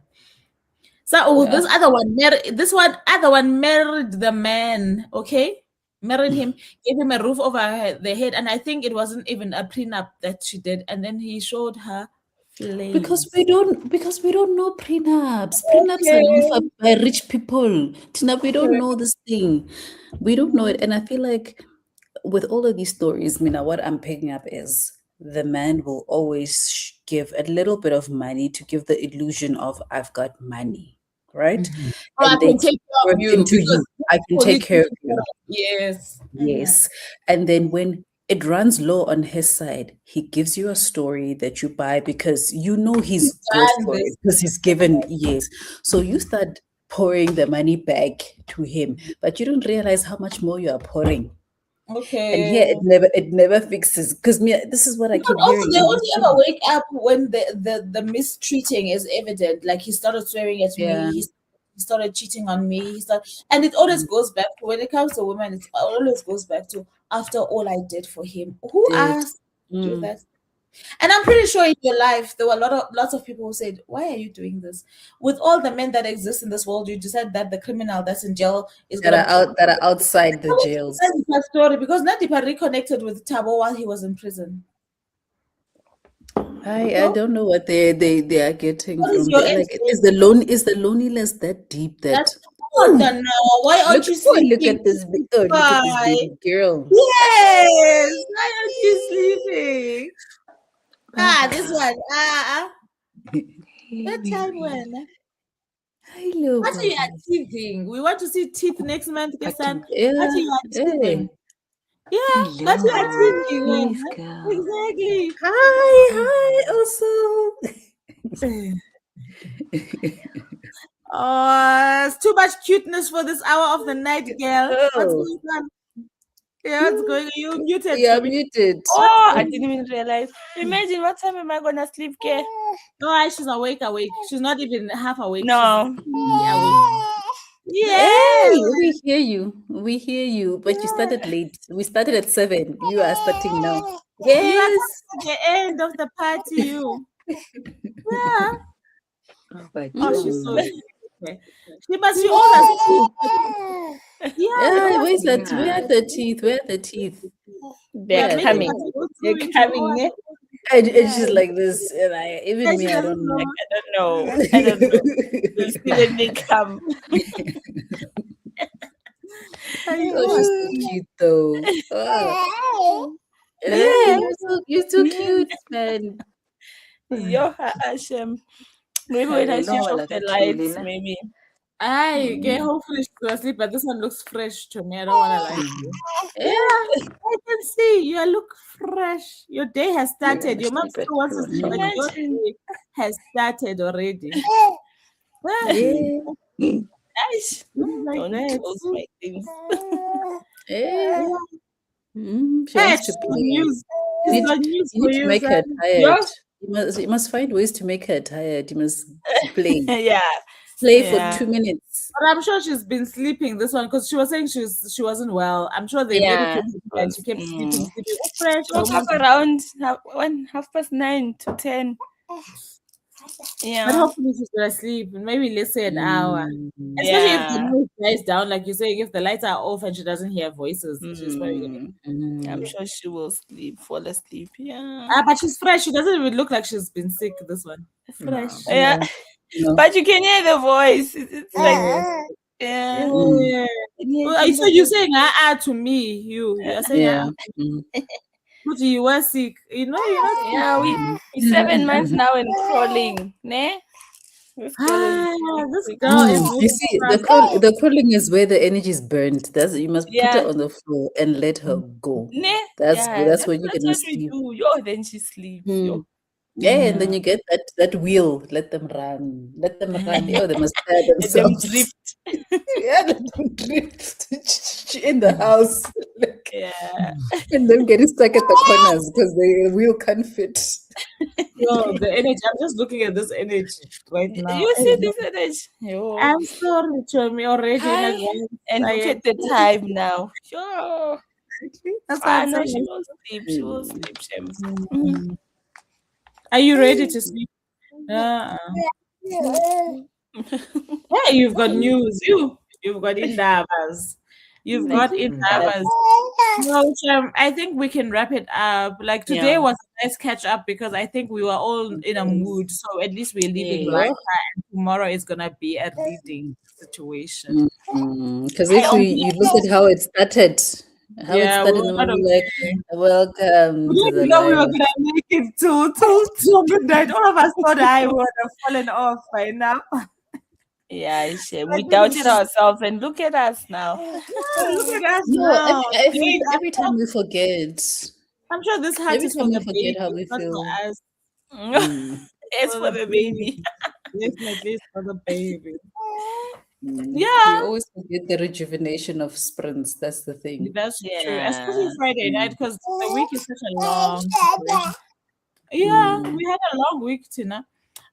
So this other one married the man, okay? Married him, gave him a roof over the head, and I think it wasn't even a prenup that she did, and then he showed her flames. Because we don't know prenups. Prenups are known for by rich people. Tina, we don't know this thing. We don't know it. And I feel like with all of these stories, Mina, what I'm picking up is the man will always give a little bit of money to give the illusion of I've got money. right? Mhm. Oh, I And they can give take care of birth you into because you. I can people need take to care of take care you. of. Yes. Yes. And then when it runs low on his side, he gives you a story that you buy because you know he's good Done for this. it because he's given, yes. So you start pouring the money back to him, but you don't realize how much more you are pouring. And here Okay. it never fixes because me this is what I Because keep also hearing they in only these ever stories. wake up when the mistreating is evident. Like he started swearing at me, Yeah. he started cheating on me, and it always goes back to when it comes to women, it always goes back to after all I did for him. Who Did. asked you to do that? And I'm pretty sure in your life there were lots of people who said, "Why are you doing this?" With all the men that exist in this world, you decide that the criminal that's in jail is That gonna are be out that are outside the jails. Nadipa's story because Nadipa reconnected with Tabo while he was in prison. I don't know what they are getting What is from your there. end Like state? is the loneliness that deep That's that more than now. Why aren't you look sleeping? at this look at this Why? baby girl. Yes. Why aren't you sleeping? This one. That time when. Hello, What are you Baba. achieving? We want to see teeth next month, Kesan. What are Yeah. you Hey. achieving? Yeah, what are you achieving? Please, When? girl. Exactly. Hi, also. Oh, it's too much cuteness for this hour of the night, girl. What's Oh, going on? Yeah, what's going on? You muted you to are me. muted. Oh, I didn't even realize. Imagine what time am I gonna sleep, Ke? No, she's awake. She's not even half awake. She's No. fully awake. Hey, Yeah. we hear you. We hear you. But you started late. We started at 7. You are starting now. You are Yes. coming at the end of the party, you. Yeah. Oh, but Oh, she's so Mm. sweet. Okay. She owes us tea. Yeah, we Yeah, owe where's us that? tea. Where are the teeth? Where are the teeth? We They're are Where are making they? coming. us go They're through it. You owe coming, us. eh? It's Yeah. just like this. And Yeah, even she me, I doesn't don't know. know. I don't know. I don't know. We'll see when they come. Oh, she's so cute though. Oh. Hey, Yeah. you're so cute, man. Yo, Hashem. Maybe when I switch off the lights, maybe. Hopefully she's gonna sleep, but this one looks fresh to me. I don't wanna lie to you. Yeah. I can see you look fresh. Your day has started. Your mom still wants to sleep, but your Imagine. day has started already. Yeah. Nice. Like Don't that. close my things. Yeah. She Hey, wants she's to got play. news. You She's need, got news you for need to you, make her son. tired. Yo. You must find ways to make her tired. You must play. Yeah. Play for Yeah. 2 minutes. But I'm sure she's been sleeping this one because she was saying she wasn't well. I'm sure they Yeah. medicated her and she kept sleeping. Oh, fresh. She woke up around 9:30 to 10. But Yeah. hopefully she's gonna sleep and maybe let's say an hour. Especially if the Yeah. noise dies down, like you're saying, if the lights are off and she doesn't hear voices, she's probably gonna. I'm sure she will fall asleep. Yeah. But she's fresh. She doesn't even look like she's been sick. This one. Fresh. Yeah. No. But you can hear the voice. It's like, yeah. Yeah. So you're saying to me, you are saying Yeah. but you were sick. You know, you're not sick. Yeah, we're 7 months now and crawling. Ne? This girl is This sick. girl is You see, strong. the crawling is where the energy is burnt. That's you must put her Yeah. on the floor and let her go. Ne? That's Yeah, when you're that's gonna what we sleep. do. Yo, then she sleeps. Yo. Yeah, and then you get that wheel. Let them run. Let them run. Oh, they must tire Let them themselves. drift. Yeah, let them drift in the house. Like, Yeah. and them getting stuck at the corners because the wheel can't fit. Yo, the energy. I'm just looking at this energy right now. You see this energy? Yo. I'm sorry to me already in Hi. advance. And look at the time now. Yo. That's why I'm No, saying. she will sleep. She will sleep, Shems. Are you ready to sleep? Hey, you've got news. You've got indabas. You've got indabas. No, I think we can wrap it up. Like today Yeah. was a nice catch up because I think we were all in a mood. So at least we're leaving Yeah. lighter, and tomorrow is gonna be a reading situation. Because if you look at how it started, We were not like, welcome we to didn't the know we were life. gonna make it to midnight. All of us thought I would have fallen off by now. Yeah, we doubted ourselves, and look at us now. Look at us No, now. every time we forget. I'm sure this heart Every is for time we the forget baby, how we not feel. for us. It's for the baby. Definitely it's for the baby. We Yeah, always forget the rejuvenation of sprints. That's the thing. that's true. Yeah. Especially Friday night because the week is such a long duration. Yeah, we had a long week, Tina.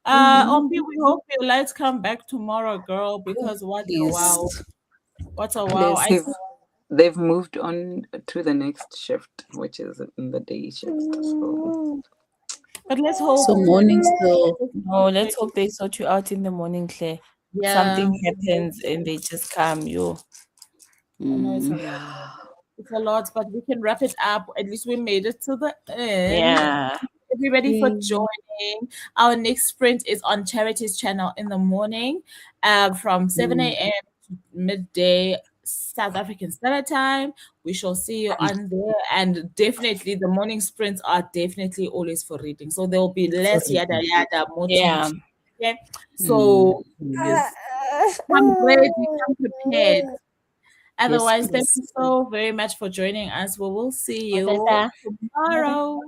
Ombi, we hope your lights come back tomorrow, girl, because what a Please. wow. What a wow. Please. I They've moved on to the next shift, which is in the day shift. So But let's hope. So morning still. No, let's hope they sort you out in the morning, Claire. Yeah. Something happens and they just come, yo. I know it's a Mm. lot. It's a lot, but we can wrap it up. At least we made it to the end. Yeah. Everybody for joining. Our next sprint is on Charity's channel in the morning, from 7 a.m. to midday South African Standard Time. We shall see you on there, and definitely the morning sprints are definitely always for reading. So there will be less yada yada, more Yeah. teaching. Okay, so yes, come ready, come prepared. Otherwise, thank please. you so very much for joining us. We will see you Tata. tomorrow.